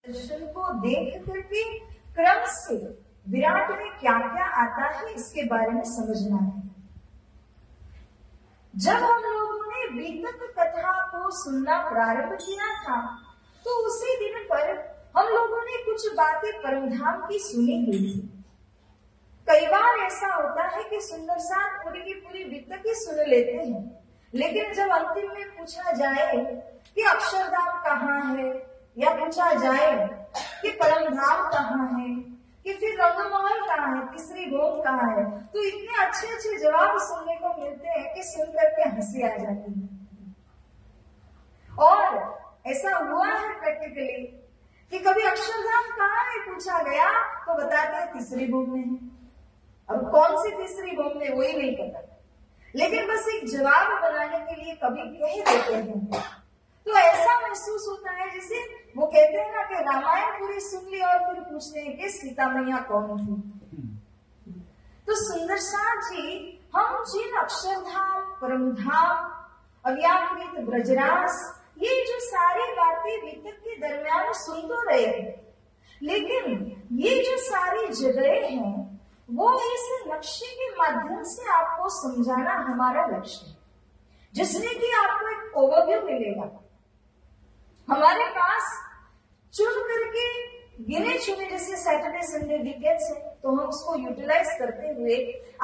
दर्शन को देख करके क्रम से विराट में क्या क्या आता है इसके बारे में समझना है। जब हम लोगों ने वितत कथा को सुनना प्रारंभ किया था तो उसी दिन पर हम लोगों ने कुछ बातें परमधाम की सुनी हुई थी। कई बार ऐसा होता है कि सुंदर साथ पूरी की पूरी वितत ही सुन लेते हैं, लेकिन जब अंतिम में पूछा जाए कि अक्षरधाम कहाँ है या पूछा जाए कि परमधाम कहाँ है कि फिर रंगमहल कहाँ है, तीसरी भूमि कहाँ है, तो इतने अच्छे अच्छे जवाब सुनने को मिलते हैं कि सुन करके हंसी आ जाती है। और ऐसा हुआ है प्रैक्टिकली कि कभी अक्षरधाम कहाँ है पूछा गया तो बताते हैं तीसरी भूमि में है। अब कौन सी तीसरी भूमि में वही नहीं पता, लेकिन बस एक जवाब बनाने के लिए कभी कह देते हैं। तो ऐसा महसूस होता है जैसे वो कहते हैं ना कि रामायण पूरी सुन ली और फिर पूछते हैं कि सीता मैया कौन थी। तो सुंदर साथ जी हम जिन अक्षरधाम, परमधाम, अव्याकृत, ब्रजरास, ये जो सारी बातें वितत के दरमियान सुन तो रहे हैं, लेकिन ये जो सारी जगह हैं वो इस नक्शे के माध्यम से आपको समझाना हमारा लक्ष्य है, जिसमें कि आपको एक ओवरव्यू मिलेगा। हमारे पास चुन करके गिने चुने जैसे सैटरडे संडे वीकेंड्स है तो हम उसको यूटिलाइज करते हुए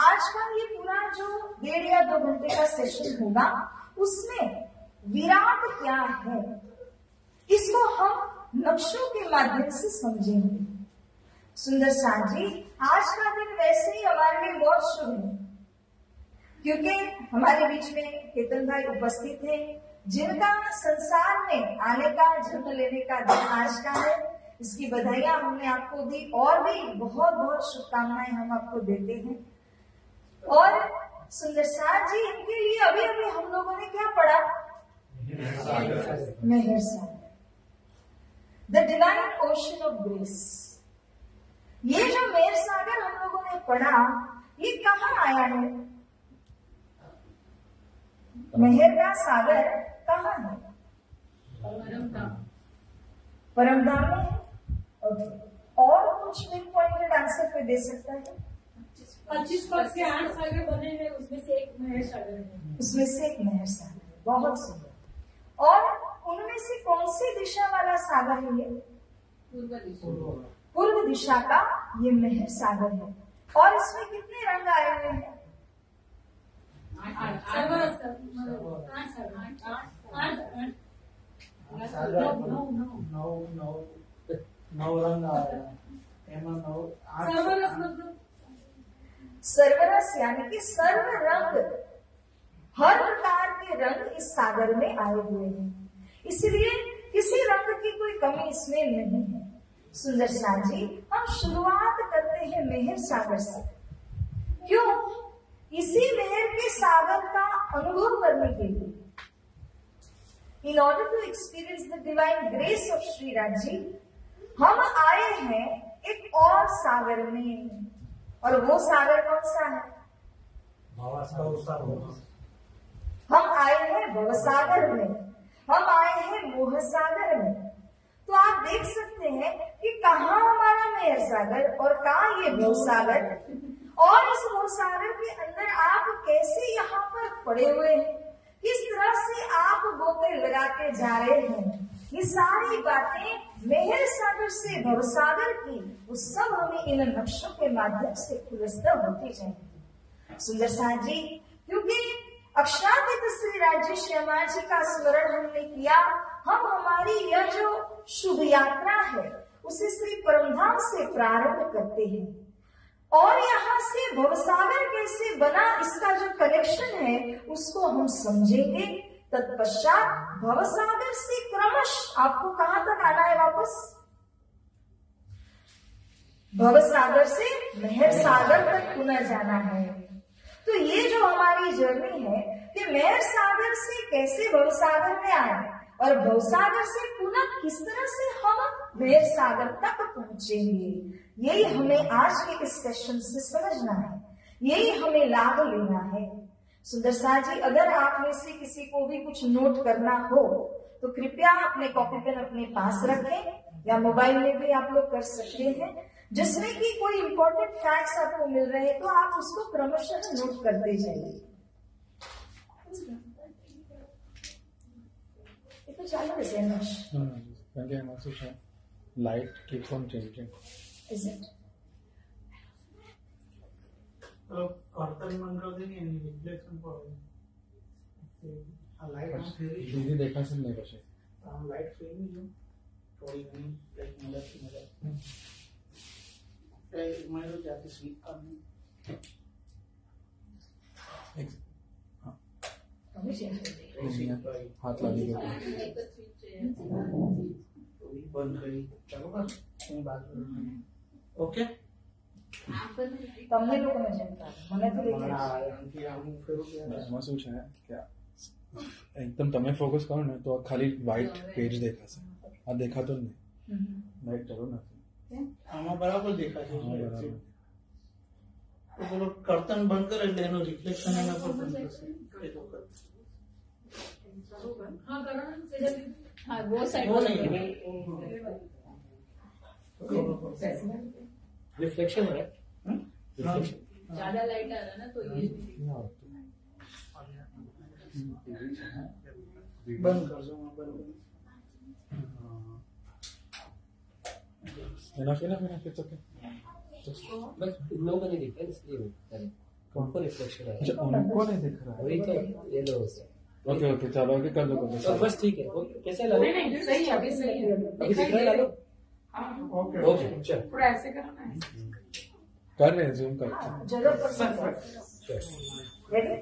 आज का ये पूरा जो 1.5 या 2 घंटे का सेशन होगा उसमें विराट क्या है इसको हम नक्शों के माध्यम से समझेंगे। सुंदर साथ जी आज का दिन वैसे ही हमारे लिए बहुत शुभ है, क्योंकि हमारे बीच में केतन भाई उपस्थित है जिनका संसार में आने का, जन्म लेने का दिन आज का है। इसकी बधाइयां हमने आपको दी और भी बहुत बहुत शुभकामनाएं हम आपको देते हैं। और सुंदर साथ जी इनके लिए अभी अभी हम लोगों ने क्या पढ़ा? Mehar Sagar, the divine ocean of grace. ये जो मेहर सागर हम लोगों ने पढ़ा ये कहाँ आया है? मेहर का सागर कहाँ है? परमधाम में है। ओके, और कुछ पिन पॉइंटेड आंसर पे दे सकता है? 25 पद के 8 सागर बने हैं, उसमें से एक मेहर सागर है। उसमें से एक मेहर सागर, बहुत सुंदर। और उनमें से कौन सी दिशा वाला सागर है? ये पूर्व दिशा, पूर्व दिशा का ये मेहर सागर है। और इसमें कितने रंग आए हुए हैं? 9 रंग सर्वरस यानी कि सर्व रंग, हर प्रकार के रंग इस सागर में आए हुए हैं, इसलिए किसी रंग की कोई कमी इसमें नहीं है। सुंदर साथ जी हम शुरुआत करते हैं मेहर सागर से। क्यों? इसी मेहर के सागर का अनुभव करने के लिए, in order to experience the divine grace of Shri Raj ji, हम आए हैं एक और सागर में। और वो सागर कौन सा है? हम आए हैं भवसागर में, हम आए हैं मोह सागर में। तो आप देख सकते हैं कि कहाँ हमारा मेहर सागर और कहाँ ये भवसागर, और इस भवसागर के अंदर आप कैसे यहाँ पर पड़े हुए हैं, किस तरह से आप गोते लगाते जा रहे हैं, ये सारी बातें मेहर सागर से भवसागर की वो सब हमें इन नक्शों के माध्यम से खुलस्ता होती जाएंगी। सुंदर साथ जी क्योंकि अक्षरातीत श्री राज्य श्यामा जी का स्मरण हमने किया, हम हमारी यह जो शुभ यात्रा है उसे श्री परमधाम से प्रारंभ करते हैं और यहाँ से भवसागर कैसे बना इसका जो कनेक्शन है उसको हम समझेंगे। तत्पश्चात भवसागर से क्रमश आपको कहां तक आना है? वापस भवसागर से मेहर सागर तक पुनः जाना है। तो ये जो हमारी जर्नी है कि मेहर सागर से कैसे भवसागर में आए और भवसागर से पुनः किस तरह से हम मेहर सागर तक पहुंचेंगे, यही हमें आज के इस सेशन से समझना है, यही हमें लाभ लेना है। सुंदर साथ जी अगर आप में से किसी को भी कुछ नोट करना हो तो कृपया अपने कॉपी पेन अपने पास रखें या मोबाइल में भी आप लोग कर सकते हैं, जिसमें कि कोई इंपॉर्टेंट फैक्ट्स आपको मिल रहे हैं तो आप उसको क्रमशः नोट करते जाइए। ये तो चालू है सेनश। Light keeps on changing. Is it? कर्तन बंद कर देंगे रिफ्लेक्शन लाइट दीदी देखा से नहीं कसे लाइट फेल जो थोड़ी नहीं लाइक मदद मैं तो जाके स्वीप करने हाथ लगे बंद करी चलो बस बात ओके તમને લોકો જમતા મને તો એમાં શું છે કે એકદમ તમે ફોકસ કરો ને તો ખાલી વ્હાઈટ પેજ દેખાશે, આ દેખાતો જ નહીં, લાઈટ ચાલુ નથી, આમાં બરાબર દેખાશે તો બોલો કર્તન બંધ કરે એટલે એનું રિફ્લેક્શન એના પર બંધ થશે એ તો કર हाँ करो ना सीधा हाँ वो साइड वो नहीं नहीं रिफ्लेक्शन है रिफ्लेक्शन ज्यादा लाइट आ रहा ना तो ये बंद कर दो बंद enough it's okay. बस इन लोगों को नहीं दिख रहा इसलिए उनको रिफ्लेक्शन है अच्छा उनको नहीं दिख रहा है। वही तो ये लो ओके ओके चलो आगे कर लो तो बस ठीक है कैसे ला लो नहीं सही है अभी सही है अभी दिख रहा है ला लो ओके ओके चल थोड़ा ऐसे करो ना कर रहे हैं जूम करके जरूर कर सकते हैं। Ready?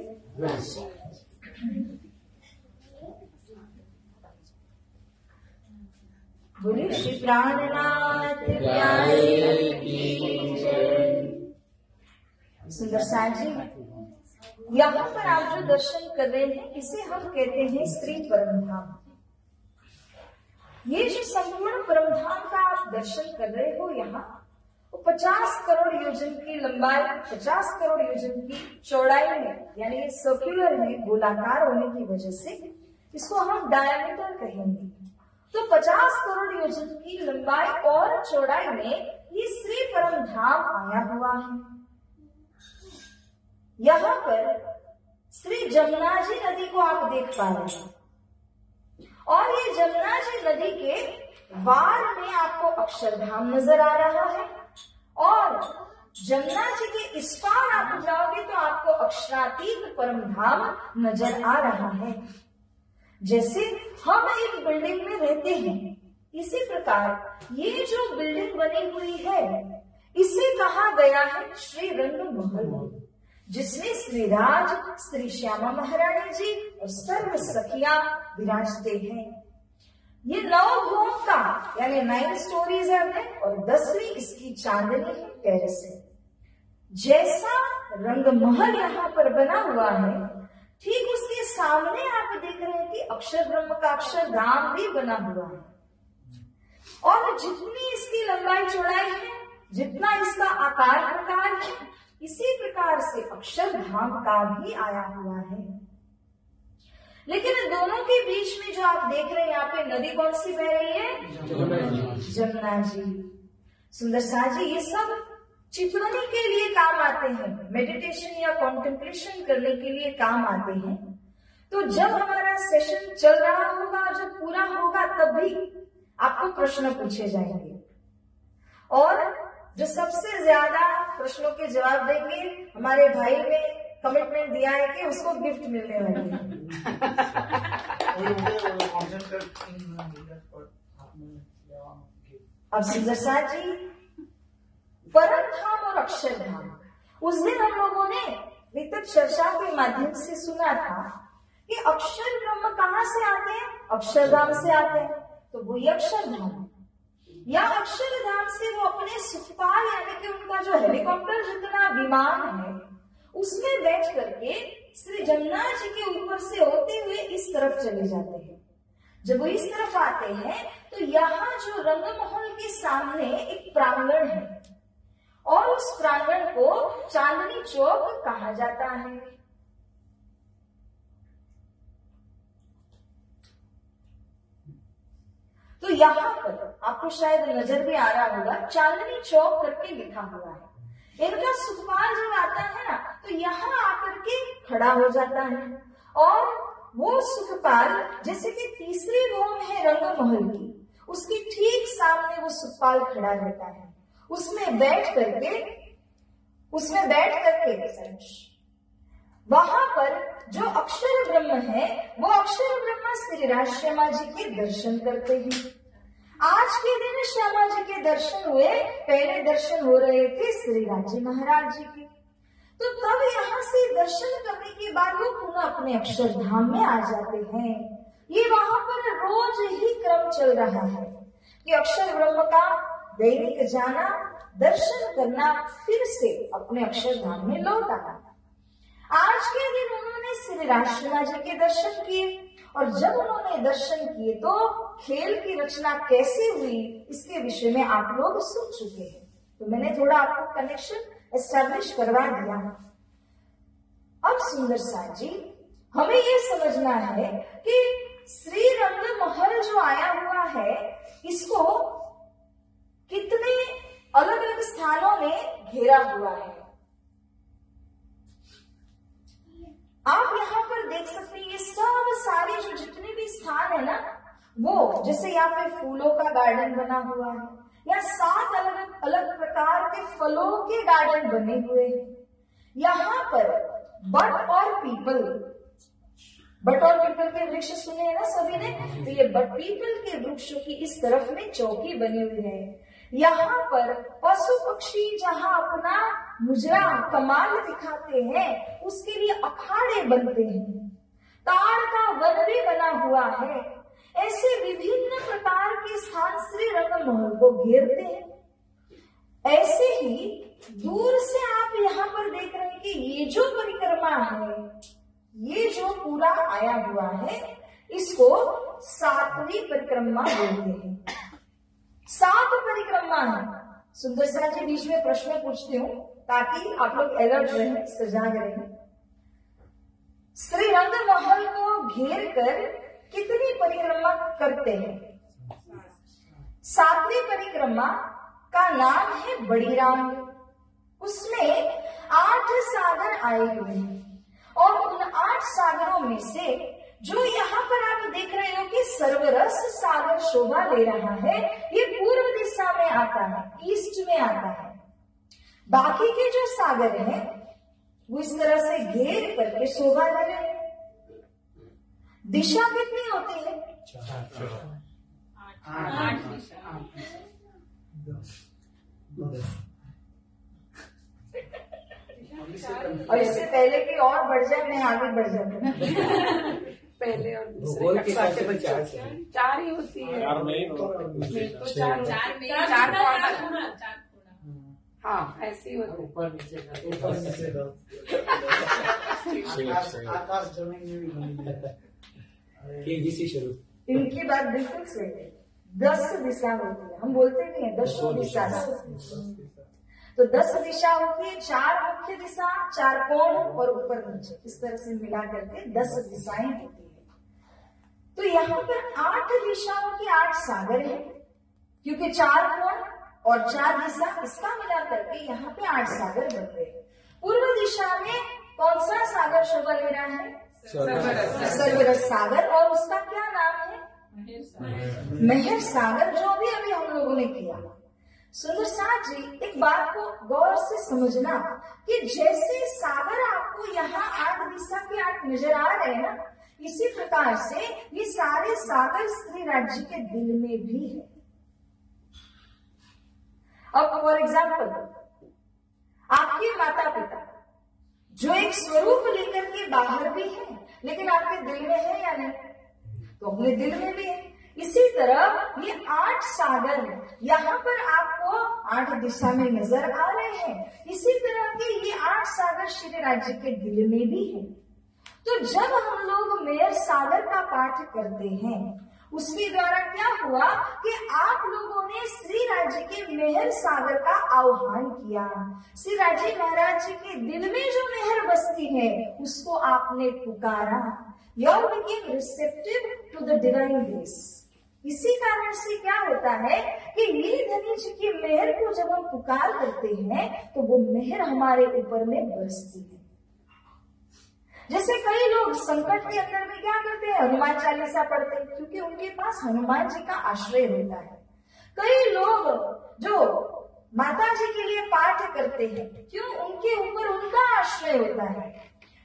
बोलिए श्री प्राणनाथ प्यारे की जय। सुंदर साथ जी, यहाँ पर आप जो दर्शन कर रहे हैं इसे हम कहते हैं श्री परमधाम। ये जो संपूर्ण परमधाम का आप दर्शन कर रहे हो यहाँ 50 करोड़ योजन की लंबाई 50 करोड़ योजन की चौड़ाई में, यानी ये सर्कुलर में गोलाकार होने की वजह से इसको हम डायमीटर कहेंगे। तो 50 करोड़ योजन की लंबाई और चौड़ाई में ये श्री परमधाम आया हुआ है। यहाँ पर श्री जमुना जी नदी को आप देख पा रहे हैं और ये जमुना जी नदी के वार में आपको अक्षरधाम नजर आ रहा है और जमुना जी के इस पार आप जाओगे तो आपको अक्षरातीत परमधाम नजर आ रहा है। जैसे हम एक बिल्डिंग में रहते हैं, इसी प्रकार ये जो बिल्डिंग बनी हुई है इसे कहा गया है श्री रंग महल, जिसमें श्री राज श्री श्यामा महारानी जी और सर्व सखियां विराजते हैं। ये 9 भवन का यानी 9 स्टोरीज है और 10वीं इसकी चांदनी टेरेस है। जैसा रंग महल यहाँ पर बना हुआ है ठीक उसके सामने आप देख रहे हैं कि अक्षर ब्रह्म का अक्षरधाम भी बना हुआ है और जितनी इसकी लंबाई चौड़ाई है, जितना इसका आकार प्रकार है, इसी प्रकार से अक्षरधाम का भी आया हुआ है। लेकिन दोनों के बीच में जो आप देख रहे हैं यहाँ पे नदी कौन सी बह रही है? जमुना जी। सुंदर साथ जी, ये सब चितवनी के लिए काम आते हैं, मेडिटेशन या कॉन्टेम्पलेशन करने के लिए काम आते हैं। तो जब हमारा सेशन चल रहा होगा, जब पूरा होगा, तब भी आपको प्रश्न पूछे जाएंगे और जो सबसे ज्यादा प्रश्नों के जवाब देंगे हमारे भाई ने कमिटमेंट दिया है कि उसको गिफ्ट मिलने वाली है। अब सुंदर साथ जी, परमधाम और अक्षरधाम, उस दिन हम लोगों ने विस्तृत चर्चा के माध्यम से सुना था कि अक्षर ब्रह्म कहाँ से आते हैं? अक्षरधाम से आते हैं। तो वही अक्षरधाम या अक्षरधाम से वो अपने सुखपाल यानी कि उनका जो हेलीकॉप्टर जितना विमान है उसमें बैठ करके श्री जमुना जी के ऊपर से होते हुए इस तरफ चले जाते हैं। जब वो इस तरफ आते हैं तो यहाँ जो रंगमहल के सामने एक प्रांगण है और उस प्रांगण को चांदनी चौक कहा जाता है। तो यहाँ पर आपको शायद नजर भी आ रहा होगा, चांदनी चौक करके लिखा हुआ है। इनका सुखपाल जब आता है ना, तो यहाँ आकर के खड़ा हो जाता है, और वो सुखपाल, जैसे कि तीसरी भूम है रंगमहल की, उसके ठीक सामने वो सुखपाल खड़ा रहता है। उसमें बैठ करके वहां पर जो अक्षर ब्रह्म है, वो अक्षर ब्रह्म श्री राज श्यामा जी के दर्शन करते हैं। आज के दिन श्यामा जी के दर्शन हुए, पहले दर्शन हो रहे थे श्री राजी महाराज जी के। तो तब यहाँ से दर्शन करने के बाद वो पुनः अपने अक्षरधाम में आ जाते हैं। ये वहां पर रोज ही क्रम चल रहा है कि अक्षर ब्रह्म का दैनिक जाना, दर्शन करना, फिर से अपने अक्षरधाम में लौट आना। आज के दिन उन्होंने श्री राज श्यामा जी के दर्शन किए, और जब उन्होंने दर्शन किए तो खेल की रचना कैसे हुई इसके विषय में आप लोग सुन चुके हैं। तो मैंने थोड़ा आपको कनेक्शन एस्टैब्लिश करवा दिया। अब सुंदर साथ जी, हमें ये समझना है कि श्री रंगमहल जो आया हुआ है, इसको कितने अलग अलग स्थानों में घेरा हुआ है। आप यहाँ पर देख सकते हैं, ये सब सारे जो जितने भी स्थान है ना, वो जैसे यहाँ पे फूलों का गार्डन बना हुआ है, या 7 अलग अलग प्रकार के फलों के गार्डन बने हुए हैं। यहाँ पर बट और पीपल के वृक्ष सुने हैं ना सभी ने, तो ये बट पीपल के वृक्षों की इस तरफ में चौकी बनी हुई है। यहाँ पर पशु पक्षी जहाँ अपना मुजरा कमाल दिखाते हैं, उसके लिए अखाड़े बनते हैं। ताड़ का वन भी बना हुआ है। ऐसे विभिन्न प्रकार के स्थान श्री रंगमहल को घेरते हैं। ऐसे ही दूर से आप यहाँ पर देख रहे हैं कि ये जो परिक्रमा है, ये जो पूरा आया हुआ है, इसको 7वीं परिक्रमा बोलते हैं। 7 परिक्रमा है। सुंदर सा जी बीच में प्रश्न पूछती हूँ ताकि आप लोग अलर्ट रहें, सजाग रहें। श्री रंगमहल को घेर कर कितनी परिक्रमा करते हैं? 7वीं परिक्रमा का नाम है बड़ी राम। उसमें 8 सागर आए हुए हैं, और उन 8 सागरों में से जो यहाँ पर आप देख रहे हो कि सर्वरस सागर शोभा ले रहा है, ये पूर्व दिशा में आता है, ईस्ट में आता है। बाकी के जो सागर हैं, वो इस तरह से घेर करके शोभा ले रहे हैं। दिशा कितनी होती है? 8 दिशा। और इससे पहले कि और बढ़ जाए, मैं आगे बढ़ जाऊंगा। पहले और भूगोल के हिसाब से 4 ही होती है। 4 में तो 4 हाँ, ऐसे ही होता है। ऊपर नीचे आकाश जमीन में भी बनी केबीसी शुरू। इनकी बात बिल्कुल सही है। 10 दिशा होती है, हम बोलते नहीं है 10 दिशा। तो 10 दिशा होती है, 4 मुख्य दिशा, 4 कोण और ऊपर नीचे, इस तरह से मिला करके 10 दिशाएं होती है। तो यहाँ पर 8 दिशाओं की 8 सागर है, क्योंकि 4 कोण और 4 दिशा, इसका मिला करके यहाँ पे 8 सागर बन गए। पूर्व दिशा में कौन सा सागर शोभा ले रहा है? सर्वरस सागर, और उसका क्या नाम है? मेहर सागर, जो भी अभी हम लोगों ने किया। सुंदर साथ जी, एक बात को गौर से समझना कि जैसे सागर आपको यहाँ 8 दिशा के 8 नजर आ रहे हैं ना, इसी प्रकार से ये सारे सागर श्री राज्य के दिल में भी है। अब फॉर एग्जाम्पल, आपके माता पिता जो एक स्वरूप लेकर के बाहर भी है, लेकिन आपके दिल में है या नहीं? तो अपने दिल में भी है। इसी तरह ये 8 सागर यहाँ पर आपको 8 दिशा में नजर आ रहे हैं। इसी तरह के ये 8 सागर श्री राज्य के दिल में भी है। तो जब हम लोग मेहर सागर का पाठ करते हैं, उसके द्वारा क्या हुआ कि आप लोगों ने श्री राज्य के मेहर सागर का आह्वान किया। श्री राज्य महाराज जी के दिल में जो मेहर बसती है, उसको आपने पुकारा। You became receptive to the divine grace. इसी कारण से क्या होता है कि नीलधनी जी की मेहर को जब हम पुकार करते हैं तो वो मेहर हमारे ऊपर में बरसती है। जैसे कई लोग संकट के अंदर में क्या करते हैं, हनुमान चालीसा पढ़ते हैं, क्योंकि उनके पास हनुमान जी का आश्रय होता है। कई लोग जो माता जी के लिए पाठ करते हैं, क्यों, उनके ऊपर उनका आश्रय होता है।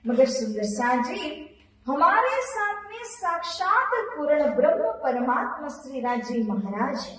मगर सुंदर साथ जी हमारे साथ में साक्षात पूर्ण ब्रह्म परमात्मा श्री राजी महाराज है,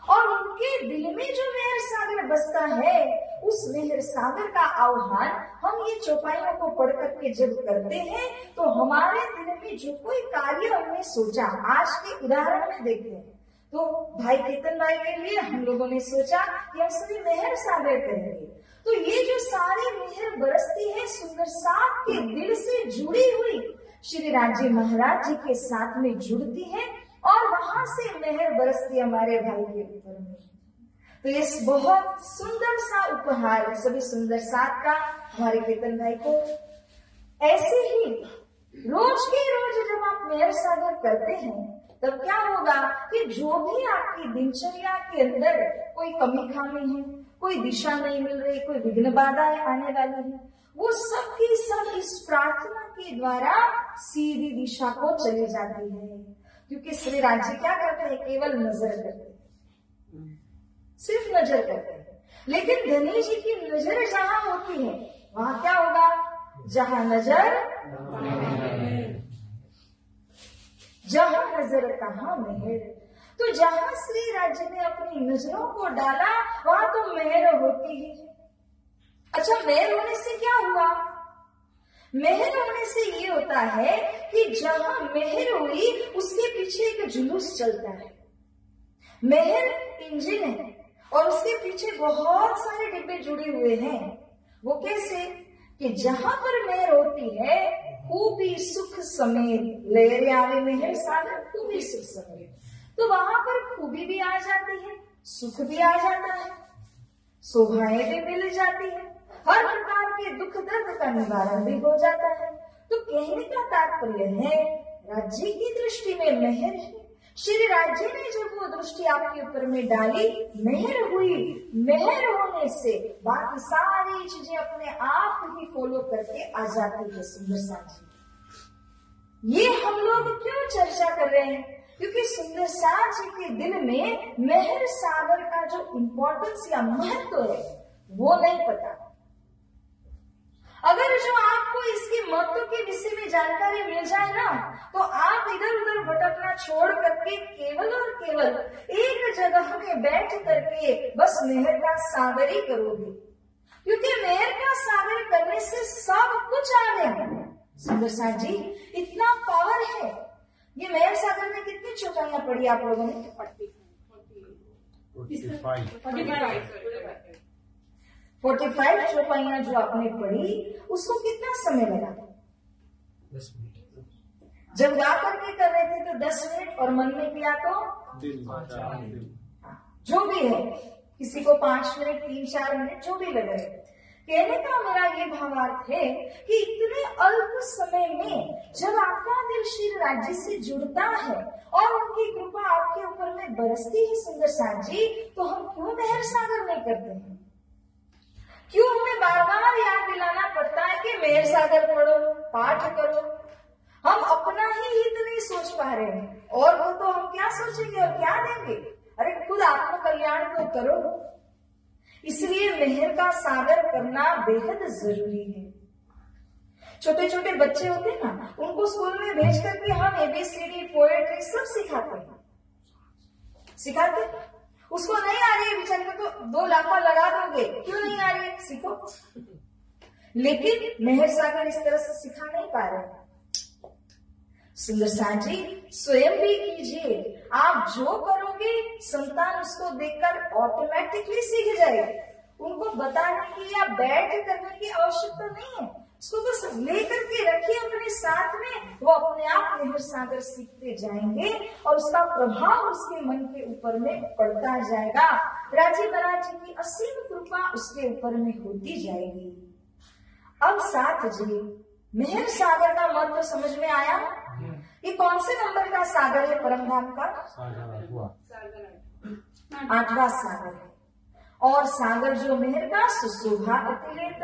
और उनके दिल में जो मेहर सागर बसता है, उस मेहर सागर का आह्वान हम ये चौपाइयों को पढ़ करके जब करते हैं तो हमारे दिल में जो कोई कार्य हमने सोचा, आज के उदाहरण में देखते हैं तो भाई कीर्तन भाई के लिए हम लोगों ने सोचा कि हम सभी मेहर सागर करेंगे। तो ये जो सारी मेहर बरसती है सुंदर साथ के दिल से जुड़ी हुई श्री राजी महाराज जी के साथ में जुड़ती है, और वहां से मेहर बरसती हमारे भाई के ऊपर में। तो इस बहुत सुंदर सा उपहार सभी सुंदर साथ का हमारे कीर्तन भाई को, ऐसे ही रोज के रोज जब आप मेहर सागर करते हैं तब क्या होगा कि जो भी आपकी दिनचर्या के अंदर कोई कमी खामी है, कोई दिशा नहीं मिल रही, कोई विघ्न बाधाएं आने वाली है, वो सब की सब इस प्रार्थना के द्वारा सीधी दिशा को चली जाती है। क्योंकि श्री राजी क्या करते हैं, केवल नजर करते हैं, सिर्फ नजर करते हैं। लेकिन धनी जी की नजर जहां होती है वहां क्या होगा, जहां नजर जहां नजर तहां मेहर। तो जहां श्री राजी ने अपनी नजरों को डाला वहां तो मेहर होती ही। अच्छा, मेहर होने से क्या हुआ, मेहर होने से ये होता है कि जहां मेहर हुई उसके पीछे एक जुलूस चलता है। मेहर इंजन है और उसके पीछे बहुत सारे डिब्बे जुड़े हुए हैं। वो कैसे कि जहां पर मेहर होती है खूबी सुख समेत, लेरे आवे मेहर सागर खूबी सुख समेत, तो वहां पर खूबी भी आ जाती है, सुख भी आ जाता है, शोभाएं भी मिल जाती है, हर प्रकार के दुख दर्द का निवारण भी हो जाता है। तो कहने का तात्पर्य है राज्य की दृष्टि में मेहर है। श्री राज्य ने जब वो दृष्टि आपके ऊपर में डाली, मेहर हुई। मेहर होने से बाकी सारी चीजें अपने आप ही फॉलो करके आ जाती है। सुंदर साथ ये हम लोग क्यों चर्चा कर रहे हैं, क्योंकि सुंदर साथ जी के दिल में मेहर सागर का जो इम्पोर्टेंस या महत्व है वो नहीं पता। अगर जो आपको इसके महत्व के विषय में जानकारी मिल जाए ना, तो आप इधर उधर भटकना छोड़ करके केवल और केवल एक जगह में बैठ करके बस मेहर का सागर ही करोगे, क्योंकि मेहर का सागर करने से सब कुछ आ गया। सुंदर साथ जी इतना पावर है। ये मेहर सागर में कितनी चौपाइयां पढ़ी आप लोगों ने? 45 चौपाइयां जो आपने पढ़ी, उसको कितना समय लगा? 10 मिनट। जब गा करके कर रहे थे तो 10 मिनट, और मन में किया तो जो भी है, किसी को 5 मिनट, 3-4 मिनट जो भी लगे। कहने का मेरा ये भावार्थ है कि इतने अल्प समय में जब आपका दिल श्री राज्य से जुड़ता है और उनकी कृपा आपके ऊपर में बरसती है सुंदर साथ जी, तो हम क्यों मेहर सागर नहीं करते हैं? क्यों हमें बार बार याद दिलाना पड़ता है कि मेहर सागर पढ़ो, पाठ करो? हम अपना ही हित नहीं सोच पा रहे हैं, और वो तो हम क्या सोचेंगे और क्या देंगे? अरे खुद आत्म कल्याण तो करो। इसलिए मेहर का सागर करना बेहद जरूरी है। छोटे छोटे बच्चे होते हैं ना, उनको स्कूल में भेज करके हम ABCD, पोएट्री सब सिखाते। उसको नहीं आ रही है बेचारे को तो 2 लाफा लगा दोगे, क्यों नहीं आ रही है, सीखो। लेकिन मेहर सागर इस तरह से सिखा नहीं पा रहे। सुंदर साथ जी स्वयं भी कीजिए। आप जो करोगे संतान उसको देखकर ऑटोमेटिकली सीख जाएगी। उनको बताने की या बैठ करने की आवश्यकता नहीं है, उसको बस लेकर के रखिए अपने साथ में, वो अपने आप मेहर सागर सीखते जाएंगे और उसका प्रभाव उसके मन के ऊपर में पड़ता जाएगा। राजी महाराज जी की असीम कृपा उसके ऊपर में होती जाएगी। अब साथ जी मेहर सागर का महत्व समझ में आया। ये कौन से नंबर का सागर है परमधाम का? हुआ 8वां सागर है। और सागर जो मेहर का सुशोभा अतिलेत।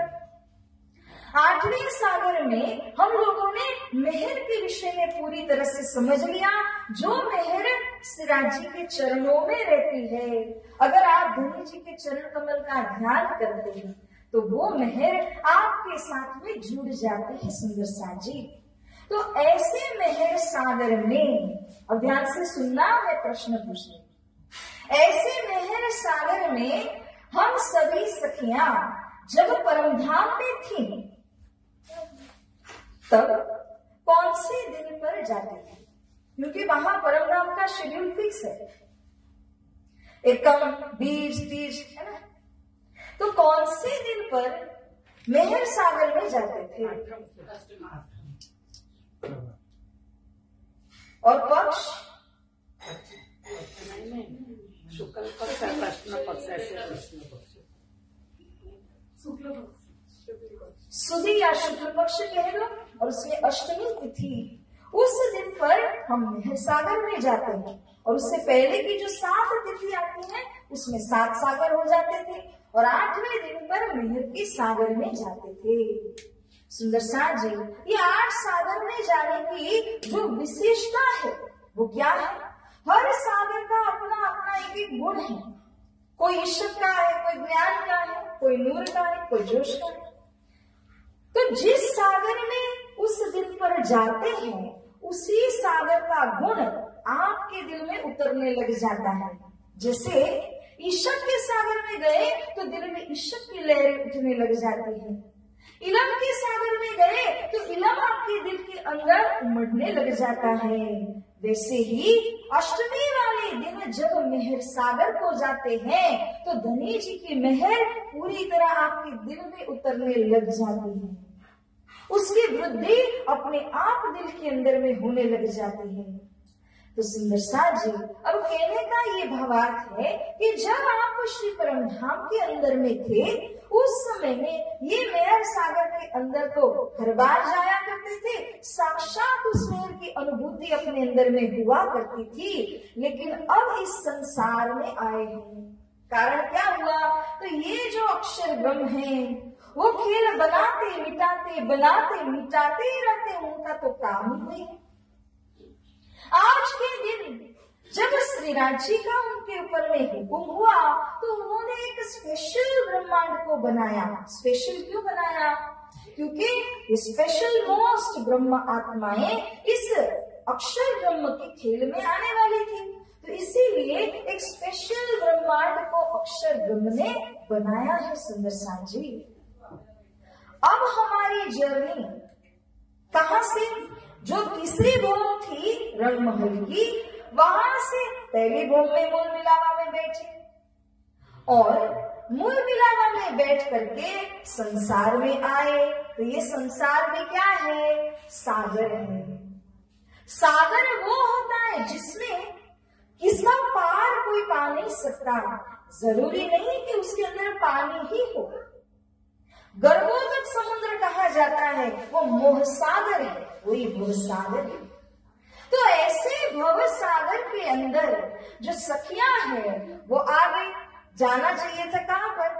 8वें सागर में हम लोगों ने मेहर के विषय में पूरी तरह से समझ लिया। जो मेहर श्रीराज जी के चरणों में रहती है, अगर आप धनी जी के चरण कमल का ध्यान करते हैं तो वो मेहर आपके साथ में जुड़ जाती है सुंदर साथ जी। तो ऐसे मेहर सागर में, अब ध्यान से सुनना, मैं प्रश्न पूछूंगी। ऐसे मेहर सागर में हम सभी सखियां जब परमधाम में थी तब कौन से दिन पर जाते थे? क्योंकि वहां परमधाम का शेड्यूल फिक्स है, एकम, बीज, तीज, है ना। तो कौन से दिन पर मेहर सागर में जाते थे? और पक्ष? शुक्ल पक्ष, कृष्ण पक्ष, ऐसे सुधी या शुक्ल पक्ष कह लो, और उसमें अष्टमी तिथि, उस दिन पर हम मेहर सागर में जाते हैं। और उससे पहले की जो 7 तिथि आती है उसमें 7 सागर हो जाते थे, और 8वें दिन पर मेहर के सागर में जाते थे। सुंदर साथ जी, ये 8 सागर में जाने की जो विशेषता है वो क्या है? हर सागर का अपना अपना एक गुण है। कोई ईश्वर का है, कोई ज्ञान का है, कोई नूर का है, कोई जोश का है। तो जिस सागर में उस दिन पर जाते हैं उसी सागर का गुण आपके दिल में उतरने लग जाता है। जैसे ईश्वर के सागर में गए तो दिल में ईश्वर की लहरें उठने लग जाती है। इलम के सागर में गए तो इलम आपके दिल के अंदर उमड़ने लग जाता है। वैसे ही अष्टमी वाले दिन जब मेहर सागर को जाते हैं तो धनी जी की मेहर पूरी तरह आपके दिल में उतरने लग जाती है। उसकी वृद्धि अपने आप दिल के अंदर में होने लग जाती है। तो सुंदर साथ जी, अब कहने का ये भावार्थ है कि जब आप श्री परमधाम के अंदर में थे उस समय में ये मेहर सागर के अंदर तो हर बार जाया करते थे, साक्षात उस मेहर की अनुभूति अपने अंदर में हुआ करती थी। लेकिन अब इस संसार में आए हैं, कारण क्या हुआ? तो ये जो अक्षर ब्रह्म है वो खेल बनाते मिटाते बनाते मिटाते ही रहते, उनका तो काम ही नहीं। आज के दिन जब श्रीराज जी का उनके ऊपर में हुक्म हुआ तो उन्होंने एक स्पेशल ब्रह्मांड को बनाया। स्पेशल क्यों बनाया? क्योंकि स्पेशल मोस्ट ब्रह्म आत्माएं इस अक्षर ब्रह्म के खेल में आने वाली थी, तो इसीलिए एक स्पेशल ब्रह्मांड को अक्षर ब्रह्म ने बनाया है। सुंदर साथ जी, अब हमारी जर्नी कहां से? जो तीसरी भूम थी रणमहल की, वहां से पहली भूम में मूल मिलावा में बैठे और मूल मिलावा में बैठ करके संसार में आए। तो ये संसार में क्या है? सागर है। सागर वो होता है जिसमें किसका पार कोई पा नहीं सकता। जरूरी नहीं कि उसके अंदर पानी ही हो। गर्भोदक समुद्र कहा जाता है, वो मोह सागर है, वही भव सागर है। तो ऐसे भव सागर के अंदर जो सखियां हैं वो आगे जाना चाहिए था कहां पर?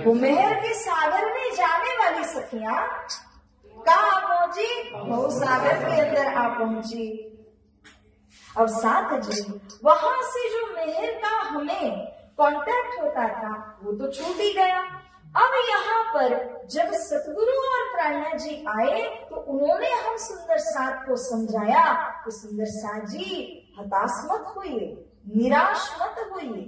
वो मेहर के सागर में जाने वाली सखियां कहां पहुंची? भव सागर के अंदर आ पहुंची। अब साथ जी, वहां से जो मेहर का हमें कांटेक्ट होता था वो तो छूट ही गया। अब यहाँ पर जब सतगुरु और प्राणा जी आए तो उन्होंने हम सुंदर साथ को समझाया कि सुंदर साथ जी हताश मत होइए, निराश मत होइए,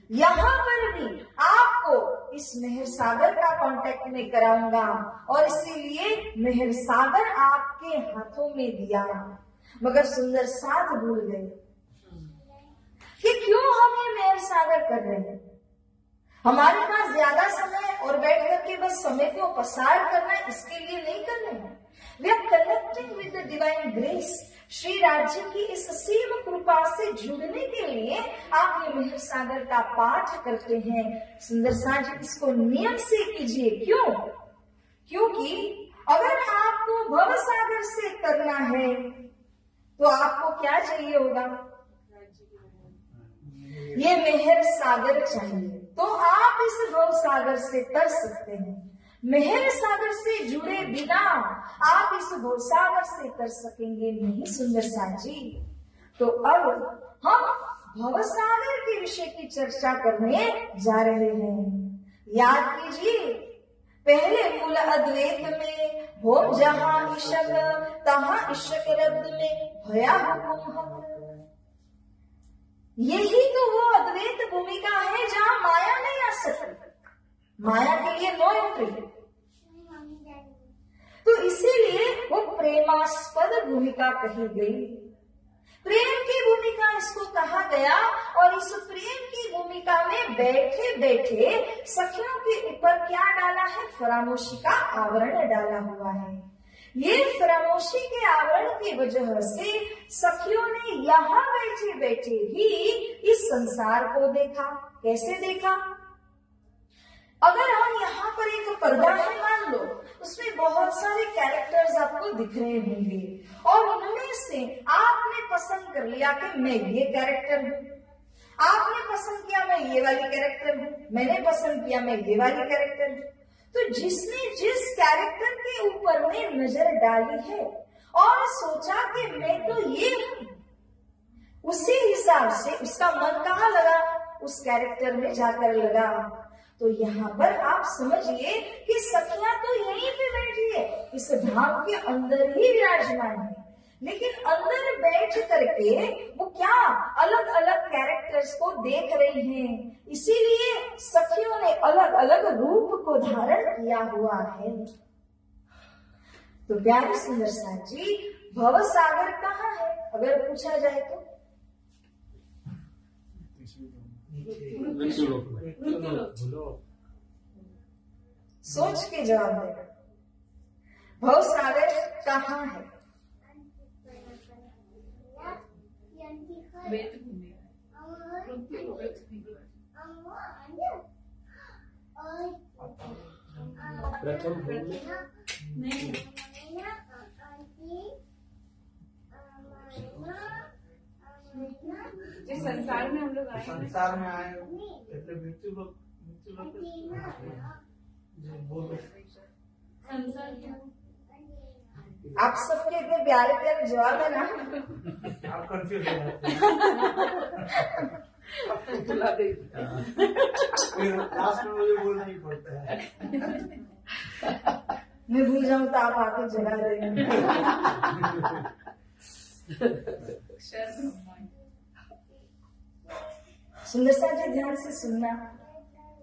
यहाँ पर भी आपको इस मेहर सागर का कांटेक्ट में कराऊंगा और इसीलिए मेहर सागर आपके हाथों में दिया। मगर सुंदर साथ भूल गए कि क्यों हम ये मेहर सागर कर रहे हैं। हमारे पास ज्यादा समय और बैठ करके बस समय को पसार करना, इसके लिए नहीं कर रहे हैं। We are connecting with the divine grace. श्री राज्य की इस असीम कृपा से जुड़ने के लिए आप ये मेहर सागर का पाठ करते हैं। सुंदर साथ, इसको नियम से कीजिए। क्यों? क्योंकि अगर आपको भव सागर से करना है तो आपको क्या चाहिए होगा? ये मेहर सागर चाहिए, तो आप इस भव सागर से कर सकते हैं। मेहर सागर से जुड़े बिना आप इस भव सागर से कर सकेंगे नहीं सुंदर साथ जी। तो अब हम भव सागर के विषय की चर्चा करने जा रहे हैं। याद कीजिए, पहले मूल अद्वैत में होम जहां इशक तहां इशक रब्द में भया हुकुम हक। यही तो वो अद्वैत भूमिका है जहां माया नहीं आ सकती, माया के लिए नो एंट्री। तो इसीलिए वो प्रेमास्पद भूमिका कही गई, प्रेम की भूमिका इसको कहा गया। और इस प्रेम की भूमिका में बैठे बैठे सखियों के ऊपर क्या डाला है? फरामोशी का आवरण डाला हुआ है। ये फरामोशी के आवरण की वजह से सखियों ने यहाँ बैठे बैठे ही इस संसार को देखा। कैसे देखा? अगर हम यहाँ पर एक पर्दा है मान लो, उसमें बहुत सारे कैरेक्टर्स आपको दिख रहे होंगे और उनमें से आपने पसंद कर लिया कि मैं ये कैरेक्टर हूँ, आपने पसंद किया मैं ये वाली कैरेक्टर हूँ, मैंने पसंद किया मैं ये वाली कैरेक्टर हूँ। तो जिसने जिस कैरेक्टर के ऊपर में नजर डाली है और सोचा कि मैं तो ये हूँ, उसी हिसाब से उसका मन कहाँ लगा? उस कैरेक्टर में जाकर लगा। तो यहाँ पर आप समझिए कि सखियां तो यहीं पे बैठी है, इस धाम के अंदर ही विराजमान है, लेकिन अंदर बैठ करके वो क्या अलग अलग कैरेक्टर्स को देख रही हैं। इसीलिए सखियों ने अलग अलग रूप को धारण किया हुआ है। तो प्यारे सुंदर साथ जी, भव सागर कहाँ है अगर पूछा जाए तो? सोच के जवाब देना, भव सागर कहाँ है? प्रथम नहीं, जिस संसार में हम लोग आए, संसार में आए એટલે મૃત્યુ લોક બોલો संसार क्या? आप सबके इतने प्यारे प्यारे जवाब है ना, आप कंफ्यूज हो जाते तुला दे हैं। लास्ट में मुझे बोलना ही पड़ता है। मैं भूल जाऊं तो आप आके जगा देंगे। सुंदर सा जी ध्यान से सुनना।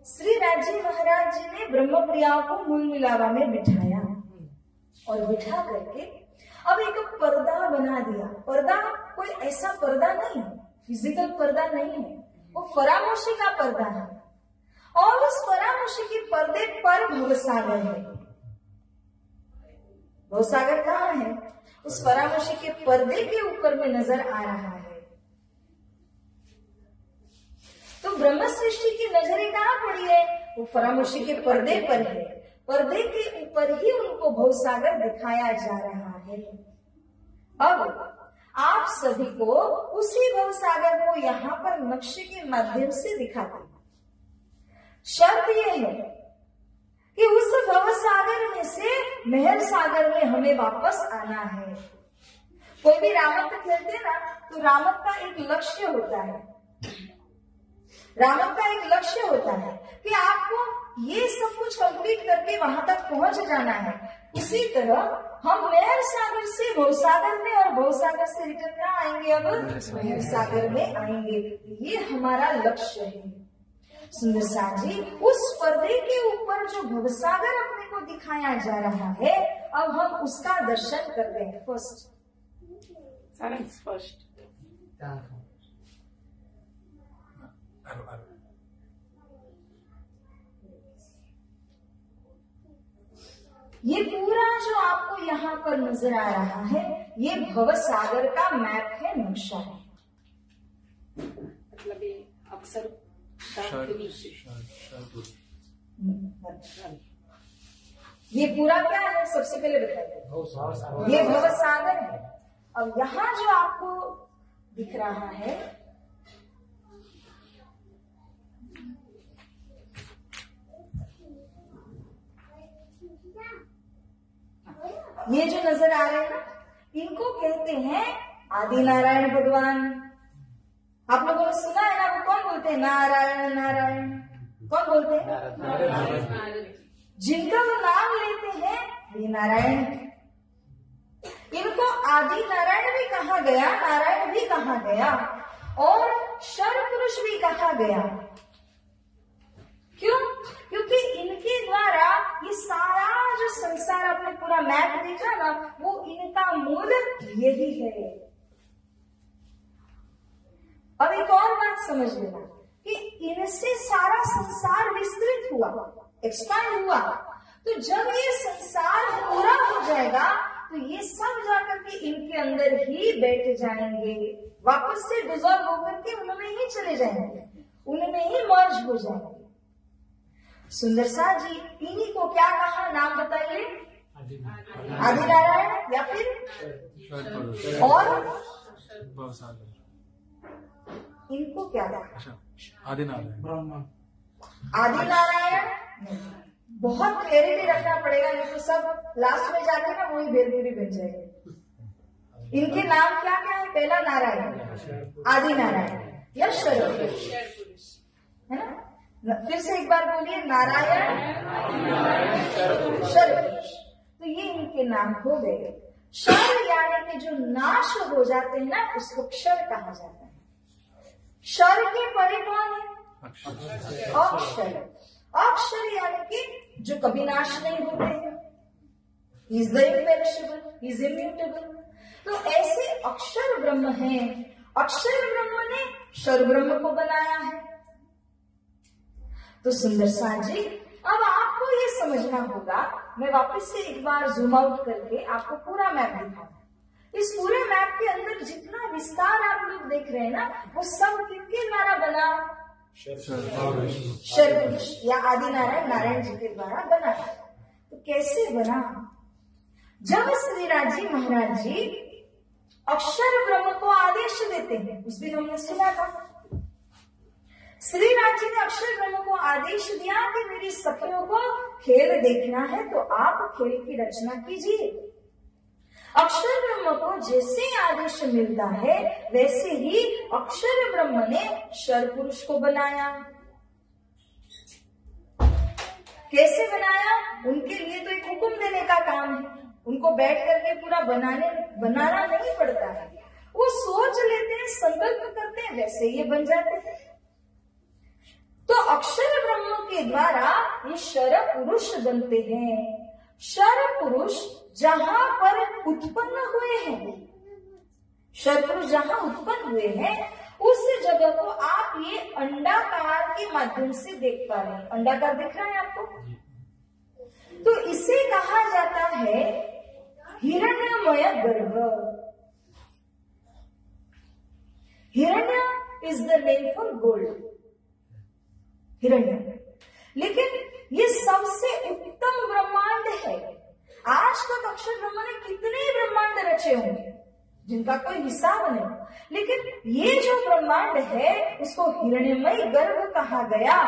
श्री राजी महाराज जी ने ब्रह्मप्रियाओं को मूल मिलावा में बिठाया और बिठा करके अब एक पर्दा बना दिया। पर्दा कोई ऐसा पर्दा नहीं है, फिजिकल पर्दा नहीं है, वो फरामोशी का पर्दा है। और उस फरामोशी के पर्दे पर भवसागर है। भवसागर कहाँ है? उस फरामोशी के पर्दे के ऊपर में नजर आ रहा है। तो ब्रह्म सृष्टि की नजरें कहाँ पड़ी है? वो फरामोशी के पर्दे पर है। पर्दे के ऊपर ही उनको भवसागर दिखाया जा रहा है। अब आप सभी को उसी भवसागर को यहाँ पर नक्शे के माध्यम से दिखाते हैं। शर्त यह है कि उस भवसागर में से मेहर सागर में हमें वापस आना है। कोई भी रामत खेलते ना, तो रामत का एक लक्ष्य होता है। रामत का एक लक्ष्य होता है कि आपको ये सब कुछ कंप्लीट करके वहां तक पहुंच जाना है। इसी तरह हम मेहर सागर से भवसागर में और भवसागर से रिटर्न कहाँ आएंगे? अब मेहर सागर में आएंगे। ये हमारा लक्ष्य है। सुंदर साथ जी, उस पर्दे के ऊपर जो भवसागर अपने को दिखाया जा रहा है, अब हम उसका दर्शन कर रहे हैं। फर्स्ट सारंग फर्स्ट ये पूरा जो आपको यहाँ पर नजर आ रहा है, ये भवसागर का मैप है, नक्शा है। मतलब ये अक्सर ये पूरा क्या है, सबसे पहले बताइए। ये भव सागर है। अब यहाँ जो आपको दिख रहा है, ये जो नजर आ रहे हैं ना, इनको कहते हैं आदि नारायण भगवान। आप लोगों ने सुना है ना, वो कौन बोलते हैं? नारायण नारायण। कौन बोलते हैं? जिनका वो नाम लेते हैं वे नारायण। इनको आदि नारायण भी कहा गया, नारायण भी कहा गया और शर पुरुष भी कहा गया। क्यों? क्योंकि इनके द्वारा ये सारा जो संसार, आपने पूरा मैप देखा ना, वो इनका मूल यही है। अब एक और बात समझ लेना कि इनसे सारा संसार विस्तृत हुआ, एक्सपांड हुआ। तो जब ये संसार पूरा हो जाएगा तो ये सब जाकर के इनके अंदर ही बैठ जाएंगे, वापस से डिजॉल्व होकर के उनमें ही चले जाएंगे, उनमें ही मर्ज हो जाएंगे। सुंदर सा जी इन्हीं को क्या कहा, नाम बताइए? आदि नारायण या फिर और इनको क्या कहा? आदि नारायण। ब्रह्मा। आदि नारायण बहुत क्लियरिटी रखना पड़ेगा, नहीं तो सब लास्ट में जाके ना वही भेरभूरी बन जाएगी। इनके नाम क्या क्या है? पहला नारायण, आदि नारायण या शर है ना। फिर से एक बार बोलिए, नारायण शर। तो ये इनके नाम हो गए। शर यानी कि जो नाश हो जाते हैं ना, उसको क्षर कहा जाता है। शर के परे कौन है? अक्षर। अक्षर यानी कि जो कभी नाश नहीं होते हैं, is the imperishable, is immutable. तो ऐसे अक्षर ब्रह्म है। अक्षर ब्रह्म ने शर ब्रह्म को बनाया है। तो सुंदर सा जी, अब आपको ये समझना होगा, मैं वापस से एक बार जूम आउट करके आपको पूरा मैप दिखाऊंगा। इस पूरे मैप के अंदर जितना विस्तार आप लोग देख रहे हैं ना, वो सब किनके द्वारा बना? शर पुरुष या आदि नारायण, नारायण जी के द्वारा बना। तो कैसे बना? जब श्रीराज जी महाराज जी अक्षर ब्रह्म को आदेश देते हैं, उस दिन हमने सुना था, श्रीराज जी ने अक्षर ब्रह्म को आदेश दिया कि मेरी सखियों को खेल देखना है तो आप खेल की रचना कीजिए। अक्षर ब्रह्म को जैसे आदेश मिलता है वैसे ही अक्षर ब्रह्म ने शर पुरुष को बनाया। कैसे बनाया? उनके लिए तो एक हुक्म देने का काम है, उनको बैठ करके पूरा बनाना नहीं पड़ता है। वो सोच लेते हैं, संकल्प करते हैं, वैसे ये बन जाते हैं। तो अक्षर ब्रह्म के द्वारा ये शर पुरुष बनते हैं। शर पुरुष जहां पर उत्पन्न हुए हैं, शर पुरुष जहां उत्पन्न हुए हैं, उस जगह को आप ये अंडाकार के माध्यम से देख पा रहे हैं। अंडाकार दिख रहा है आपको? तो इसे कहा जाता है हिरण्यमय गर्भ। हिरण्य is the name for gold, हिरण्य। लेकिन ये सबसे उत्तम ब्रह्मांड है। आज तक अक्षर ब्रह्म ने कितने ब्रह्मांड रचे होंगे जिनका कोई हिसाब नहीं, लेकिन ये जो ब्रह्मांड है उसको हिरण्यमय गर्भ कहा गया,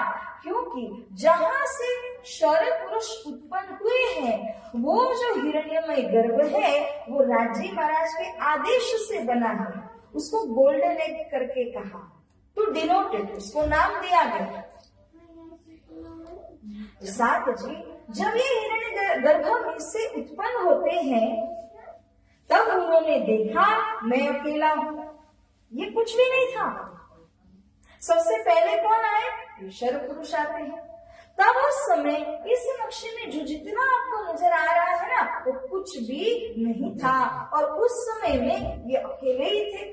क्योंकि जहां से शर पुरुष उत्पन्न हुए हैं वो जो हिरण्यमय गर्भ है वो राजी महाराज के आदेश से बना है। उसको गोल्डन एग करके कहा, टू डिनोटेड, उसको नाम दिया गया। साथ जी जब ये हिरण्य गर्भ में से उत्पन्न होते हैं तब उन्होंने देखा मैं अकेला हूं, ये कुछ भी नहीं था। सबसे पहले कौन आए? शर पुरुष आते हैं। तब उस समय इस नक्शे में जो जितना आपको नजर आ रहा है ना, वो कुछ भी नहीं था और उस समय में ये अकेले ही थे।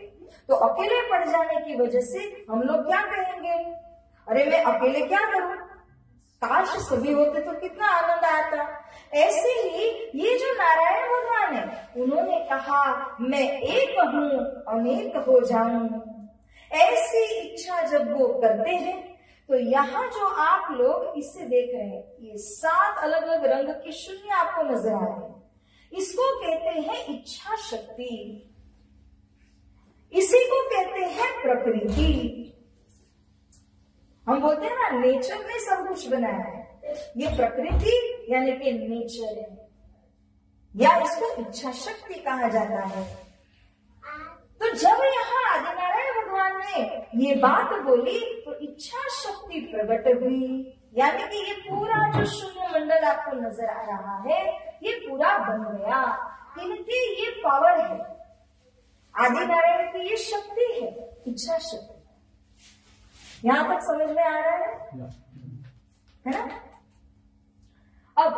तो अकेले पड़ जाने की वजह से हम लोग क्या कहेंगे? अरे मैं अकेले क्या करूं, काश सभी होते तो कितना आनंद आता। ऐसे ही ये जो नारायण भगवान है उन्होंने कहा मैं एक हूं अनेक हो जाऊं। ऐसी इच्छा जब वो करते हैं तो यहाँ जो आप लोग इससे देख रहे हैं, ये 7 अलग अलग रंग के शून्य आपको नजर आ रहे हैं, इसको कहते हैं इच्छा शक्ति, इसी को कहते हैं प्रकृति। हम बोलते हैं ना नेचर ने सब कुछ बनाया है, ये प्रकृति यानी कि नेचर है, या इसको इच्छा शक्ति कहा जाता है। तो जब यहाँ आदिनारायण भगवान ने ये बात बोली तो इच्छा शक्ति प्रकट हुई, यानी कि ये पूरा जो शून्य मंडल आपको नजर आ रहा है ये पूरा बन गया। इनकी ये पावर है, आदिनारायण की ये शक्ति है, इच्छा शक्ति। यहां तक समझ में आ रहा है ना? अब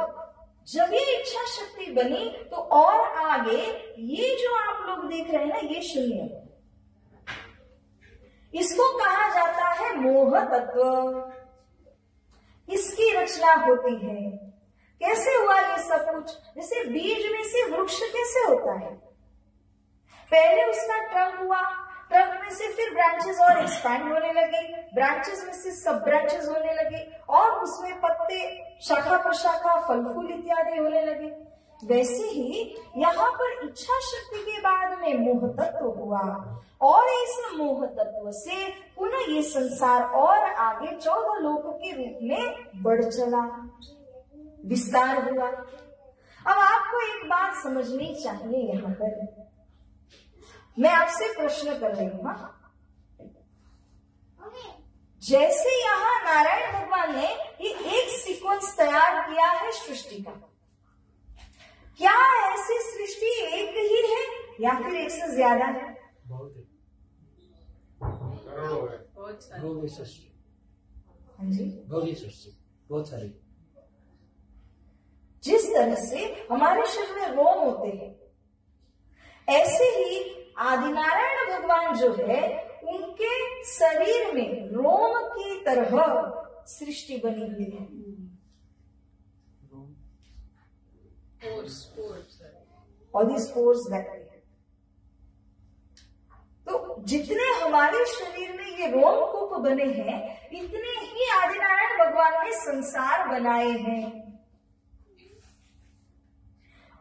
जब ये इच्छा शक्ति बनी तो और आगे ये जो आप लोग देख रहे हैं ना, ये शून्य, इसको कहा जाता है मोह तत्व। इसकी रचना होती है। कैसे हुआ ये सब कुछ? जैसे बीज में से वृक्ष कैसे होता है? पहले उसका ट्रंक हुआ, ट्रंक में से फिर ब्रांचेस और एक्सपैंड होने लगे, ब्रांचेस में से सब ब्रांचेस होने लगे और उसमें पत्ते, शाखा प्रशाखा, फल फूल इत्यादि होने लगे। वैसे ही यहाँ पर इच्छा शक्ति के बाद में मोह तत्व हुआ और इस मोह तत्व से पुनः ये संसार और आगे 14 लोकों के रूप में बढ़ चला, विस्तार हुआ। अब आपको एक बात समझनी चाहिए, यहाँ पर मैं आपसे प्रश्न कर रही हूं। जैसे यहाँ नारायण भगवान ने ये एक सीक्वेंस तैयार किया है सृष्टि का, क्या ऐसी सृष्टि एक ही है या फिर एक से ज्यादा है? गौरी सृष्टि, हाँ जी, गौरी सृष्टि बहुत सारी। जिस तरह से हमारे शरीर में रोम होते हैं, ऐसे ही आदिनारायण भगवान जो है उनके शरीर में रोम की तरह सृष्टि बनी हुई है। और these pores that we have. तो जितने हमारे शरीर में ये रोमकूप बने हैं, इतने ही आदिनारायण भगवान ने संसार बनाए हैं।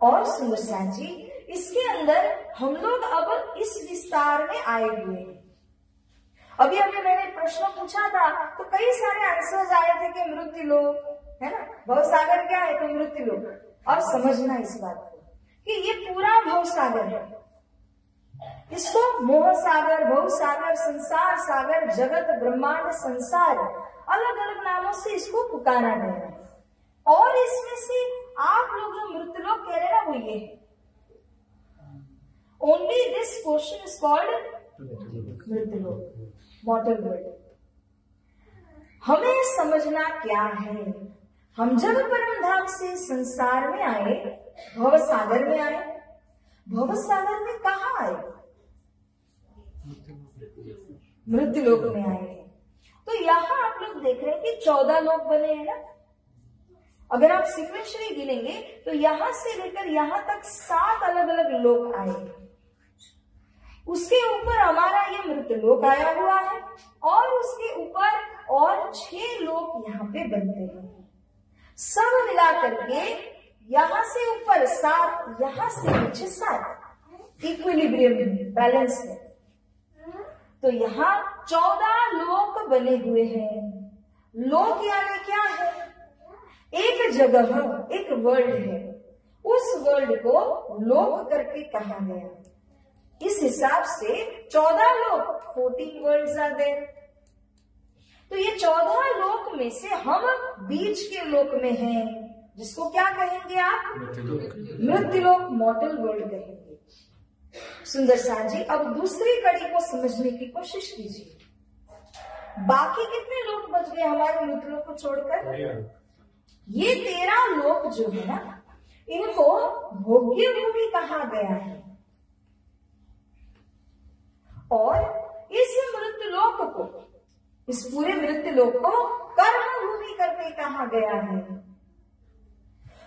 और सुंदर साथ जी, इसके अंदर हम लोग अब इस विस्तार में आए हुए हैं। अभी मैंने प्रश्न पूछा था तो कई सारे आंसर्स आए थे कि मृत्यु लोक है ना, भवसागर क्या है तो मृत्यु लोक। अब समझना इस बात को कि ये पूरा भवसागर है, इसको मोह सागर, भव सागर, संसार सागर, जगत ब्रह्मांड संसार, अलग अलग नामों से इसको पुकारा गया है। और इसमें से आप लोग जो मृत्युलोक कह रहे हैं ना, वो ये है, only this portion is called मृत्युलोक, मॉर्टल वर्ल्ड। हमें समझना क्या है, हम जब परम धाम से संसार में आए, भव सागर में आए, भव सागर में कहा आए? मृत्यु लोक में आए। तो यहाँ आप लोग देख रहे हैं कि 14 लोक बने हैं ना। अगर आप सीक्वेंशली गिनेंगे तो यहां से लेकर यहां तक 7 अलग अलग लोक आए। उसके ऊपर हमारा ये मृत्यु लोक आया हुआ है और उसके ऊपर और 6 लोक यहाँ पे बनते हैं। सब मिला करके यहां से ऊपर 7, यहां से नीचे 7, इक्विलिब्रियम, बैलेंस है। तो यहाँ 14 लोक बने हुए हैं। लोक यानी क्या है? एक जगह, एक वर्ल्ड है, उस वर्ल्ड को लोक करके कहा गया। इस हिसाब से 14 लोक, 14 वर्ल्ड्स आर देयर। तो ये 14 लोक में से हम बीच के लोक में हैं, जिसको क्या कहेंगे आप? मृत्यु लोक, मॉर्टल वर्ल्ड कहेंगे। सुंदर साथ जी, अब दूसरी कड़ी को समझने की कोशिश कीजिए। बाकी कितने लोक बच गए हमारे मृत्यु लोक को छोड़कर? ये 13 लोक जो है ना, इनको भोग्य भूमि कहा गया है। और इस मृत्यु लोक को, इस पूरे मृत्यु लोक को कर्म भूमि करके कहा गया है।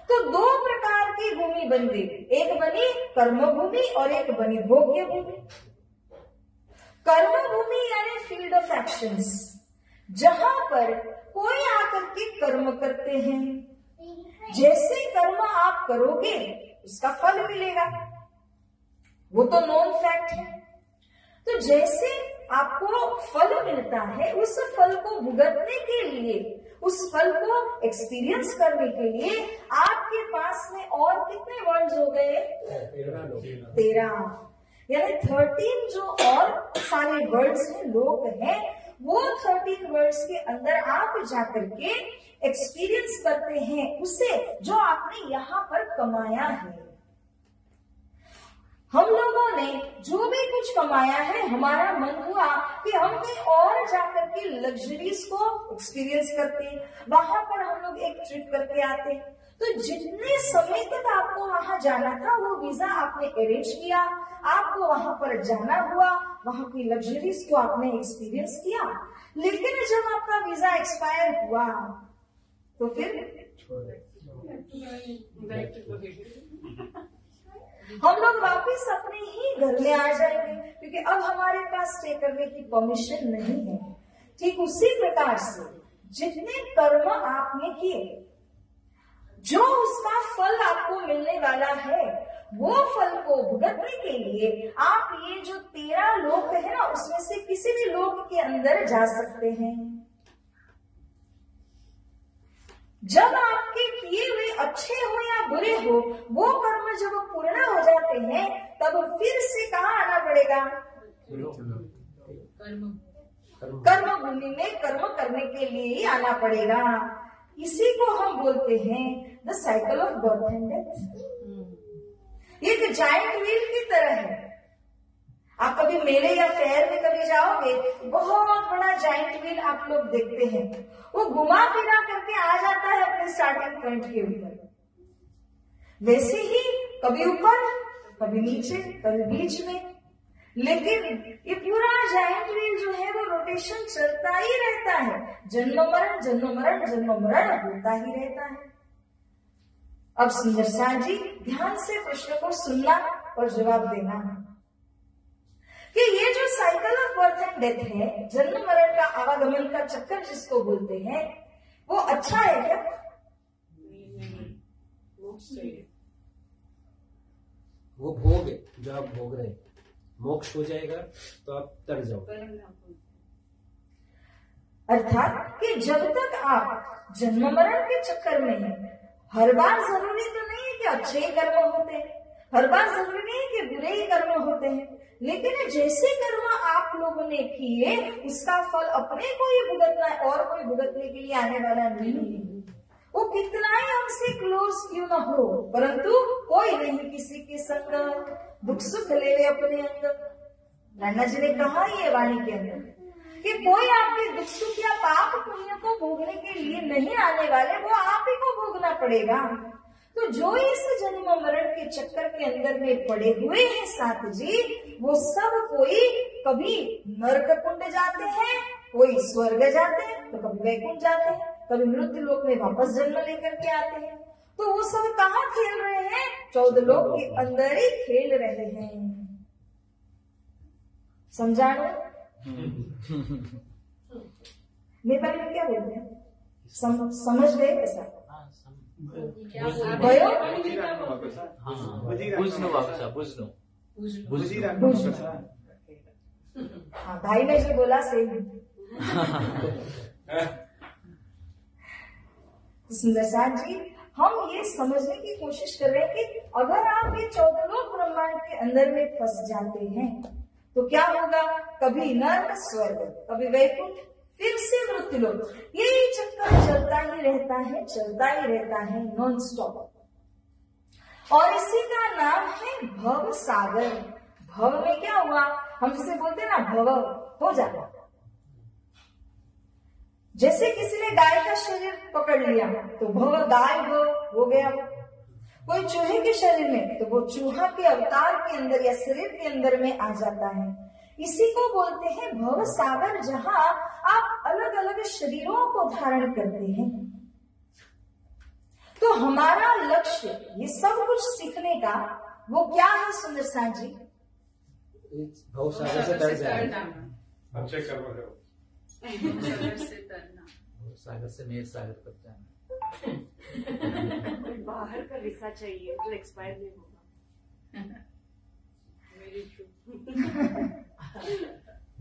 तो 2 प्रकार की भूमि बन गई, एक बनी कर्म भूमि और एक बनी भोग्य भूमि। कर्म भूमि यानी फील्ड ऑफ एक्शंस, जहां पर कोई आकर के कर्म करते हैं। जैसे कर्म आप करोगे उसका फल मिलेगा, वो तो नॉन फैक्ट है। तो जैसे आपको फल मिलता है, उस फल को भुगतने के लिए, उस फल को एक्सपीरियंस करने के लिए आपके पास में और कितने वर्ड्स हो गए? 13, यानी 13 जो और सारे वर्ड्स हैं, लोग हैं, वो 13 वर्ड्स के अंदर आप जाकर के एक्सपीरियंस करते हैं उसे जो आपने यहाँ पर कमाया है। हम लोगों ने जो भी कुछ कमाया है, हमारा मन हुआ कि हम कहीं और जाकर के लग्जरीज को एक्सपीरियंस करते, वहां पर हम लोग एक ट्रिप करके आते। तो जितने समय तक आपको वहां जाना था वो वीजा आपने अरेंज किया, आपको वहां पर जाना हुआ, वहां की लग्जरीज को आपने एक्सपीरियंस किया। लेकिन जब आपका वीजा एक्सपायर हुआ तो फिर हम लोग वापस अपने ही घर में आ जाएंगे, क्योंकि अब हमारे पास स्टे करने की परमिशन नहीं है। ठीक उसी प्रकार से जितने कर्म आपने किए, जो उसका फल आपको मिलने वाला है, वो फल को भुगतने के लिए आप ये जो 13 लोक है ना, उसमें से किसी भी लोक के अंदर जा सकते हैं। जब आपके किए हुए अच्छे हो या बुरे हो, वो कर्म जब पूर्ण हो जाते हैं, तब फिर से कहाँ आना पड़ेगा? कर्म भूमि में कर्म करने के लिए ही आना पड़ेगा। इसी को हम बोलते हैं the cycle of birth and death. ये एक जाइंट व्हील की तरह है। आप कभी मेले या फेयर में कभी जाओगे, बहुत बड़ा जाइंट व्हील आप लोग देखते हैं, वो घुमा फिरा करके आ जाता है अपने स्टार्टिंग पॉइंट के ऊपर। वैसे ही कभी ऊपर, कभी नीचे, कभी बीच में, लेकिन ये पूरा जाइंट व्हील जो है वो रोटेशन चलता ही रहता है। जन्म मरण, जन्म मरण, जन्म मरण होता ही रहता है। अब सुंदरसान जी ध्यान से प्रश्न को सुनना और जवाब देना कि ये जो cycle of birth and death है, जन्म मरण का आवागमन का चक्कर जिसको बोलते हैं, वो अच्छा है क्या? वो भोग है जो आप भोग रहे हैं। मोक्ष हो जाएगा तो आप तर जाओ। अर्थात कि जब तक आप जन्म मरण के चक्कर में हैं, हर बार जरूरी तो नहीं है कि अच्छे ही कर्म होते हैं, हर बार जरूरी नहीं है कि बुरे ही कर्म होते हैं, लेकिन जैसे कर्म आप लोगों ने किए उसका फल अपने को ही भुगतना है, और कोई भुगतने के लिए आने वाला नहीं है। वो कितना ही हमसे क्लोज क्यों न हो, परंतु कोई नहीं किसी के संग, दुख सुख ले ले अपने अंदर। नाना जी ने कहा ये वाणी के अंदर कि कोई आपके दुख सुख या पाप पुण्य को भोगने के लिए नहीं आने वाले, वो आप ही को भोगना पड़ेगा। तो जो इस जन्म मरण के चक्कर के अंदर में पड़े हुए हैं साथ जी, वो सब कोई कभी नरक कुंड जाते हैं, कोई स्वर्ग जाते हैं, तो कभी वैकुंठ जाते हैं, कभी मृत्यु लोक में वापस जन्म लेकर के आते हैं। तो वो सब कहाँ खेल रहे हैं? 14 लोक के अंदर ही खेल रहे हैं। समझा लो? नेपाली में क्या बोलते हैं? समझ गए ऐसा? भयो? हाँ, भाई ने जो बोला सही। सुंदरसान जी, हम ये समझने की कोशिश कर रहे हैं कि अगर आप ये 14 लोक ब्रह्मांड के अंदर में फंस जाते हैं तो क्या होगा? कभी नर्क स्वर्ग, कभी वैकुंठ, फिर से मृत्यु लोक। यही चक्कर चलता ही रहता है, चलता ही रहता है नॉन स्टॉप। और इसी का नाम है भव सागर। भव में क्या हुआ? हम जिसे बोलते हैं ना भव, हो जाता। जैसे किसी ने गाय का शरीर पकड़ लिया तो भव गाय हो गया। कोई चूहे के शरीर में तो वो चूहा के अवतार के अंदर या शरीर के अंदर में आ जाता है। इसी को बोलते हैं भव सागर, जहां आप अलग अलग शरीरों को धारण करते हैं। तो हमारा लक्ष्य ये सब कुछ सीखने का वो क्या है सुंदरसान जी? भव सागर से तर जाए। अच्छे कर्म करो। सागर से तरना, और सागर से मेहर सागर तक जाना। बाहर का वीसा चाहिए जो एक्सपायर नहीं होगा। मेरी ट्रू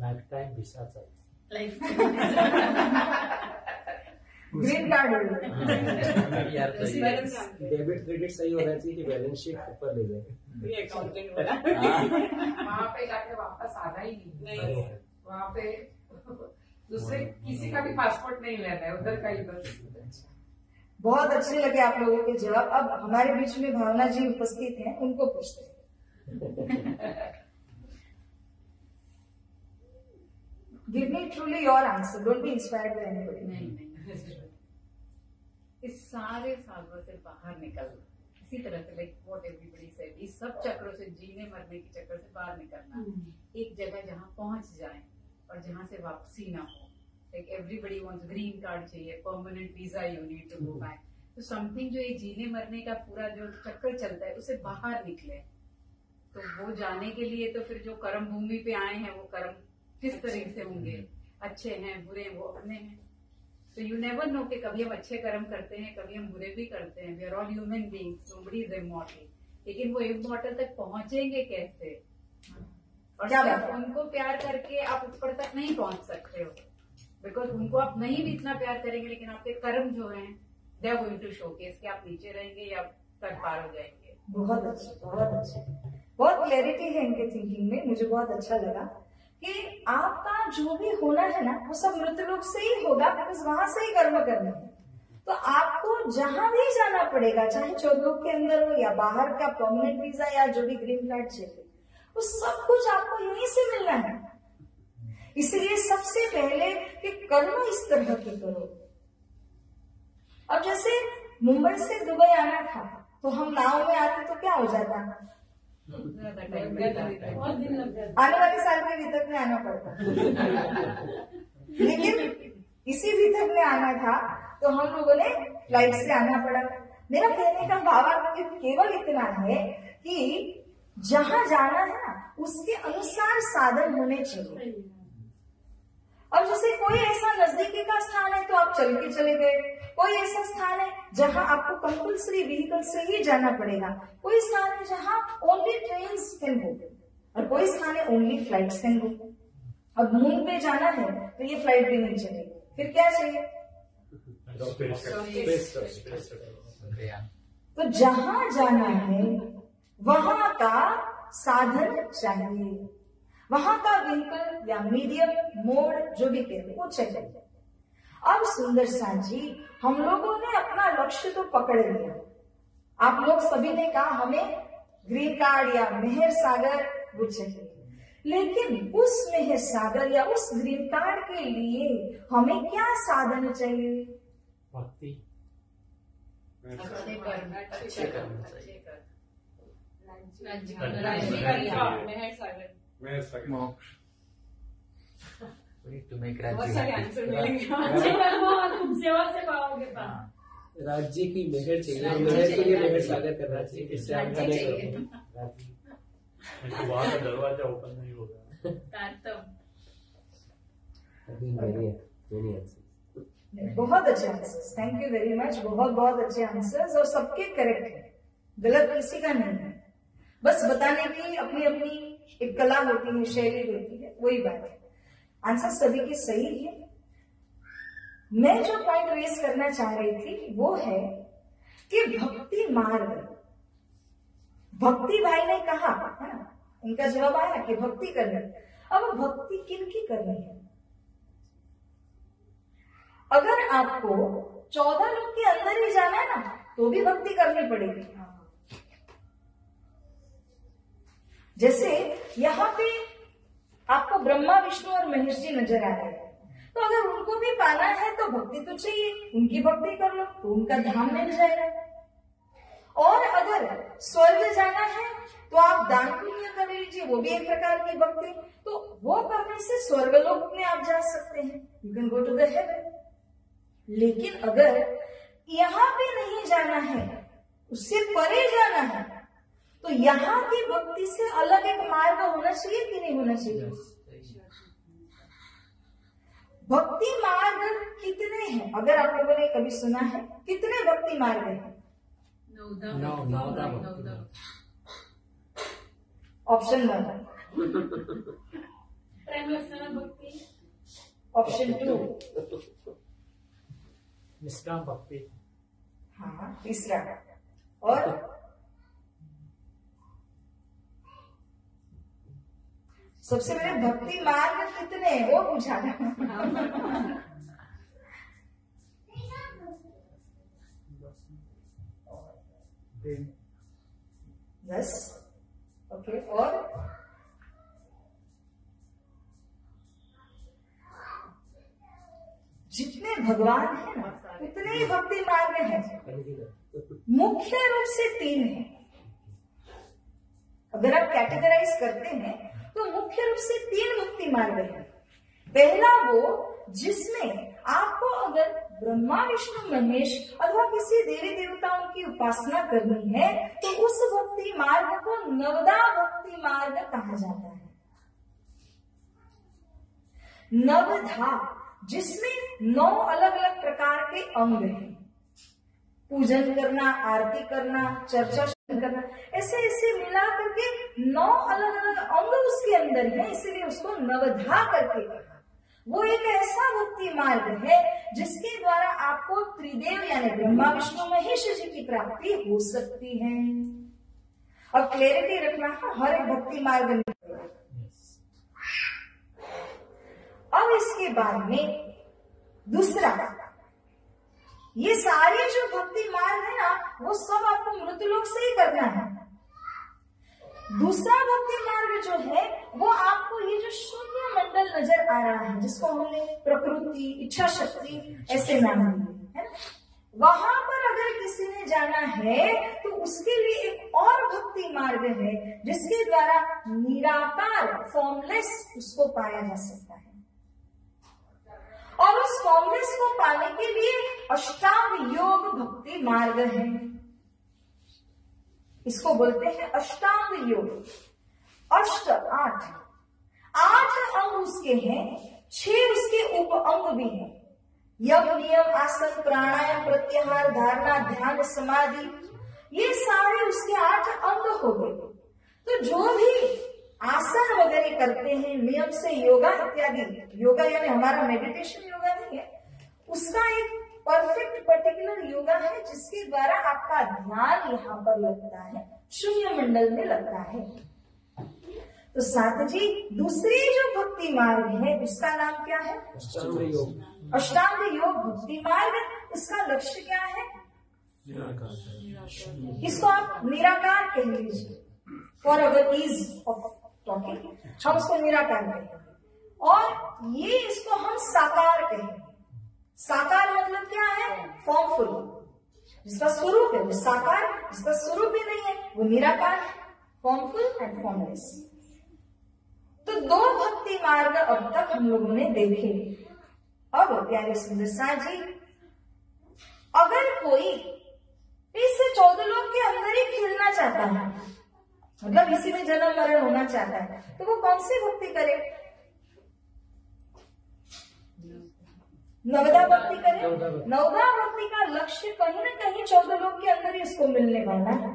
लाइफ टाइम वीसा चाहिए। Life green card holder. यार डेबिट क्रेडिट सही होना चाहिए कि बैलेंस शीट ऊपर ले जाए। ये अकाउंटेंट बोला। वहाँ पे जाके वापस आना ही नहीं। नहीं। वहाँ पे दूसरे किसी का भी पासपोर्ट नहीं लेना है, उधर का ही बस। बहुत अच्छे लगे आप लोगों के जवाब। अब हमारे बीच में भावना जी उपस्थित हैं, उनको पूछते हैं। Give me truly your answer. Don't be inspired by anybody. नहीं। इस सारे सालों से बाहर निकल, इसी तरह से लाइक व्हाट एवरीबॉडी सेड, इस सब चक्रों से, जीने मरने के चक्कर से बाहर निकलना, एक जगह जहाँ पहुंच जाए और जहाँ से वापसी ना हो। Like everybody wants green card चाहिए, permanent visa, you need to go back. तो समथिंग जो ये जीने मरने का पूरा जो चक्कर चलता है उससे बाहर निकले। तो वो जाने के लिए तो फिर जो कर्म भूमि पे आए हैं वो कर्म किस तरह से होंगे, अच्छे हैं बुरे हैं, वो अपने हैं। तो यू नेवर नो कि कभी हम अच्छे कर्म करते हैं, कभी हम बुरे भी करते हैं। We are all human beings, nobody is immortal. लेकिन वो इमॉर्टल तक पहुंचेंगे कैसे? और क्या सिर्फ बात है? उनको प्यार करके आप ऊपर तक नहीं पहुंच सकते हो, बिकॉज उनको आप नहीं भी इतना प्यार करेंगे, लेकिन आपके कर्म जो हैं they are going to showcase कि आप नीचे रहेंगे या तक पार हो जाएंगे। बहुत अच्छे, बहुत अच्छे। बहुत क्लैरिटी है इनके थिंकिंग में। मुझे बहुत अच्छा लगा कि आपका जो भी होना है ना वो सब मृतलोक से ही होगा, बिकॉज वहां से ही कर्म करना है। तो आपको जहां भी जाना पड़ेगा, चाहे चौदलोक के अंदर हो या बाहर का परमानेंट वीजा या जो भी ग्रीन कार्ड चाहिए, वो सब कुछ आपको यहीं से मिलना है। इसलिए सबसे पहले कि कर्म इस तरह के करो। अब जैसे मुंबई से दुबई आना था तो हम नाव में आते तो क्या हो जाता, बहुत दिन लग जाता। आने वाले साल में वितक में आना पड़ता। लेकिन इसी वितक में आना था तो हम लोगों ने फ्लाइट से आना पड़ा। मेरा कहने का भावार्थ केवल इतना है कि जहां जाना है ना उसके अनुसार साधन होने चाहिए। अब जैसे कोई ऐसा नजदीकी का स्थान है तो आप चल के चले गए, कोई ऐसा स्थान है जहां आपको कंपल्सरी व्हीकल से ही जाना पड़ेगा, कोई स्थान है जहां ओनली ट्रेन कैन गो, और कोई स्थान है ओनली फ्लाइट कैन गो। अब मून पे जाना है तो ये फ्लाइट भी नहीं चलेगी, फिर क्या चाहिए? तो जहां जाना है वहां का साधन चाहिए, वहां का व्हीकल या मीडियम मोड जो भी कहते वो चाहिए। अब सुंदर सा जी, हम लोगों ने अपना लक्ष्य तो पकड़ लिया। आप लोग सभी ने कहा हमें ग्रीन कार्ड या मेहर सागर वो चाहिए, लेकिन उस मेहर सागर या उस ग्रीन कार्ड के लिए हमें क्या साधन चाहिए? भक्ति, अच्छे कर्म, अच्छे कर्म चाहिए। मेहर सागर। मोक्ष। टू मेक बहुत सारे राज्य आंसर मिलेंगे। अच्छे कर्म और तुम सेवा से पाओगे पास। राज्य की मेहर चाहिए, मेहर के लिए मेहर सागर करना चाहिए, इससे हम राज्य कनेक्ट चाहिए। करते हैं। राज्य। वहाँ का दरवाजा ओपन नहीं होगा। तारतम। Again, many answers. बहुत अच्छे answers, thank you very much. बहुत बहुत अच्छे आंसर्स और सबके करेक्ट है, गलत किसी का नहीं है। बस बताने की अपनी अपनी एक कला होती है, शैली होती है, वही बात है। आंसर सभी के सही है। मैं जो पॉइंट रेस करना चाह रही थी वो है कि भक्ति मार्ग, भक्ति भाई ने कहा है ना, उनका जवाब आया कि भक्ति करनी। अब भक्ति किनकी करनी है? अगर आपको 14 लोग के अंदर ही जाना है ना तो भी भक्ति करनी पड़ेगी। जैसे यहाँ पे आपको ब्रह्मा विष्णु और महेश जी नजर आ रहे हैं, तो अगर उनको भी पाना है तो भक्ति तो चाहिए, उनकी भक्ति कर लो तो उनका धाम मिल जाएगा। और अगर स्वर्ग जाना है तो आप दान पुण्य कर लीजिए, वो भी एक प्रकार की भक्ति, तो वो करने से स्वर्गलोक में आप जा सकते हैं, you can go to the heaven. लेकिन अगर यहाँ पे नहीं जाना है, उससे परे जाना है, तो यहाँ की भक्ति से अलग एक मार्ग होना चाहिए कि नहीं होना चाहिए? भक्ति मार्ग कितने हैं? अगर आप लोगों ने कभी सुना है, कितने भक्ति मार्ग हैं? ऑप्शन 1, प्रेम लक्षण भक्ति, ऑप्शन 2, निष्काम भक्ति, हाँ तीसरा, और सबसे पहले भक्ति मार्ग कितने हैं वो पूछा था। बस ओके, और जितने भगवान हैं ना उतने ही भक्ति मार्ग हैं। मुख्य रूप से 3 हैं। अगर आप कैटेगराइज करते हैं तो मुख्य रूप से 3 भक्ति मार्ग हैं। पहला वो जिसमें आपको अगर ब्रह्मा विष्णु महेश अथवा किसी देवी देवताओं की उपासना करनी है तो उस भक्ति मार्ग को नवदा भक्ति मार्ग कहा जाता है। नवधा जिसमें 9 अलग अलग प्रकार के अंग हैं। पूजन करना, आरती करना, चर्चा करना, ऐसे ऐसे मिला करके 9 अलग अलग अंग उसके अंदर है, इसीलिए उसको नवधा करके कहा। वो एक ऐसा भक्ति मार्ग है जिसके द्वारा आपको त्रिदेव यानी ब्रह्मा विष्णु महेश जी की प्राप्ति हो सकती है। अब क्लैरिटी रखना, हर एक भक्ति मार्ग में। अब इसके बाद में दूसरा, ये सारे जो भक्ति मार्ग है ना वो सब आपको मृत्युलोक से ही करना है। दूसरा भक्ति मार्ग जो है वो आपको ये जो शून्य मंडल नजर आ रहा है, जिसको हमने प्रकृति, इच्छा शक्ति ऐसे नाम दिए है, वहां पर अगर किसी ने जाना है तो उसके लिए एक और भक्ति मार्ग है जिसके द्वारा निराकार फॉर्मलेस उसको पाया जा सकता है। और उस फॉर्मलेस को पाने के लिए अष्टांग योग भक्ति मार्ग है। इसको बोलते हैं अष्टांग योग। अष्ट 8 अंग उसके हैं, 6 उसके उप अंग भी हैं। यम, नियम, आसन, प्राणायाम, प्रत्याहार, धारणा, ध्यान, समाधि, ये सारे उसके 8 अंग हो गए। तो जो भी आसन वगैरह करते हैं, नियम से योगा इत्यादि, योगा यानी हमारा मेडिटेशन योगा नहीं है, उसका एक परफेक्ट पर्टिकुलर योगा है जिसके द्वारा आपका ध्यान यहाँ पर लगता है, शून्य मंडल में लगता है। तो साथ जी दूसरी जो भक्ति मार्ग है उसका नाम क्या है? अष्टांग योग। अष्टांग योग भक्ति मार्ग, उसका लक्ष्य क्या है? इसको आप निराकार कह लीजिए, for our ease of talking हम उसको निराकार कहेंगे, और ये इसको हम साकार कहेंगे। साकार मतलब क्या है? फॉर्मफुल, जिसका स्वरूप है वो साकार, जिसका स्वरूप ही नहीं है वो निराकार, फॉर्मफुल एंड फॉर्मलेस। तो 2 भक्ति मार्ग अब तक हम लोगों ने देखे। अब प्यारे सुंदर सा जी, अगर कोई इस 14 लोक के अंदर ही खेलना चाहता है, मतलब इसी में जन्म मरण होना चाहता है, तो वो कौन सी भक्ति करे? नवदा भक्ति करे। नवदा भक्ति का लक्ष्य कहीं ना कहीं 14 लोक के अंदर ही उसको मिलने वाला है,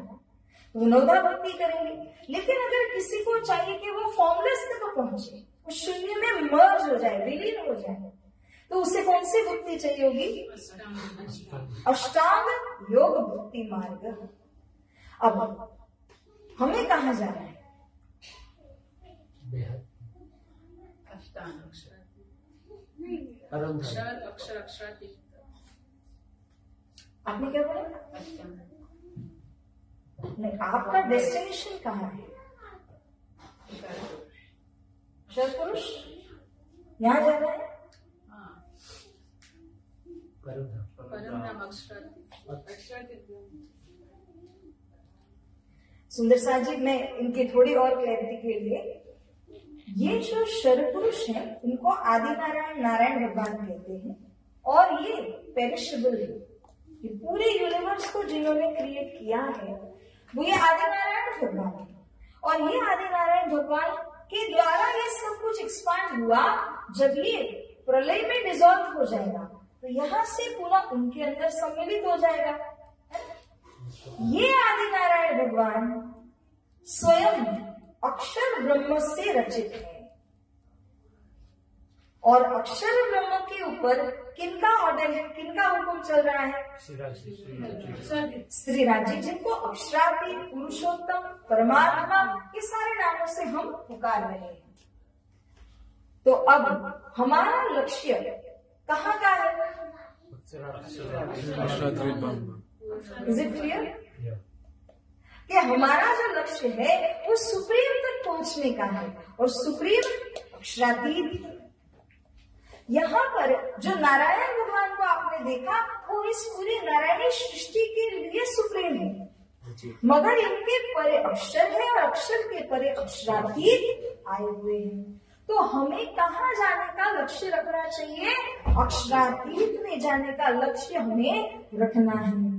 वो नवदा भक्ति करेंगे। लेकिन अगर किसी को चाहिए कि वो फॉर्मलेस तक पहुंचे, वो शून्य में मर्ज हो जाए, विलीन हो जाए, तो उसे कौन सी भक्ति चाहिए होगी? अष्टांग योग भक्ति मार्ग। अब हमें कहाँ जाना है? आपने क्या बोला? नहीं, आपका डेस्टिनेशन कहाँ है? अक्षर पुरुष यहाँ जाना है। सुंदर सा जी, मैं इनकी थोड़ी और क्लैरिटी के लिए, ये जो शर पुरुष है इनको आदि नारायण नारायण भगवान कहते हैं, और ये पेरिशेबल है। ये पूरे यूनिवर्स को जिन्होंने क्रिएट किया है वो ये आदि नारायण भगवान है, और ये आदि नारायण भगवान के द्वारा ये सब कुछ एक्सपांड हुआ जब ये प्रलय में डिसॉल्व हो जाएगा, तो यहाँ से पुनः उनके अंदर सम्मिलित हो जाएगा। ये आदि नारायण भगवान स्वयं अक्षर ब्रह्म से रचित है, और अक्षर ब्रह्म के ऊपर किनका ऑर्डर है, किनका हुक्म चल रहा है? श्री राजी, जिनको अक्षरातीत, पुरुषोत्तम, परमात्मा, ये सारे नामों से हम पुकार रहे हैं। तो अब हमारा लक्ष्य कहाँ का है? इज इट क्लियर कि हमारा जो लक्ष्य है वो सुप्रीम तक पहुंचने का है, और सुप्रीम अक्षरातीत। यहाँ पर जो नारायण भगवान को आपने देखा वो इस पूरी नारायणी सृष्टि के लिए सुप्रीम है, मगर इनके परे अक्षर है और अक्षर के परे अक्षरातीत आए हुए हैं। तो हमें कहाँ जाने का लक्ष्य रखना चाहिए? अक्षरातीत में जाने का लक्ष्य हमें रखना है।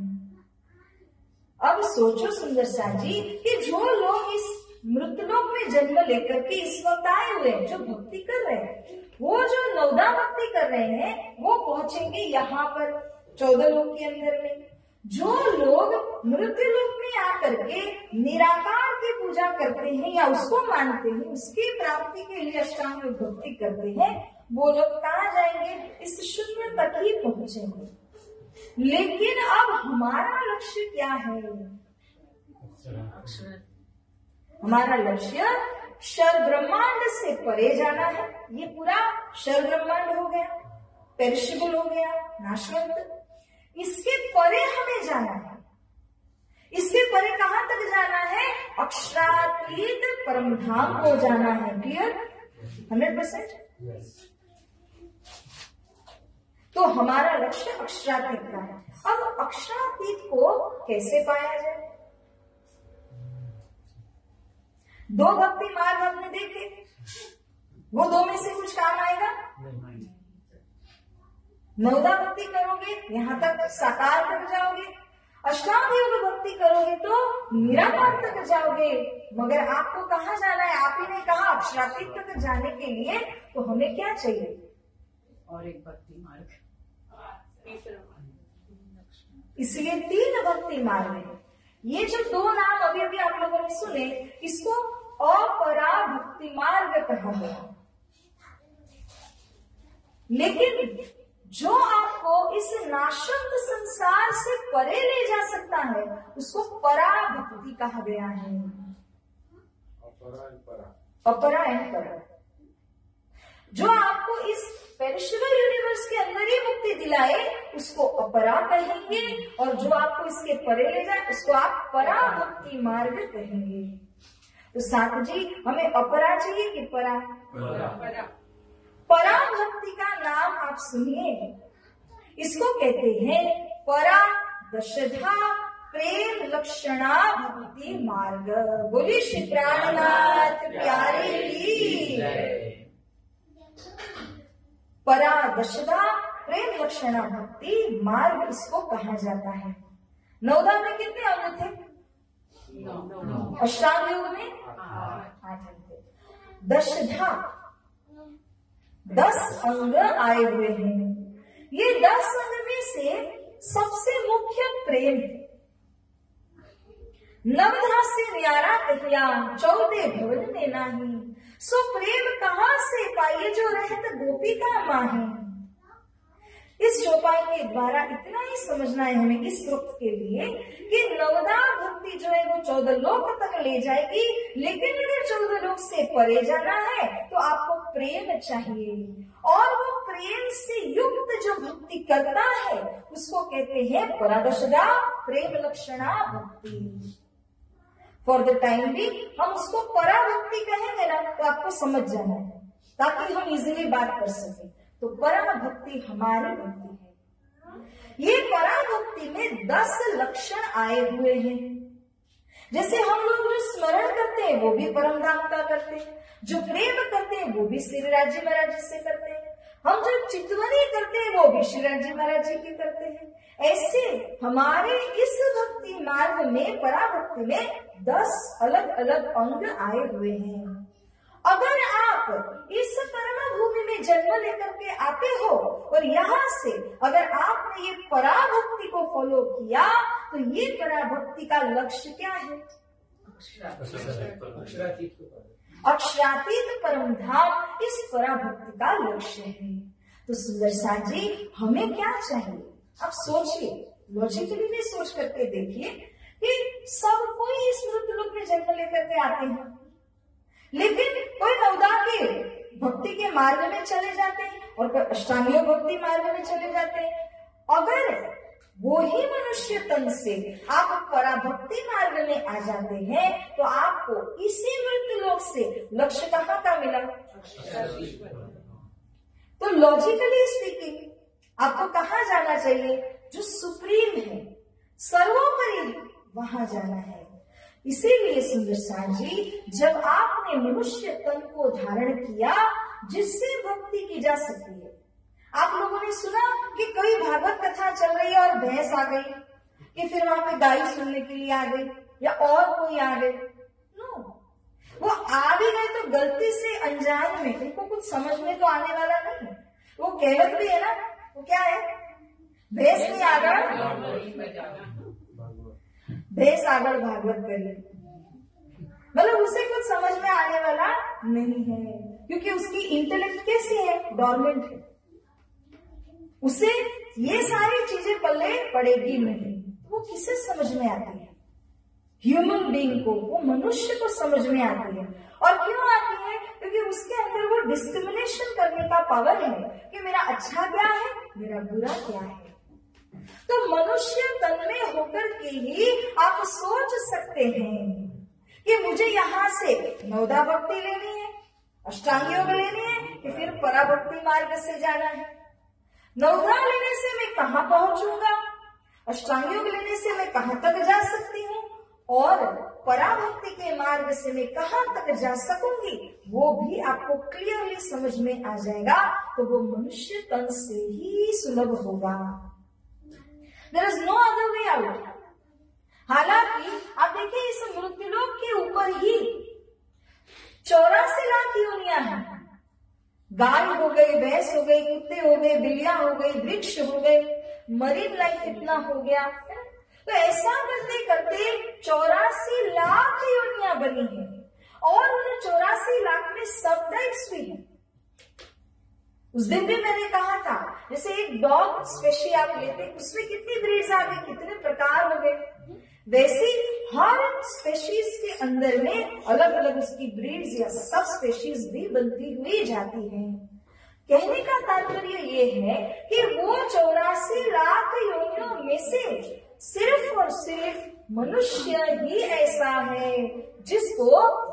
अब सोचो सुंदर सा जी कि जो लोग इस मृतलोक में जन्म लेकर के इस वक्त आए हुए हैं, जो भक्ति कर रहे हैं, वो जो नवदा भक्ति कर रहे हैं, वो पहुंचेंगे यहाँ पर 14 लोक के अंदर में। जो लोग मृत्यु लोक में आकर के निराकार की पूजा करते हैं या उसको मानते हैं, उसकी प्राप्ति के लिए अष्टांग भक्ति करते हैं, वो लोग कहाँ जाएंगे? इस शून्य तक ही पहुंचेंगे। लेकिन अब हमारा लक्ष्य क्या है? हमारा लक्ष्य क्षर ब्रह्मांड से परे जाना है। ये पूरा क्षर ब्रह्मांड हो गया, पेरिशेबल हो गया, नाशवंत। इसके परे हमें जाना है। इसके परे कहां तक जाना है? अक्षरातीत परम धाम को जाना है। क्लियर? 100%। तो हमारा लक्ष्य अक्षरातीत का है। अब अक्षरातीत को कैसे पाया जाए? 2 भक्ति मार्ग हमने देखे, वो 2 में से कुछ काम आएगा? नवदा भक्ति करोगे यहाँ तक साकार तक जाओगे, अष्टांग योग भक्ति करोगे तो निराकार तक जाओगे, मगर आपको कहाँ जाना है? आप ही ने कहा अक्षरातीत तक जाने के लिए तो हमें क्या चाहिए? और एक भक्ति मार्ग। इसलिए 3 भक्ति मार्ग है। ये जो 2 नाम अभी अभी आप लोगों ने सुने, इसको अपरा भक्ति मार्ग कहा गया। लेकिन जो आपको इस नाशवंत संसार से परे ले जा सकता है, उसको परा भक्ति कहा गया है। अपरा एंड परा, जो आपको इस पेरिशेबल यूनिवर्स के अंदर ही मुक्ति दिलाए, उसको अपरा कहेंगे, और जो आपको इसके परे ले जाए उसको आप परा भक्ति मार्ग कहेंगे। तो साथ जी, हमें अपरा चाहिए कि परा? परा भक्ति का नाम आप सुनिए, इसको कहते हैं परा दशधा प्रेम लक्षणा भक्ति मार्ग। बोलिए श्री प्राणनाथ प्यारे की। परा दशधा प्रेम लक्षणा भक्ति मार्ग इसको कहा जाता है। नवदा में कितने अंग थे? अष्टांग योग में 8 अंग थे। दशधा 10 अंग आए हुए हैं। ये 10 अंग में से सबसे मुख्य प्रेम है। नवधा से न्यारा कहिया 14 भवन में नाही, सो प्रेम कहाँ से पाइए जो रहत गोपिका माही। इस चौपाई के द्वारा इतना ही समझना है हमें इस वक्त के लिए कि नवदा भक्ति जो है वो 14 लोक तक ले जाएगी, लेकिन अगर 14 लोक से परे जाना है तो आपको प्रेम चाहिए, और वो प्रेम से युक्त जो भक्ति करता है उसको कहते हैं परादशदा प्रेम लक्षणा भक्ति। फॉर द टाइम भी हम उसको परा भक्ति कहेंगे ना तो आपको समझ जाना है, ताकि हम इजीली बात कर सके। तो परा भक्ति हमारी भक्ति है। ये परा भक्ति में 10 लक्षण आए हुए हैं। जैसे हम लोग जो स्मरण करते हैं वो भी परम धाम का करते हैं, जो प्रेम करते हैं वो भी श्री राज्य महाराज जी से करते हैं, हम जो चितवनी करते हैं वो भी श्री राज्य महाराज जी की करते हैं। ऐसे हमारे इस भक्ति मार्ग में परा भक्ति में 10 अलग अलग अंग आए हुए हैं। अगर आप इस कर्म भूमि में जन्म लेकर के आते हो और यहाँ से अगर आपने ये पराभक्ति को फॉलो किया तो ये पराभक्ति का लक्ष्य क्या है? अक्षरातीत परम धाम इस पराभक्ति का लक्ष्य है। तो सुंदर साथ जी हमें क्या चाहिए? आप सोचिए, लॉजिकली भी सोच करके देखिए कि सब कोई इस मृत्यु लोक में जन्म लेकर के आते हैं, लेकिन कोई नवदा के भक्ति के मार्ग में चले जाते हैं और कोई अष्टांगिक भक्ति मार्ग में चले जाते हैं। अगर वो ही मनुष्य तन से आप पराभक्ति मार्ग में आ जाते हैं तो आपको इसी मृत्यु लोक से लक्ष्य कहाँ का मिला? तो लॉजिकली स्पीकिंग आपको कहाँ जाना चाहिए? जो सुप्रीम है, सर्वोपरि है, वहां जाना है। इसीलिए सुंदर साथ जी जब आपने मनुष्य तन को धारण किया जिससे भक्ति की जा सकती है, आप लोगों ने सुना कि कोई भागवत कथा चल रही है और भैंस आ गई कि फिर वहां पे गाय सुनने के लिए आ गई या और कोई आ गई? नो, वो आ भी गए तो गलती से अनजान में, उनको कुछ समझ में तो आने वाला नहीं है। वो कहावत भी है ना, वो क्या है? भैंस नहीं आगड़ भैंस आगड़ भागवत करिए, मतलब उसे कुछ समझ में आने वाला नहीं है क्योंकि उसकी इंटेलेक्ट कैसी है? डॉर्मेंट है, उसे ये सारी चीजें पल्ले पड़ेगी नहीं। वो किसे समझ में आती है? ह्यूमन बीइंग को, वो मनुष्य को समझ में आती है। और क्यों आती है? क्योंकि उसके अंदर वो डिस्क्रिमिनेशन करने का पावर है कि मेरा अच्छा क्या है, मेरा बुरा क्या है। तो मनुष्य तन में होकर के ही आप सोच सकते हैं कि मुझे यहाँ से नवदा भक्ति लेनी है, अष्टांग योग लेनी है कि फिर पराभक्ति मार्ग से जाना है। नवदा लेने से मैं कहाँ पहुंचूंगा, अष्टांग योग लेने से मैं कहाँ तक जा सकती हूँ और पराभक्ति के मार्ग से मैं कहाँ तक जा सकूंगी, वो भी आपको क्लियरली समझ में आ जाएगा। तो वो मनुष्य तन से ही सुलभ होगा। There is no other way out। हालांकि आप देखिए इस मृत्युलोक के ऊपर ही 84 लाख योनियां हैं। गाय हो गई, भैंस हो गई, कुत्ते हो गए, बिल्लियां हो गई, वृक्ष हो गए, मरीन लाइफ इतना हो गया। तो ऐसा करते करते 84 लाख योनियां बनी है और उन 84 लाख में सब टाइप्स भी है। उस दिन भी मैंने कहा था जैसे एक डॉग स्पेशी आप लेते उसमें कितनी ब्रीड्स आ गई, कितने प्रकार हो गए, वैसे हर स्पेशीज के अंदर में अलग अलग उसकी ब्रीड्स या सब स्पेशीज भी बनती हुई जाती हैं। कहने का तात्पर्य ये है कि वो 84 लाख योनियों में से सिर्फ और सिर्फ मनुष्य ही ऐसा है जिसको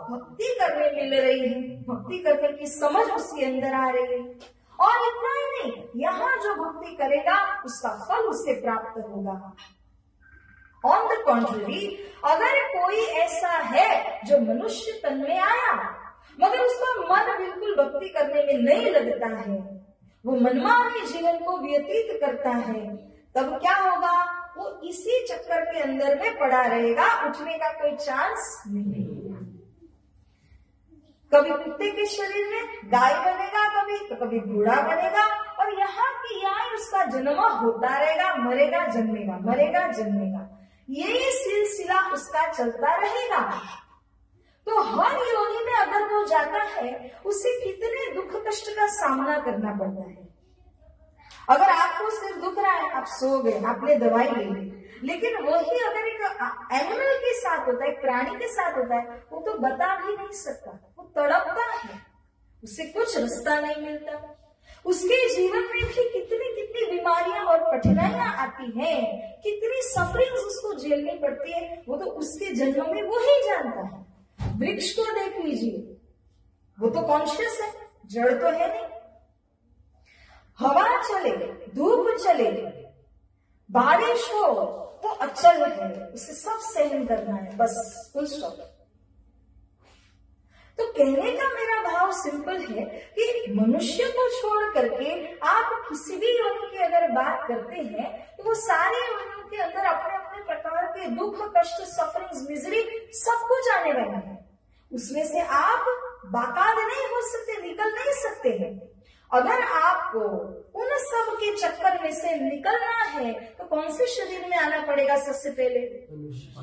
भक्ति करने मिल रही है, भक्ति करने की समझ उसके अंदर आ रही है। और इतना ही नहीं, यहाँ जो भक्ति करेगा उसका फल उससे प्राप्त होगा। ऑन द कॉन्ट्ररी, अगर कोई ऐसा है जो मनुष्य तन में आया मगर उसका मन बिल्कुल भक्ति करने में नहीं लगता है, वो मनमाने जीवन को व्यतीत करता है, तब क्या होगा? वो इसी चक्कर के अंदर में पड़ा रहेगा, उठने का कोई चांस नहीं। कभी कुत्ते के शरीर में गाय बनेगा, कभी घोड़ा बनेगा और यहाँ की यहाँ उसका जन्म होता रहेगा, मरेगा जन्मेगा, मरेगा जन्मेगा, यही सिलसिला उसका चलता रहेगा। तो हर योनि में अगर वो जाता है उसे कितने दुख कष्ट का सामना करना पड़ता है। अगर आपको सिर दुख रहा है, आप सो गए, आपने दवाई ले ली, लेकिन वही अगर एक एनिमल के साथ होता है, एक प्राणी के साथ होता है, वो तो बता भी नहीं सकता, वो तड़पता है, उसे कुछ रास्ता नहीं मिलता। उसके जीवन में भी कितनी कितनी बीमारियां और कठिनाइयां आती हैं, कितनी सफरिंग्स उसको झेलनी पड़ती है, वो तो उसके जन्म में वो ही जानता है। वृक्ष को देख लीजिए, वो तो कॉन्शियस है, जड़ तो है नहीं। हवा चले, धूप चले, बारिश हो, वो अचल है, उसे सब सहन करना है, बस फुल स्टॉप। तो कहने का मेरा भाव सिंपल है कि मनुष्य को छोड़ करके आप किसी भी योनि की अगर बात करते हैं तो वो सारे योनियों के अंदर अपने अपने प्रकार के दुख, कष्ट, सफरिंग्स, मिजरी सब कुछ आने वाला है। उसमें से आप बाकायद नहीं हो सकते, निकल नहीं सकते हैं। अगर आपको उन सब के चक्कर में से निकलना है तो कौन से शरीर में आना पड़ेगा? सबसे पहले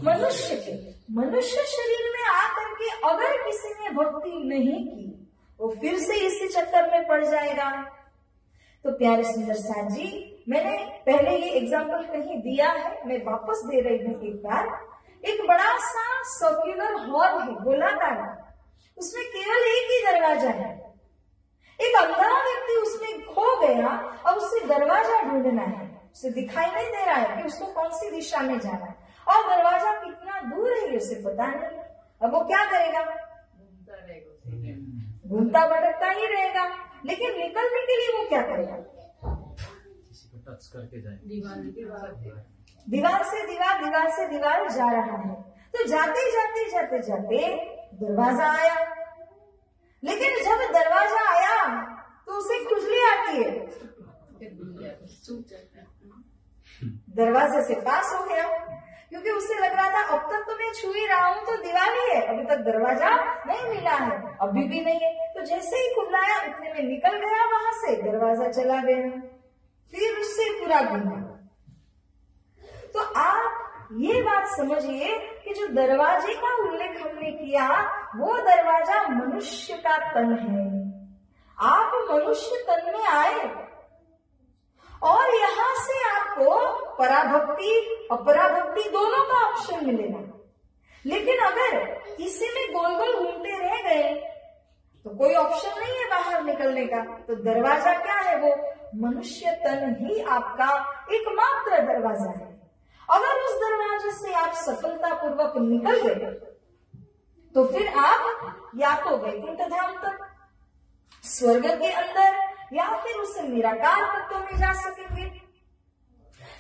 मनुष्य के। मनुष्य शरीर में आकर के अगर किसी ने भक्ति नहीं की वो फिर से इसी चक्कर में पड़ जाएगा। तो प्यारे सुंदर साथ जी, मैंने पहले ये एग्जाम्पल कहीं दिया है, मैं वापस दे रही हूँ एक बार। एक बड़ा सा सर्कुलर हॉल है, गोलाकार, उसमें केवल एक ही दरवाजा है। एक अंधा व्यक्ति उसमें खो गया, अब उसे दरवाजा ढूंढना है, उसे दिखाई नहीं दे रहा है कि उसको कौन सी दिशा में जाना है और दरवाजा कितना दूर है उसे पता नहीं। अब वो क्या करेगा? घूमता भटकता ही रहेगा। लेकिन निकलने के लिए वो क्या करेगा? किसी को टच करके जाए, दीवार से दीवार, दीवार से दीवार जा रहा है। तो जाते जाते जाते जाते दरवाजा आया, लेकिन जब दरवाजा आया तो उसे खुजली आती है, दरवाजे से पास हो गया, क्योंकि उसे लग रहा था अब तक तो मैं छू ही रहा हूँ तो दीवार ही है, अभी तक दरवाजा नहीं मिला है, अभी भी नहीं है। तो जैसे ही खुलाया उतने में निकल गया वहां से, दरवाजा चला गया, फिर उससे पूरा घूमा। तो आप ये बात समझिए कि जो दरवाजे का उल्लेख हमने किया वो दरवाजा मनुष्य का तन है। आप मनुष्य तन में आए और यहाँ से आपको पराभक्ति अपराभक्ति दोनों का ऑप्शन मिलेगा। लेकिन अगर इसी में गोल गोल घूमते रह गए तो कोई ऑप्शन नहीं है बाहर निकलने का। तो दरवाजा क्या है? वो मनुष्य तन ही आपका एकमात्र दरवाजा है। अगर उस दरवाजे से आप सफलतापूर्वक निकल गए तो फिर आप या तो वैकुंठ धाम तक, स्वर्ग के अंदर, या फिर उस निराकार तत्व में जा सकेंगे,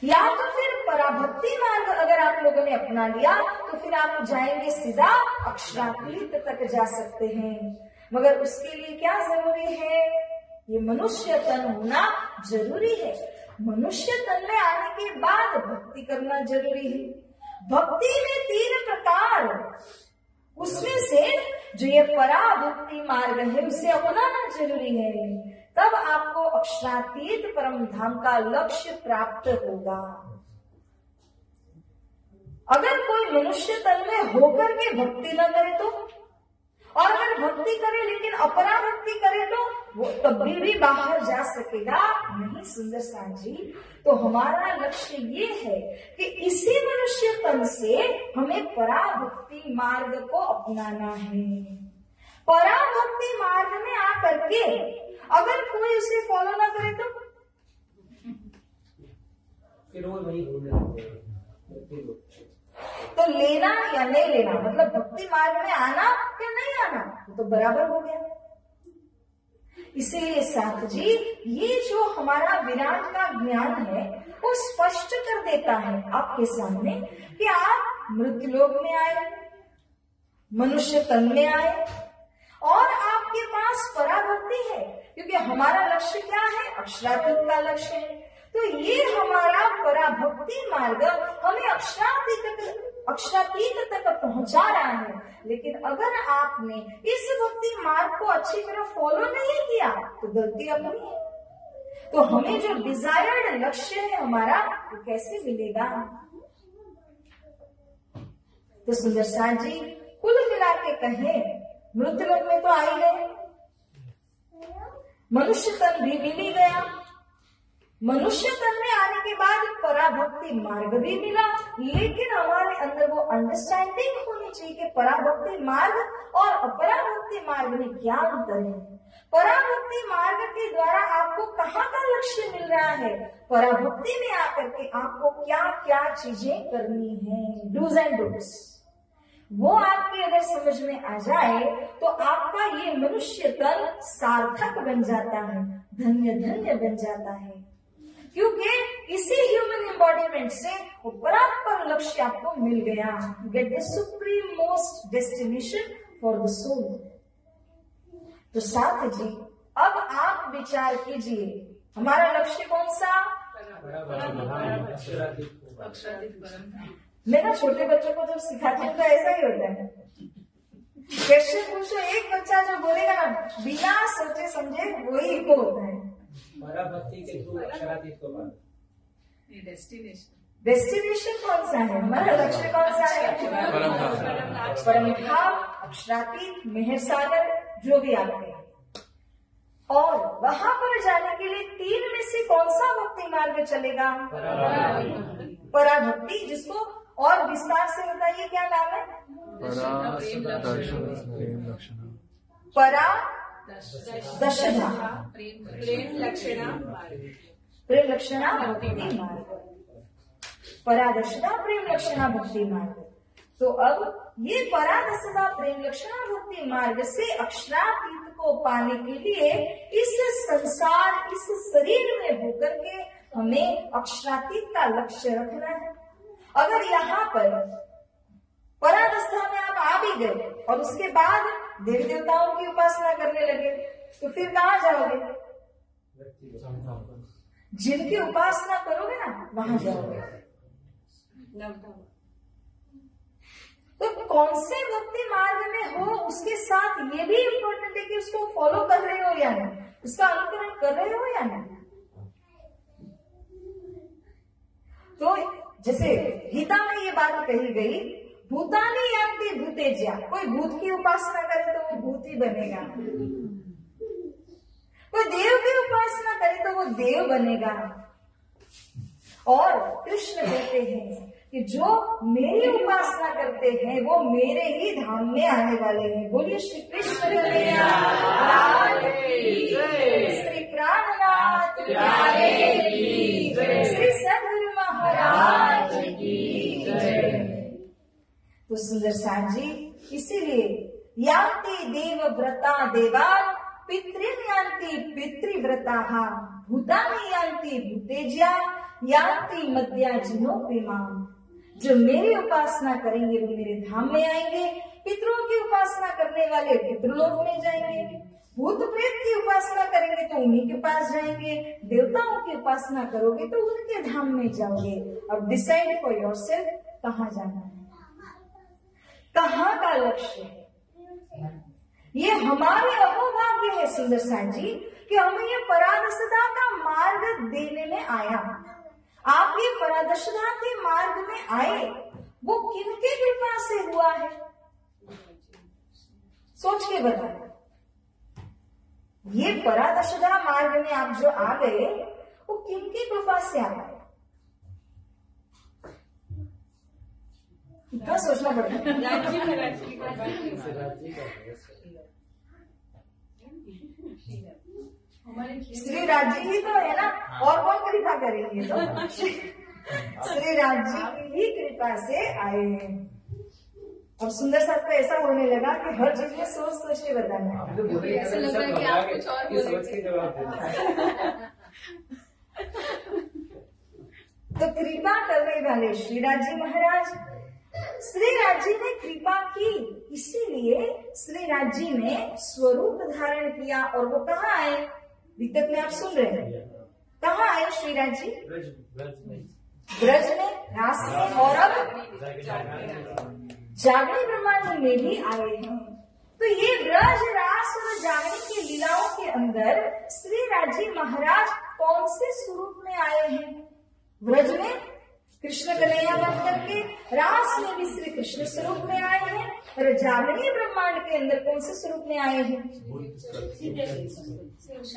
या तो फिर पराभक्ति मार्ग अगर आप लोगों ने अपना लिया तो फिर आप जाएंगे सीधा अक्षरातीत तक जा सकते हैं। मगर उसके लिए क्या जरूरी है? ये मनुष्य तन होना जरूरी है। मनुष्य तन में आने के बाद भक्ति करना जरूरी है। भक्ति में 3 प्रकार, उसमें से जो ये पराभक्ति मार्ग है उसे अपनाना जरूरी है, तब आपको अक्षरातीत परम धाम का लक्ष्य प्राप्त होगा। अगर कोई मनुष्य तन में होकर के भक्ति न करे तो, और अगर भक्ति करे लेकिन अपराभक्ति करे तो वो कभी भी बाहर जा सकेगा नहीं। सुंदर साथ जी, तो हमारा लक्ष्य ये है कि इसी मनुष्य तन से हमें पराभक्ति मार्ग को अपनाना है। पराभक्ति मार्ग में आकर के अगर कोई उसे फॉलो ना करे तो फिर वो वही घूमने लगेगा। तो लेना या नहीं लेना, मतलब भक्ति मार्ग में आना या नहीं आना, तो बराबर हो गया। इसीलिए साथ जी, ये जो हमारा विराट का ज्ञान है वो स्पष्ट कर देता है आपके सामने कि आप मृत्युलोक में आए, मनुष्य तन में आए और आपके पास पराभक्ति है, क्योंकि हमारा लक्ष्य क्या है? अक्षरातीत का लक्ष्य है। तो ये हमारा पराभक्ति मार्ग हमें अक्षरातीत तक पहुंचा रहा है। लेकिन अगर आपने इस भक्ति मार्ग को अच्छी तरह फॉलो नहीं किया तो गलती अपनी है। तो हमें जो डिजायर्ड लक्ष्य है हमारा, वो कैसे मिलेगा? तो सुंदर साथ जी, कुल मिला के कहें, मृत्युलोक में तो आई गए, मनुष्य तन भी मिल ही गया, मनुष्य तन में आने के बाद पराभक्ति मार्ग भी मिला, लेकिन हमारे अंदर वो अंडरस्टैंडिंग होनी चाहिए कि पराभक्ति मार्ग और अपराभक्ति मार्ग में क्या अंतर है। पराभक्ति मार्ग के द्वारा आपको कहाँ का लक्ष्य मिल रहा है, पराभक्ति में आकर के आपको क्या क्या चीजें करनी है, डूज एंड डोंट्स, वो आपकी अगर समझ में आ जाए तो आपका ये मनुष्य तन सार्थक बन जाता है, धन्य धन्य बन जाता है। क्योंकि इसी ह्यूमन एम्बॉडीमेंट से वो बराबर लक्ष्य आपको मिल गया, get the supreme most destination for the soul. तो साथ जी, अब आप विचार कीजिए, हमारा लक्ष्य कौन सा? मैं ना छोटे बच्चों को जब सिखाती हूँ तो ऐसा ही होता है, क्वेश्चन पूछो, एक बच्चा जो बोलेगा ना बिना सोचे समझे वही को होता है। पराभक्ति के थ्रू अक्षरातीत को पाना। डेस्टिनेशन कौन सा है, हमारा लक्ष्य कौन सा है? परम धाम, अक्षरातीत, मेहर सागर, जो भी आपके। और वहां पर जाने के लिए 3 में से कौन सा भक्ति मार्ग चलेगा? पराभक्ति, जिसको और विस्तार से बताइए क्या नाम है? परा दशधा प्रेम लक्षणा भक्ति मार्ग, परादशदा प्रेम लक्षणा भक्ति मार्ग। तो अब ये परादशदा प्रेम लक्षणा भक्ति मार्ग से अक्षरातीत को पाने के लिए इस संसार, इस शरीर में होकर के हमें अक्षरातीत का लक्ष्य रखना है। अगर यहाँ पर परादशा में आप आ भी गए और उसके बाद देवी देवताओं की उपासना करने लगे, तो फिर कहाँ जाओगे? जिनकी उपासना करोगे ना वहां जाओगे। तो कौन से भक्ति मार्ग में हो उसके साथ ये भी इम्पोर्टेंट है कि उसको फॉलो कर रहे हो या नहीं, उसका अनुकरण कर रहे हो या नहीं। तो जैसे गीता में ये बात कही गई, भूतानि यान्ति भूतेज्या, कोई भूत की उपासना करे तो वो भूत ही बनेगा, कोई देव की उपासना करे तो वो देव बनेगा। और कृष्ण कहते हैं कि जो मेरी उपासना करते हैं वो मेरे ही धाम में आने वाले हैं। बोलिए श्री कृष्ण कन्हैया लाल की जय, श्री प्राणनाथ प्यारे की जय, श्री सद्गुरु महाराज की जय। तो सुंदर साथ जी, इसीलिए यान्ति देव व्रता देवान, पितृन यान्ति पितृव्रताः, भूतानि यान्ति भूतेज्या, यान्ति मद्याजिनो प्रेमाम। जो मेरी उपासना करेंगे वो मेरे धाम में आएंगे, पितरों की उपासना करने वाले पितृलोक में जाएंगे, भूत प्रेत की उपासना करेंगे तो उन्हीं के पास जाएंगे, देवताओं की उपासना करोगे तो उनके धाम में जाओगे। अब डिसाइड फॉर योरसेल्फ कहाँ जाना है, कहाँ का लक्ष्य है। ये हमारे अहोभाग्य है सुंदर साथ जी कि हमें ये परादशदा का मार्ग देने में आया। आप ये परादशदा के मार्ग में आए, वो किनके कृपा से हुआ है? सोच के बताएं। ये परादशदा मार्ग में आप जो आ गए वो किनकी कृपा से आ गए? इतना सोचना पड़ता है। श्री राज जी ही तो है ना, और कौन कृपा करेंगे? तो श्री राज जी की ही कृपा से आए हैं। अब सुंदर साहब को ऐसा होने लगा कि हर चीज में सोच सोच के बताना है। ऐसा लग रहा है कि आप कुछ और तो कृपा करने वाले श्री राज जी महाराज, श्री राज जी ने कृपा की, इसीलिए श्री राज जी ने स्वरूप धारण किया। और वो कहाँ आए? विगत में आप सुन रहे हैं, कहाँ आए श्री राज जी? ब्रज में, रास में, और अब जागरण ब्रह्मांड में भी आए हैं। तो ये ब्रज, रास और जागरण की लीलाओं के अंदर श्री राज जी महाराज कौन से स्वरूप में आए हैं? ब्रज में कृष्ण कन्हैया बन करके, रास में भी श्री कृष्ण स्वरूप में आए हैं, और जागरणीय ब्रह्मांड के अंदर कौन से स्वरूप में आए हैं?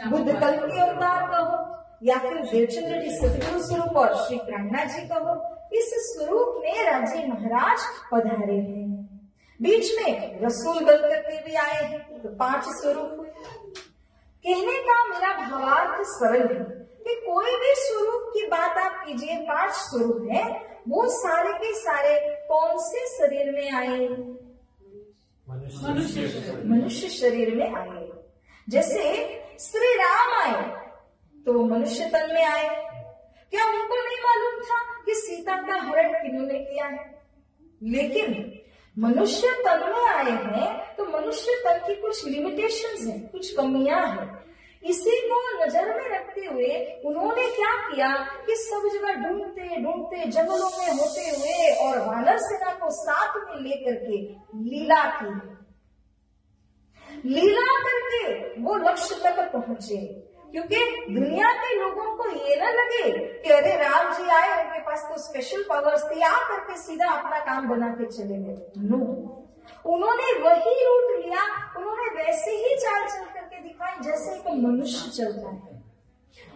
बुद्ध कल्प के अवतार कहो या फिर देवचंद्र जी सतगुरु स्वरूप और श्री प्राणनाथ जी कहो, इस स्वरूप में राजी महाराज पधारे हैं। बीच में रसूल बन करके भी आए हैं, तो 5 स्वरूप हुए। कहने का मेरा भावार्थ सरल है कि कोई भी स्वरूप की बात आप कीजिए, 5 स्वरूप है, वो सारे के सारे कौन से शरीर में आए? मनुष्य शरीर में आए। जैसे श्री राम आए तो मनुष्य तन में आए। क्या उनको नहीं मालूम था कि सीता का हरण किन्होंने किया है? लेकिन मनुष्य तन में आए हैं तो मनुष्य तन की कुछ लिमिटेशंस हैं, कुछ कमियां हैं। इसी को नजर में रखते हुए उन्होंने क्या किया कि सब जगह ढूंढते ढूंढते जंगलों में होते हुए और वानर सेना को साथ में लेकर के लीला की। लीला करके वो लक्ष्य तक पहुंचे। क्योंकि दुनिया के लोगों को ये न लगे कि अरे राम जी आए, उनके पास तो स्पेशल पावर्स थी, आ करके सीधा अपना काम बना के चले गए। नो, उन्होंने वही रूट लिया, उन्होंने वैसे ही चाल चल करके दिखाई जैसे एक मनुष्य चलता है।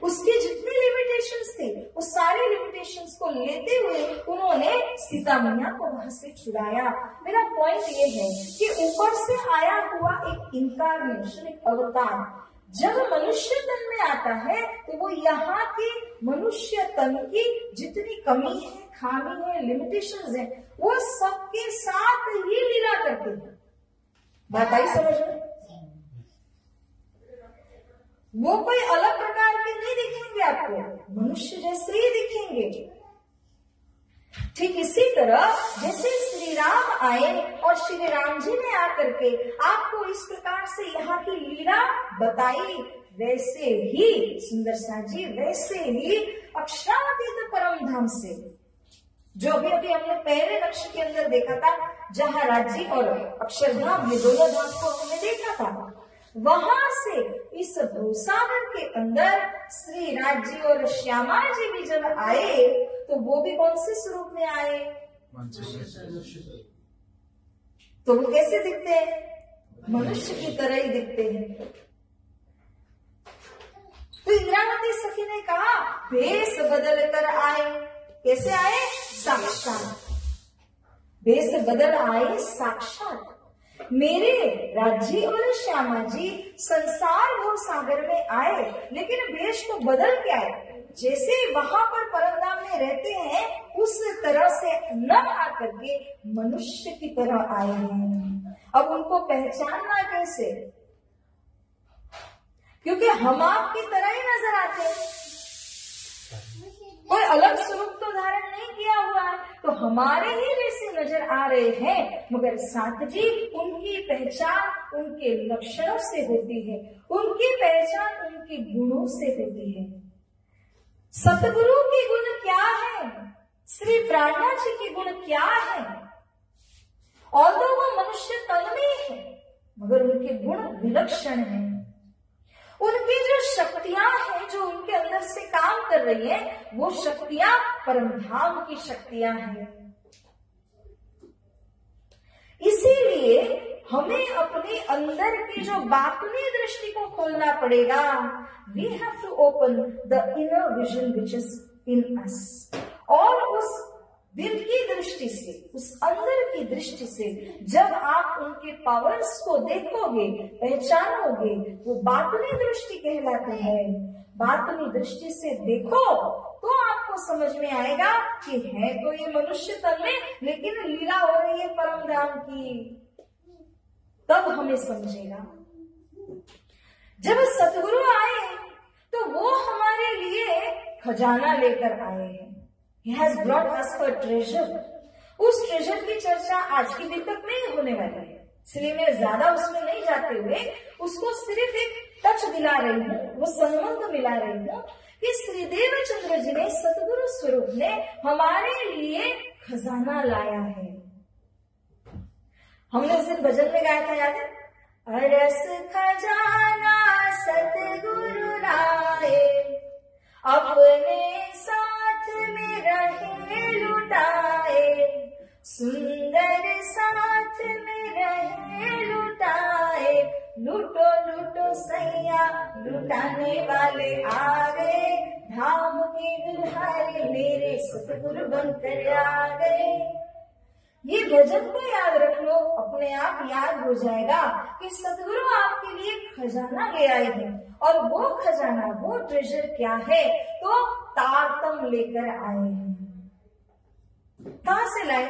उसकी जितनी लिमिटेशंस थी उस सारी लिमिटेशंस को लेते हुए उन्होंने सीता मैया को वहां से छुड़ाया। मेरा पॉइंट ये है कि ऊपर से आया हुआ एक इनकारनेशन, एक अवतार जब मनुष्य तन में आता है तो वो यहाँ की मनुष्य तन की जितनी कमी है, खामी है, लिमिटेशंस है, वो सबके साथ ही लीला करते हैं। बात आई समझ में? वो कोई अलग प्रकार के नहीं दिखेंगे आपको, मनुष्य जैसे ही दिखेंगे। ठीक इसी तरह जैसे श्री राम आए और श्री राम जी ने आकर के आपको इस प्रकार से यहाँ की लीला बताई, वैसे ही सुंदर सा जी, वैसे ही अक्षरातीत परम धाम से, जो अभी अभी हमने पहले लक्ष्य के अंदर देखा था, जहाँ राज्य और अक्षरधाम, ये दोनों धाम को हमने देखा था, वहां से इस भूसागर के अंदर श्री राज्य और श्यामा जी भी जब आए तो वो भी कौन से स्वरूप में आए? तो वो कैसे दिखते हैं? मनुष्य की तरह ही दिखते हैं। तो इंद्रावती सखी ने कहा भेष बदल कर आए। कैसे आए? साक्षात। भेष बदल आए साक्षात। मेरे राज्य और श्यामा जी संसार भव सागर में आए, लेकिन भेष को बदल के आए। जैसे वहां पर परमधाम में रहते हैं उस तरह से न आकर के मनुष्य की तरह आए हैं। अब उनको पहचानना कैसे? क्योंकि हम आपकी तरह ही नजर आते हैं, कोई अलग स्वरूप तो धारण नहीं किया हुआ है, तो हमारे ही जैसे नजर आ रहे हैं, मगर साथ जी उनकी पहचान उनके लक्षणों से होती है, उनकी पहचान उनके गुणों से होती है। सतगुरु के गुण क्या है? श्री प्राणा जी के गुण क्या है? और तो वो मनुष्य तन में है, मगर उनके गुण विलक्षण हैं। उनकी जो शक्तियां हैं, जो उनके अंदर से काम कर रही है, वो शक्तियां परमधाम की शक्तियां हैं। इसीलिए हमें अपने अंदर की जो बातुनी दृष्टि को खोलना पड़ेगा। We have to open the inner vision which is in us। और उस दिल की दृष्टि से, उस अंदर की दृष्टि से जब आप उनके पावर्स को देखोगे, पहचानोगे, वो बातुनी दृष्टि कहलाती है। बातुनी दृष्टि से देखो तो आपको समझ में आएगा कि है तो ये मनुष्य तन में, लेकिन लीला हो रही है परम धाम की। तब हमें समझेगा। जब सतगुरु आए तो वो हमारे लिए खजाना लेकर आए हैं। He has brought us a treasure। उस ट्रेजर की चर्चा आज की दिन तक नहीं होने वाली है, इसलिए मैं ज्यादा उसमें नहीं जाते हुए उसको सिर्फ एक टच दिला रही हूँ, वो संबंध मिला रही हूँ कि श्रीदेव चंद्र जी ने, सतगुरु स्वरूप ने हमारे लिए खजाना लाया है। हमने उस दिन भजन में गाया था, याद है? अरस खजाना सतगुरु लाए, अपने साथ में रहे लुटाए, सुंदर साथ में रहे लुटाए, लूटो लूटो सैया लुटाने वाले आ गए, धाम के दुल्हारे मेरे सतगुरु बनकर आ गए। ये भजन को याद रख लो, अपने आप याद हो जाएगा कि सतगुरु आपके लिए खजाना ले आए हैं। और वो खजाना, वो ट्रेजर क्या है? तो तारतम लेकर आए हैं। कहां से लाए?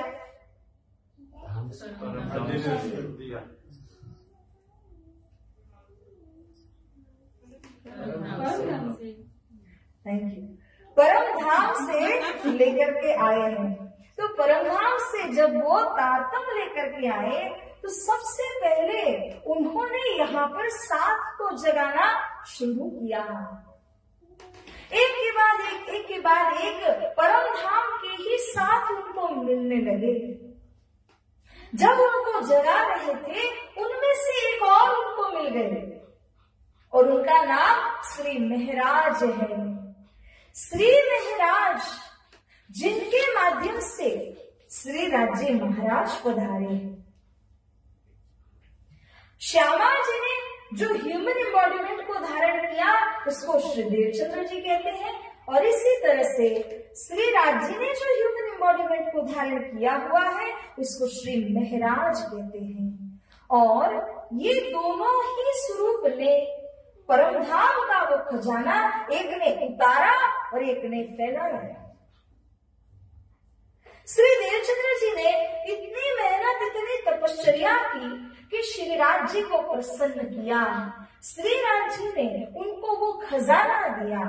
Thank you. परम धाम से लेकर के आए हैं। तो परमधाम से जब वो तारतम लेकर के आए तो सबसे पहले उन्होंने यहाँ पर साथ को जगाना शुरू किया। एक के बाद एक के बाद एक परमधाम के ही साथ उनको मिलने लगे। जब उनको जगा रहे थे उनमें से एक और उनको मिल गए और उनका नाम श्री महराज है। श्री महराज जिनके माध्यम से श्री राज्य महाराज पधारे। श्यामा जी ने जो ह्यूमन एम्बॉडीमेंट को धारण किया उसको श्री देवचंद्र जी कहते हैं, और इसी तरह से श्री राज जी ने जो ह्यूमन एम्बॉडीमेंट को धारण किया हुआ है उसको श्री महराज कहते हैं। और ये दोनों ही स्वरूप ने परमधाम का वो खजाना एक ने उतारा और एक ने फैलाया। श्री देवचंद्र जी ने इतनी मेहनत, इतनी तपश्चर्या की कि श्री राज जी को प्रसन्न किया। श्री राज जी ने उनको वो खजाना दिया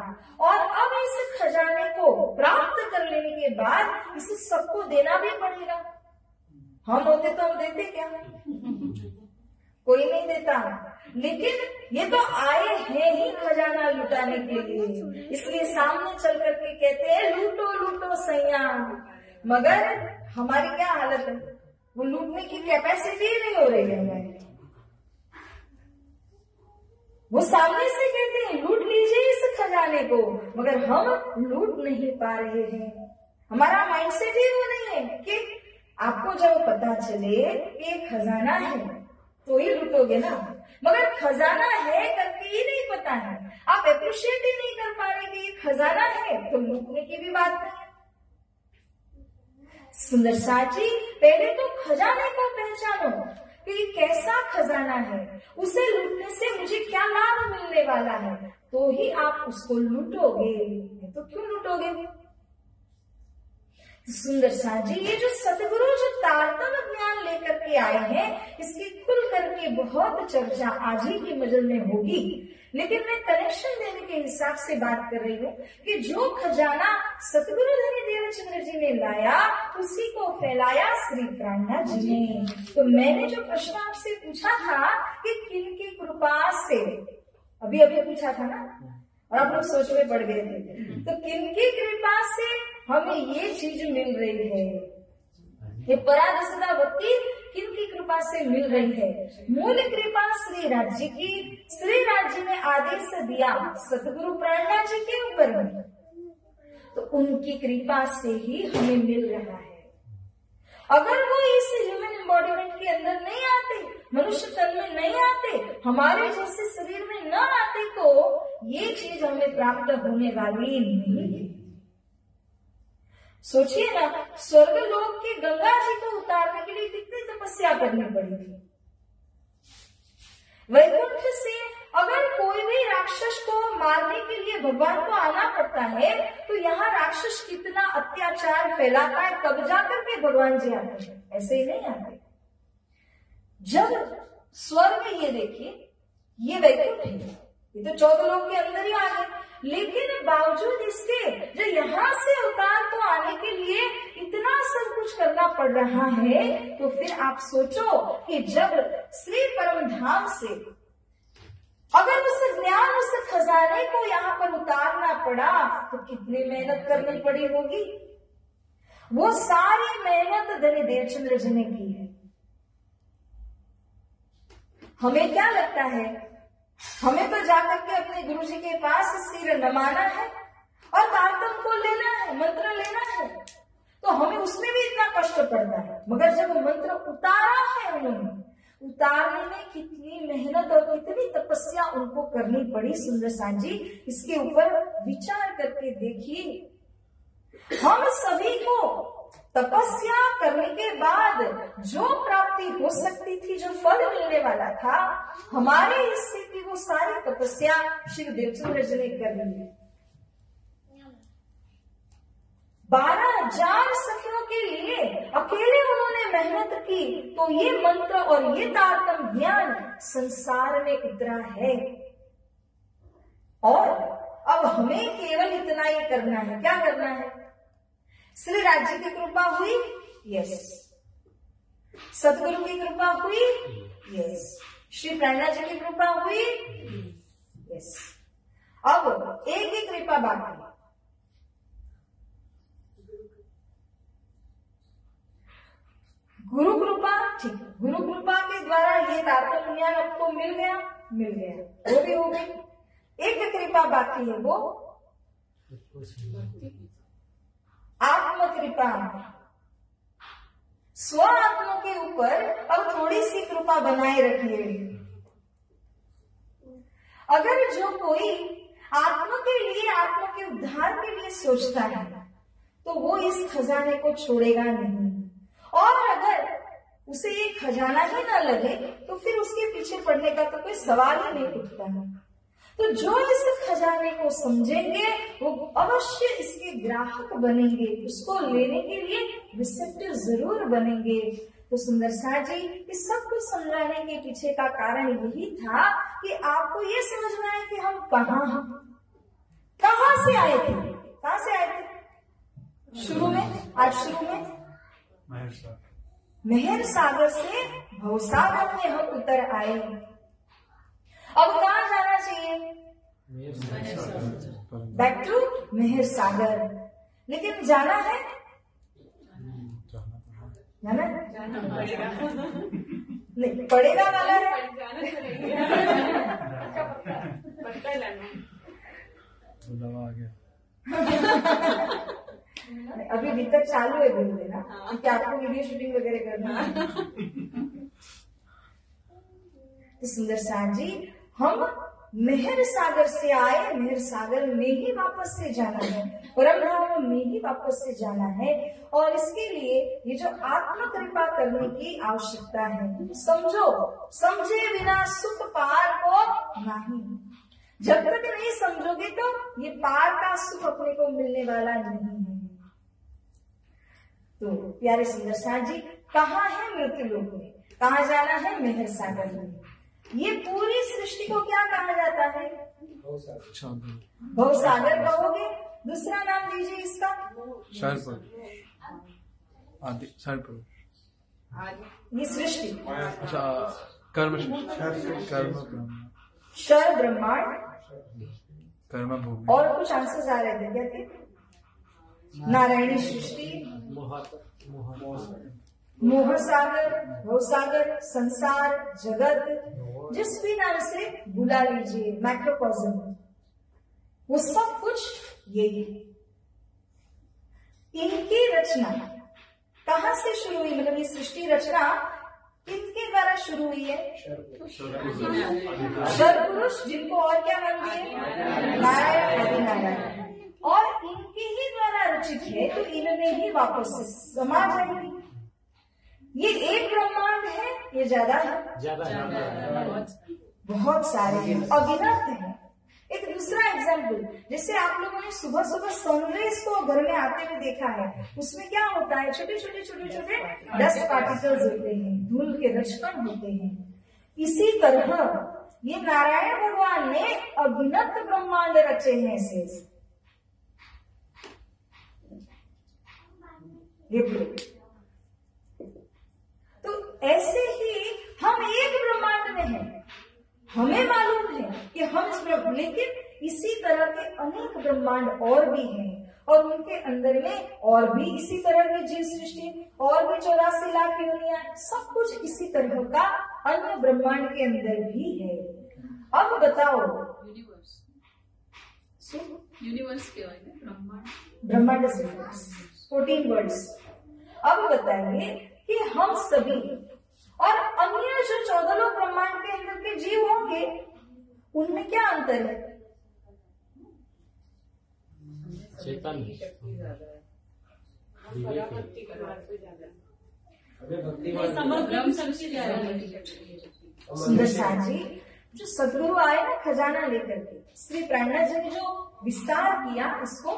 और अब इस खजाने को प्राप्त कर लेने के बाद इसे सबको देना भी पड़ेगा। हम होते तो हम देते क्या? कोई नहीं देता, लेकिन ये तो आए हैं ही खजाना लुटाने के लिए, इसलिए सामने चल करके कहते हैं लूटो लूटो सैया। मगर हमारी क्या हालत है? वो लूटने की कैपेसिटी नहीं हो रही है हमारी। वो सामने से कहते हैं लूट लीजिए इस खजाने को, मगर हम लूट नहीं पा रहे हैं। हमारा माइंडसेट ही वो नहीं है कि आपको जब पता चले कि ये खजाना है तो ही लूटोगे ना, मगर खजाना है करके ही नहीं पता है, आप अप्रिशिएट ही नहीं कर पा रहे कि ये खजाना है, तो लूटने की भी बात नहीं है। सुंदर साची, पहले तो खजाने को पहचानो कि ये कैसा खजाना है, उसे लूटने से मुझे क्या लाभ मिलने वाला है, तो ही आप उसको लूटोगे, तो क्यों लूटोगे? सुंदर साजी, ये जो सतगुरु जो तारतम ज्ञान लेकर के आए हैं, इसकी खुल करके बहुत चर्चा आज ही की मजल में होगी, लेकिन मैं कनेक्शन देने के हिसाब से बात कर रही हूँ कि जो खजाना सतगुरु धनी देवचंद्र जी ने लाया उसी को फैलाया श्री प्राणनाथ जी ने। तो मैंने जो प्रश्न आपसे पूछा था कि किन की कृपा से, अभी अभी पूछा था ना, और आप लोग सोच में पड़ गए थे, तो किन की कृपा से हमें ये चीज मिल रही है, ये परादशता भक्ति किन की कृपा से मिल रही है? मूल कृपा श्री राज जी की। श्री राज जी ने आदेश दिया सतगुरु प्राणनाथ जी के ऊपर में, तो उनकी कृपा से ही हमें मिल रहा है। अगर वो इस ह्यूमन एम्बॉडीमेंट के अंदर नहीं आते, मनुष्य तन में नहीं आते, हमारे जैसे शरीर में न आते, तो ये चीज हमें प्राप्त होने वाली नहीं है। सोचिए ना, स्वर्ग लोक की गंगा जी को उतारने के लिए कितनी तपस्या करनी पड़ी थी। वैकुंठ से अगर कोई भी राक्षस को मारने के लिए भगवान को आना पड़ता है, तो यहाँ राक्षस कितना अत्याचार फैलाता है, तब जाकर के भगवान जी आते हैं, ऐसे ही नहीं आते। जब स्वर्ग, ये देखिए, ये वैकुंठ है, ये तो 14 लोक के अंदर ही आ गए, लेकिन बावजूद इसके जो यहाँ से उतार को आने के लिए इतना सब कुछ करना पड़ रहा है, तो फिर आप सोचो कि जब श्री परम धाम से अगर उस ज्ञान, उस खजाने को यहाँ पर उतारना पड़ा, तो कितनी मेहनत करनी पड़ी होगी। वो सारी मेहनत धनी देवचंद्र जी ने की है। हमें क्या लगता है, हमें तो जाकर के अपने गुरु जी के पास सिर नमाना है और तारतम को लेना है, मंत्र लेना है, तो हमें उसमें भी इतना कष्ट पड़ता है। मगर जब मंत्र उतारा है उन्होंने, उतारने में कितनी मेहनत और कितनी तपस्या उनको करनी पड़ी। सुंदर साथ जी, इसके ऊपर विचार करके देखिए। हम सभी को तपस्या करने के बाद जो प्राप्ति हो सकती थी, जो फल मिलने वाला था, हमारे हिस्से की वो सारी तपस्या श्री देवचंद्र जी ने कर ली है। 12,000 सखियों के लिए अकेले उन्होंने मेहनत की, तो ये मंत्र और ये तारतम ज्ञान संसार में उतरा है। और अब हमें केवल इतना ही करना है। क्या करना है? श्री राज जी की कृपा हुई, यस। सतगुरु की कृपा हुई, यस। श्री प्राणनाथ जी की कृपा हुई, यस। अब एक ही कृपा बाकी, गुरु कृपा। ठीक है, गुरु कृपा के द्वारा ये ज्ञान आपको मिल गया, वो भी हो गई। एक कृपा बाकी है, वो आत्म कृपा। स्व आत्मा के ऊपर अब थोड़ी सी कृपा बनाए रखिए। अगर जो कोई आत्मा के लिए, आत्मा के उद्धार के लिए सोचता है तो वो इस खजाने को छोड़ेगा नहीं, और अगर उसे ये खजाना ही ना लगे तो फिर उसके पीछे पड़ने का तो कोई सवाल ही नहीं उठता है। तो जो इस खजाने को समझेंगे वो अवश्य इसके ग्राहक बनेंगे, उसको लेने के लिए रिसेप्टिव जरूर बनेंगे। तो सुंदर साथ जी इस सब कुछ समझाने के पीछे का कारण यही था कि आपको ये समझना है कि हम कहाँ से आए थे, कहाँ से आए थे शुरू में, आज शुरू में मेहर सागर से भवसागर में हम उतर आए। अब कहाँ जाना चाहिए? बैक टू मेहर सागर। लेकिन जाना है, नहीं पड़ेगा वाला है। आ गया। अभी भीतर चालू है बोल देना, क्योंकि आपको वीडियो शूटिंग वगैरह करना है। तो सुंदर साथ जी हम मेहर सागर से आए, मेहर सागर में ही वापस से जाना है, परम धाम में ही वापस से जाना है। और इसके लिए ये जो आत्म कृपा करने की आवश्यकता है, समझो समझे बिना सुख पार को नहीं। जब तक नहीं समझोगे तो ये पार का सुख अपने को मिलने वाला नहीं है। तो प्यारे सुंदर साथ जी कहाँ है मृत्यु लोक में, कहाँ जाना है? मेहर सागर में। ये पूरी सृष्टि को क्या कहा जाता है? भवसागर कहोगे। दूसरा नाम दीजिए इसका, ये सृष्टि, अच्छा कर्म, शर ब्रह्मांड, कर्म भूमि, और कुछ आंसर आ रहे थे क्या थे? नारायणी सृष्टि, मोह सागर, भव सागर, संसार, जगत, जिस भी नाम से बुला लीजिए, माइक्रोकॉस्म, वो सब कुछ यही। इनकी रचना कहाँ से शुरू हुई? मतलब ये सृष्टि रचना किनके द्वारा शुरू हुई है? शर पुरुष, जिनको और क्या नाम दिए? नारायण, आदि नारायण। और इनके ही द्वारा रचित है, तो इनमें ही वापस समा जाएगी। ये एक ब्रह्मांड है, ये ज्यादा है, बहुत सारे हैं, अगिनत हैं। एक दूसरा एग्जाम्पल, जैसे आप लोगों ने सुबह सुबह सनराइज को घर में आते हुए देखा है, उसमें क्या होता है? छोटे छोटे छोटे छोटे डस्ट पार्टिकल्स होते हैं, धूल के रचकण होते हैं। इसी तरह ये नारायण भगवान ने अगिनत ब्रह्मांड रचे हैं ऐसे। तो ऐसे ही हम एक ब्रह्मांड में हैं, हमें मालूम है कि हम इस ब्रह्मांड, लेकिन इसी तरह के अनेक ब्रह्मांड और भी हैं, और उनके अंदर में और भी इसी तरह की जीव सृष्टि, और भी 84 लाख योनियां, सब कुछ इसी तरह का अन्य ब्रह्मांड के अंदर भी है। अब बताओ, यूनिवर्स के ब्रह्मांड 14 वर्ड्स। अब बताइए कि हम सभी और अन्य जो 14 लोग ब्रह्मांड के अंदर के जीव होंगे, उनमें क्या अंतर है? सुंदर साथ जी, जो सदगुरु आए ना खजाना लेकर के, श्री प्राणनाथ जी ने जो विस्तार किया इसको,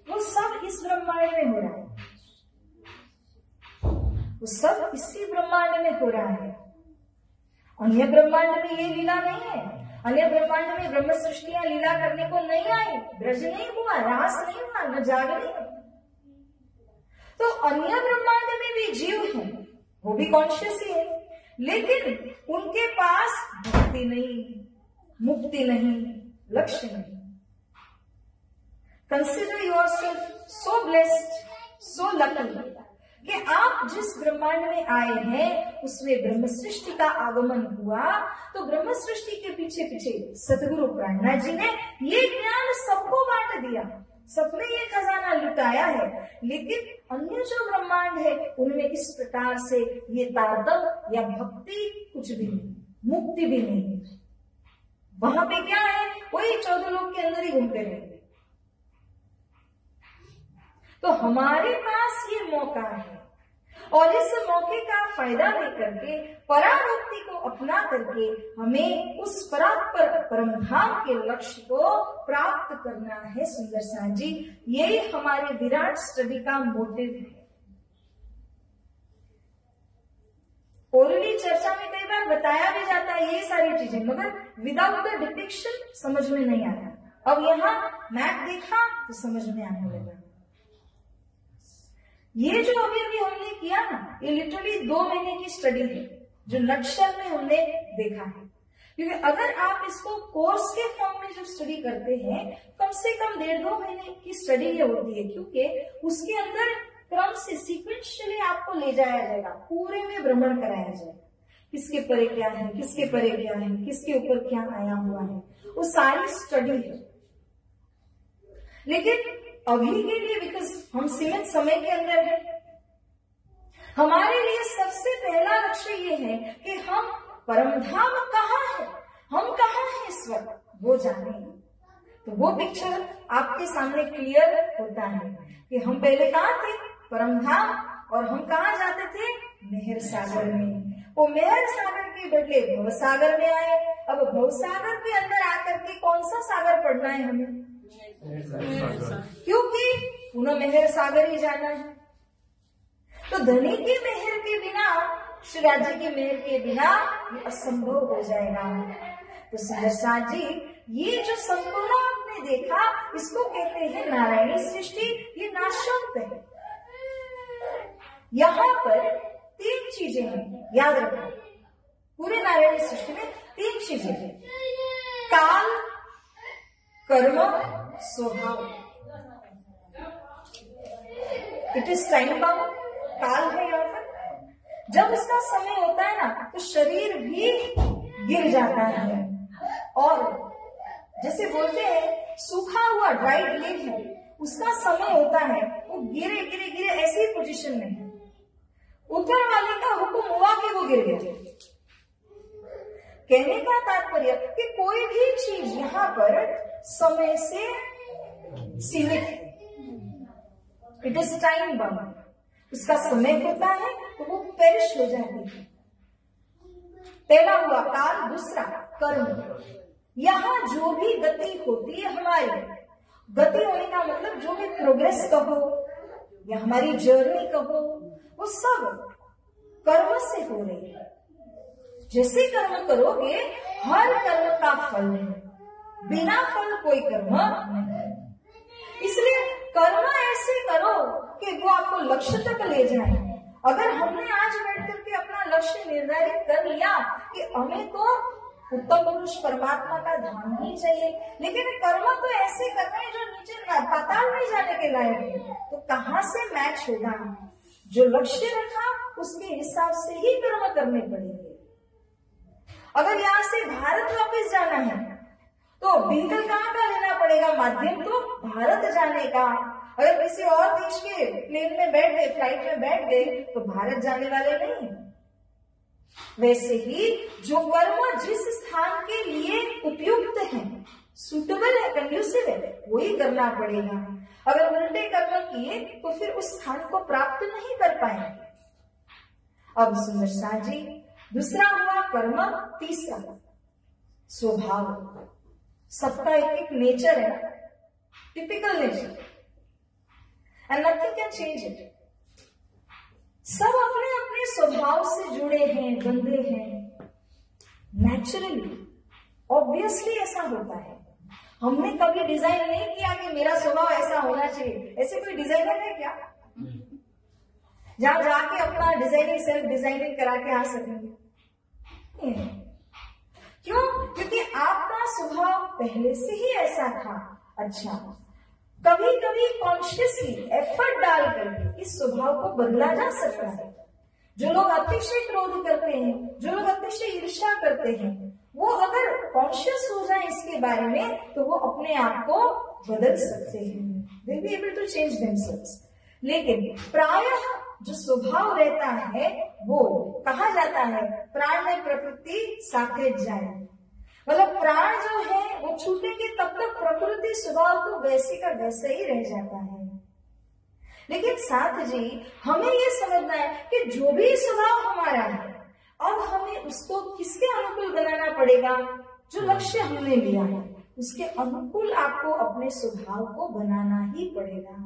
वो सब इस ब्रह्मांड में हो रहा है, वो सब इसी ब्रह्मांड में हो रहा है। अन्य ब्रह्मांड में ये लीला नहीं है। अन्य ब्रह्मांड में ब्रह्म सृष्टियां लीला करने को नहीं आई, ब्रज नहीं हुआ, रास नहीं हुआ, न जागरण। तो अन्य ब्रह्मांड में भी जीव हैं, वो भी कॉन्शियस ही है, लेकिन उनके पास भक्ति नहीं, मुक्ति नहीं, लक्ष्य नहीं। Consider yourself so blessed, so lucky कि आप जिस ब्रह्मांड में आए हैं उसमें ब्रह्म सृष्टि का आगमन हुआ, तो ब्रह्म सृष्टि के पीछे पीछे सतगुरु प्राणनाथ जी ने ये ज्ञान सबको बांट दिया, सबने ये खजाना लुटाया है। लेकिन अन्य जो ब्रह्मांड है उनमें इस प्रकार से ये तारतम्य या भक्ति कुछ भी नहीं, मुक्ति भी नहीं। वहां पे क्या है, वही 14 लोग के अंदर ही घूमते रहेंगे। तो हमारे पास ये मौका है और इस मौके का फायदा लेकर के पराभक्ति को अपना करके हमें उस परात्पर परमधाम के लक्ष्य को प्राप्त करना है। सुंदर साथ जी, यही हमारे विराट स्टडी का मोटिव है। ओरली चर्चा में कई बार बताया भी जाता है ये सारी चीजें, मगर विदाउट द डिपिक्शन समझ में नहीं आता। अब यहाँ मैप देखा तो समझ में आने लगा। ये जो अभी हमने किया ना, ये लिटरली 2 महीने की स्टडी है जो नक्शल में हमने देखा है। क्योंकि अगर आप इसको कोर्स के फॉर्म में जब स्टडी करते हैं, कम से कम 1.5-2 महीने की स्टडी ये होती है, क्योंकि उसके अंदर क्रम से सीक्वेंशियली आपको ले जाया जाएगा, पूरे में भ्रमण कराया जाएगा, किसके परे क्या है, किसके परे क्या है, किसके ऊपर क्या आया हुआ है, वो सारी स्टडी है। लेकिन अभी के लिए, बिकॉज हम सीमित समय के अंदर है, हमारे लिए सबसे पहला लक्ष्य ये है कि हम परमधाम कहाँ है, हम कहाँ हैं इस वक्त, वो जाने। तो वो पिक्चर आपके सामने क्लियर होता है कि हम पहले कहाँ थे, परमधाम, और हम कहाँ जाते थे, मेहर सागर में। वो मेहर सागर के बदले भव सागर में आए। अब भव सागर के अंदर आकर के कौन सा सागर पढ़ना है हमें, क्योंकि पुनः मेहर सागर ही जाना है। तो धनी की मेहर के बिना, श्री राज्य की मेहर के बिना ये असंभव हो जाएगा। तो सहसा जी, ये जो संपूर्ण आपने देखा, इसको कहते हैं नारायणी सृष्टि। ये नाशवंत है। यहाँ पर 3 चीजें हैं, याद रखना। पूरे नारायणी सृष्टि में 3 चीजें हैं, काल, कर्म, स्वभाव। इट इज टाइम बाउंड, काल है यहाँ पर। जब उसका समय होता है ना, तो शरीर भी गिर जाता है, और जैसे बोलते हैं सूखा हुआ ड्राइड लीफ है, उसका समय होता है, वो गिरे गिरे गिरे ऐसी ही पोजीशन में है। ऊपर वाले का हुक्म हुआ कि वो गिर गया। कहने का तात्पर्य कि कोई भी चीज यहाँ पर समय से सीमित है। इट इज टाइम बाउंड, उसका समय होता है तो वो पेरिश हो जाती है। पहला हुआ काल, दूसरा कर्म। यहाँ जो भी गति होती है हमारी, गति होने का मतलब जो भी प्रोग्रेस कहो या हमारी जर्नी कहो, वो सब कर्म से हो रही है। जैसे कर्म करोगे, हर कर्म का फल है, बिना फल कोई कर्म नहीं। इसलिए कर्म ऐसे करो कि वो आपको लक्ष्य तक ले जाए। अगर हमने आज बैठ करके अपना लक्ष्य निर्धारित कर लिया कि हमें तो उत्तम पुरुष परमात्मा का ध्यान ही चाहिए, लेकिन कर्म तो ऐसे करना है जो नीचे पाताल में जाने के लायक है, तो कहाँ से मैच होगा? जो लक्ष्य रखा उसके हिसाब से ही कर्म करने पड़ेंगे। अगर यहाँ से भारत वापस जाना है तो व्हीकल कहाँ का लेना पड़ेगा? माध्यम तो भारत जाने का। अगर किसी और देश के प्लेन में बैठ गए, फ्लाइट में बैठ गए, तो भारत जाने वाले नहीं। वैसे ही जो कर्म जिस स्थान के लिए उपयुक्त है, सुटेबल है, कंड्यूसिव है, वही करना पड़ेगा। अगर उल्टे कर्म किए तो फिर उस स्थान को प्राप्त नहीं कर पाएंगे। अब सुंदर शाह जी, दूसरा हुआ कर्म, तीसरा स्वभाव। सबका एक नेचर है, typical nature, and nothing can change it. सब अपने अपने स्वभाव से जुड़े हैं, बंधे हैं, नेचुरली, ऑब्वियसली ऐसा होता है। हमने कभी डिजाइन नहीं किया कि मेरा स्वभाव ऐसा होना चाहिए। ऐसे कोई डिजाइनर है क्या जहां जाके अपना डिजाइनिंग, सेल्फ डिजाइनिंग करा के आ सकेंगे? क्यों? क्योंकि आपका स्वभाव पहले से ही ऐसा था। अच्छा, कभी कभी कॉन्शियसली एफर्ट डाल करके इस स्वभाव को बदला जा सकता है। जो लोग अतिशय क्रोध करते हैं, जो लोग अतिशय ईर्ष्या करते हैं, वो अगर कॉन्शियस हो जाए इसके बारे में तो वो अपने आप को बदल सकते हैं। They will be able to change themselves। लेकिन प्रायः जो स्वभाव रहता है वो कहा जाता है प्राण में प्रकृति साथे जाए, मतलब प्राण जो है वो छूटेंगे तब तक प्रकृति स्वभाव तो वैसे का वैसे ही रह जाता है। लेकिन साथ जी हमें ये समझना है कि जो भी स्वभाव हमारा है अब हमें उसको किसके अनुकूल बनाना पड़ेगा, जो लक्ष्य हमने लिया है उसके अनुकूल आपको अपने स्वभाव को बनाना ही पड़ेगा।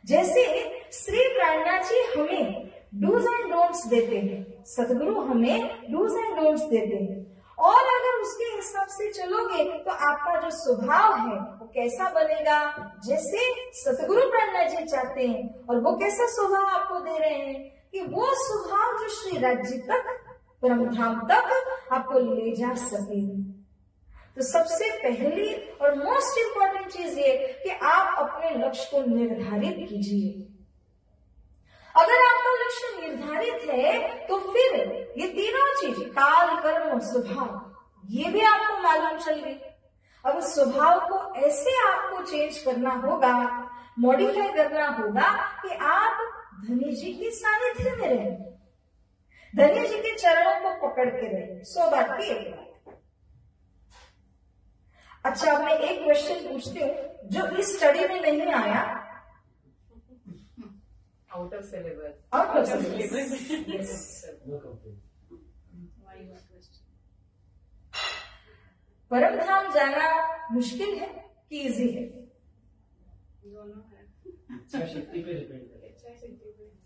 जैसे श्री प्राणनाथ जी हमें डूज एंड डोंट्स देते हैं, सदगुरु हमें डूज एंड डोंट्स देते हैं, और अगर उसके हिसाब से चलोगे तो आपका जो स्वभाव है वो कैसा बनेगा जैसे सतगुरु प्राणनाथ जी चाहते हैं। और वो कैसा स्वभाव आपको दे रहे हैं कि वो स्वभाव जो श्री राज्य तक, परमधाम तक आपको ले जा सके। तो सबसे पहली और मोस्ट इंपॉर्टेंट चीज ये कि आप अपने लक्ष्य को निर्धारित कीजिए। अगर आपका लक्ष्य निर्धारित है तो फिर ये तीनों चीज काल, कर्म, स्वभाव ये भी आपको मालूम चल गई। अब स्वभाव को ऐसे आपको चेंज करना होगा, मॉडिफाई करना होगा कि आप धनी जी के सानिध्य में रहें, धनी जी के चरणों को पकड़ के रहें। 100 बात की एक बात। अच्छा, अब मैं एक क्वेश्चन पूछती हूँ जो इस स्टडी में नहीं आया। Out of syllabus. Out of syllabus. Yes. परम धाम जाना मुश्किल है कि इजी है? दोनों है। इच्छा शक्ति पे डिपेंड करे,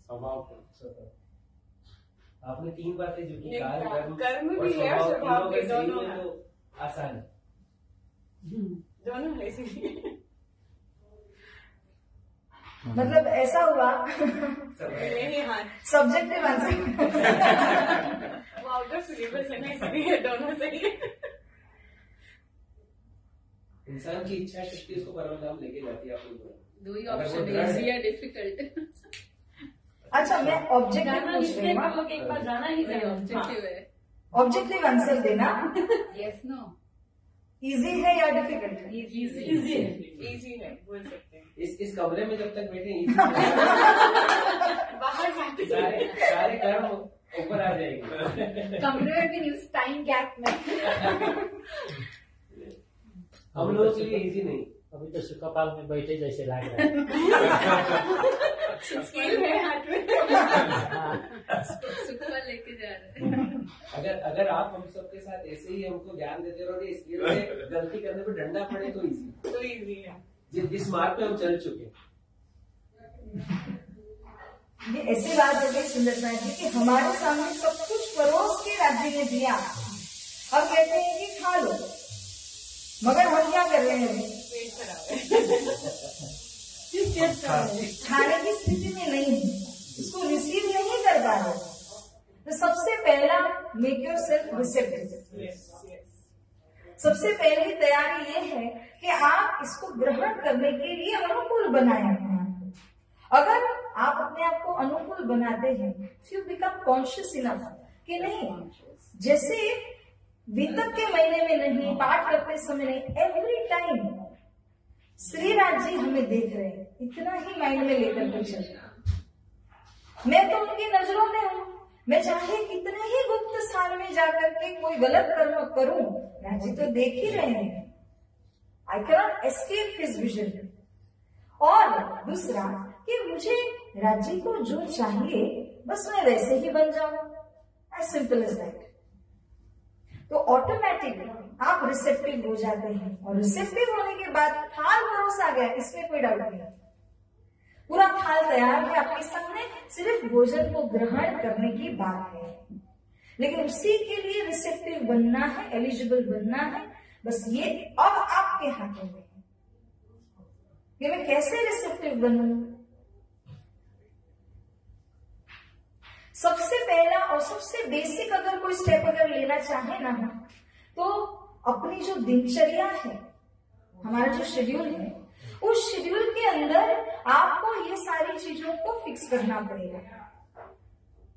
स्वभाव पर। आपने 3 बातें जो कि काल, कर्म भी है और स्वभाव भी, दोनों है। तो आसान है, दोनों है इसीलिए। मतलब ऐसा हुआ नहीं, हाँ सब्जेक्टिव आंसर। वो आउट ऑफ सिलेबस है ना, इसलिए दोनों सही है। इंसान की इच्छा शक्ति उसको परमधाम लेके जाती है। आपको दो ही ऑप्शन है, इजी या डिफिकल्ट। अच्छा, मैं ऑब्जेक्टिव जाना पूछ इससे रही हम हूँ, लोग एक बार जाना ही है, ऑब्जेक्टिव है। ऑब्जेक्टिव आंसर देना। Yes no. इजी है या डिफिकल्ट है? इजी है। इजी है, बोल सकते हैं। इस कमरे में जब तक बैठे बाहर जाते सारे कर्म ऊपर आ जाएंगे। कमरे में भी नहीं, उस टाइम गैप में। हम लोगों के लिए इजी नहीं। अभी तो सुखपाल में बैठे जैसे लग रहा है। स्केल है हाथ में। सुखपाल लेके जा रहे हैं। अगर आप हम सबके साथ ऐसे ही हमको ज्ञान देते रहोगे, स्केल में गलती करने पे डंडा पड़े तो इजी, तो इजी है। जिस मार्ग पे हम चल चुके। ये ऐसी बात है कि सुंदरता जी कि हमारे सामने सब कुछ परोस के राज्य ने दिया, अब कहते हैं कि खा लो, मगर हम क्या कर रहे हैं? पेट खराब है। खाने की स्थिति में नहीं है, इसको रिसीव नहीं कर पा रहे। तो सबसे पहला मेक योर सेल्फ रिसेप्टिव। सबसे पहली तैयारी ये है कि आप इसको ग्रहण करने के लिए अनुकूल बनाएं अपने आप को। अगर आप अपने आप को अनुकूल बनाते हैं, यू बिकम कॉन्शियस इनफ कि नहीं, जैसे वितक के महीने में नहीं, पाठ करते समय नहीं, एवरी टाइम श्री राज जी हमें देख रहे हैं, इतना ही माइंड में लेकर के चल। मैं तो उनकी नजरों में हूँ, मैं चाहे कितने ही गुप्त स्थान में जाकर के कोई गलत कर्म करूं, राज जी तो देख ही रहे हैं। I can not escape his vision. और दूसरा कि मुझे राज जी को जो चाहिए बस मैं वैसे ही बन जाऊं, एज सिंपल एज दैट। तो ऑटोमेटिक आप रिसेप्टिव हो जाते हैं, और रिसेप्टिव होने के बाद थाल परोसा गया, इसमें कोई डाउट नहीं। पूरा थाल तैयार है आपके सामने, सिर्फ भोजन को ग्रहण करने की बात है। लेकिन उसी के लिए रिसेप्टिव बनना है, एलिजिबल बनना है। बस ये अब आपके हाथों में है कि मैं कैसे रिसेप्टिव बनूं। सबसे पहला और सबसे बेसिक अगर कोई स्टेप अगर लेना चाहे ना, तो अपनी जो दिनचर्या है हमारा जो शेड्यूल है, उस शेड्यूल के अंदर आपको ये सारी चीजों को फिक्स करना पड़ेगा।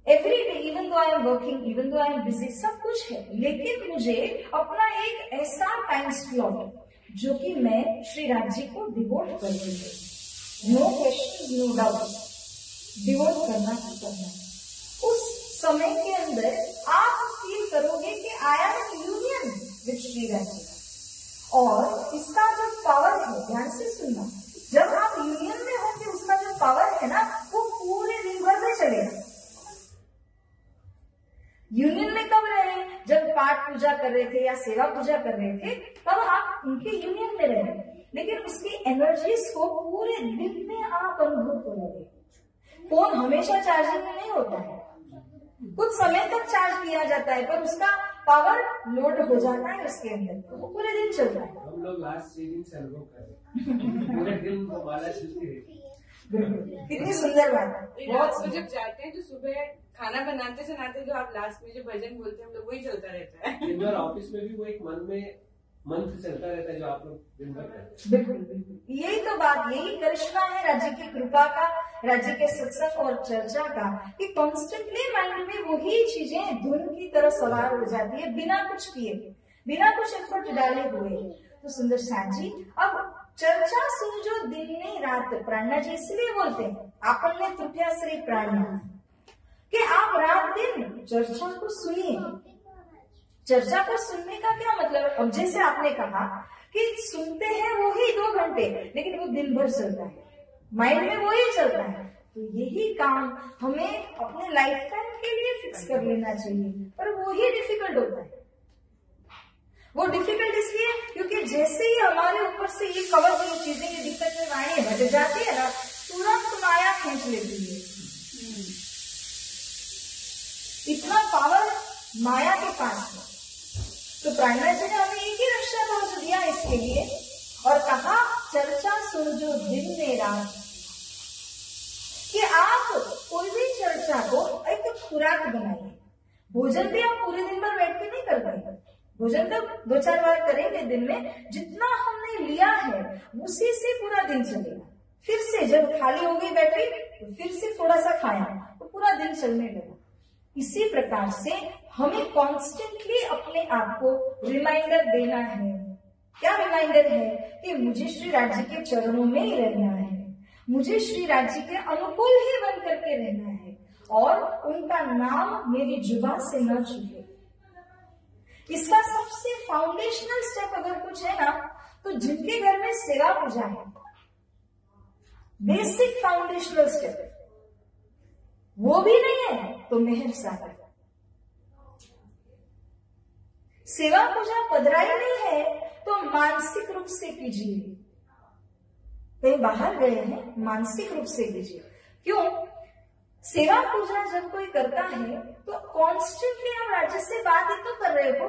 Every day, even though I am working, even though I am busy, सब कुछ है, लेकिन मुझे अपना एक ऐसा टाइम स्लॉट जो कि मैं श्री राज जी को डिवोट कर रही हूँ, no question no doubt, devote करना ही करना। उस समय के अंदर आप फील करोगे कि I am in union with Shri Raj ji. और इसका जो पावर है, ध्यान से सुनना, जब आप यूनियन में होंगे उसका जो पावर है ना, वो पूरे दिन भर में चलेगा। यूनियन में कब रहे? जब पाठ पूजा कर रहे थे या सेवा पूजा कर रहे थे, तब आप उनके यूनियन में रहे, लेकिन उसकी एनर्जीज को पूरे दिन में आप अनुभव करोगे। फोन हमेशा चार्जिंग में नहीं होता है, कुछ समय तक चार्ज किया जाता है, पर उसका पावर लोड हो जाता है उसके अंदर, तो वो पूरे दिन चलता है। हम लोग लास्ट 3 दिन से अनुभव कर रहे हैं, पूरे दिन वो माला चलती रहती है। कितनी सुंदर बात है, बहुत तो जब जाते हैं तो सुबह खाना बनाते सुनाते जो आप लास्ट में जो भजन बोलते हैं हम लोग वही चलता रहता है। दिन भर ऑफिस में भी वो एक मन में मंत्र चलता रहता है जो आप लोग दिन भर करते हैं। बिल्कुल बिल्कुल, यही तो बात, यही करिश्मा है राज्य की कृपा का, राज्य के सत्संग और चर्चा का, कि कॉन्स्टेंटली माइंड में वही चीजें धुन की तरह सवार हो जाती है, बिना कुछ किए, बिना कुछ एफर्ट डाले हुए। तो सुंदर साथ जी, अब चर्चा सुनजो दिन ने रात, प्राणा जी इसलिए बोलते हैं आपने तुठ्या श्री प्राणा, कि आप रात दिन चर्चा को सुनिए। चर्चा को सुनने का क्या मतलब? अब जैसे आपने कहा कि सुनते हैं वो ही 2 घंटे, लेकिन वो दिन भर चलता है, माइंड में वो ही चलता है। तो यही काम हमें अपने लाइफ टाइम के लिए फिक्स कर लेना चाहिए, पर वो ही डिफिकल्ट होता है। वो डिफिकल्ट इसलिए क्योंकि जैसे ही हमारे ऊपर से ये कवर वाली चीजें, ये दिक्कत में वाणी हट जाती है ना, तुरंत माया खींच लेती है। इतना पावर माया के पास है। तो प्राणा जी ने हमें एक ही रक्षा कवच दिया इसके लिए, और कहा चर्चा सुनजो दिन ने रात, कि आप कोई भी चर्चा को एक खुराक बनाइए। भोजन भी आप पूरे दिन भर बैठ के नहीं करते, भोजन तो 2-4 बार करेंगे दिन में, जितना हमने लिया है उसी से पूरा दिन चलेगा। फिर से जब खाली हो गई बैटरी तो फिर से थोड़ा सा खाया तो पूरा दिन चलने लगा। इसी प्रकार से हमें कॉन्स्टेंटली अपने आप को रिमाइंडर देना है। क्या रिमाइंडर है? कि मुझे श्री राज जी के चरणों में ही रहना है, मुझे श्री राज जी के अनुकूल ही बन करके रहना है, और उनका नाम मेरी जुबान से न छूटे। इसका सबसे फाउंडेशनल स्टेप अगर कुछ है ना, तो जिनके घर में सेवा पूजा है, बेसिक फाउंडेशनल स्टेप वो भी नहीं है तो मेहर सागर। सेवा पूजा पधराई नहीं है तो मानसिक रूप से कीजिए। कहीं बाहर गए हैं, मानसिक रूप से कीजिए। क्यों? सेवा पूजा जब कोई करता है तो कॉन्स्टेंटली आप राज्य से बात ही तो कर रहे हो,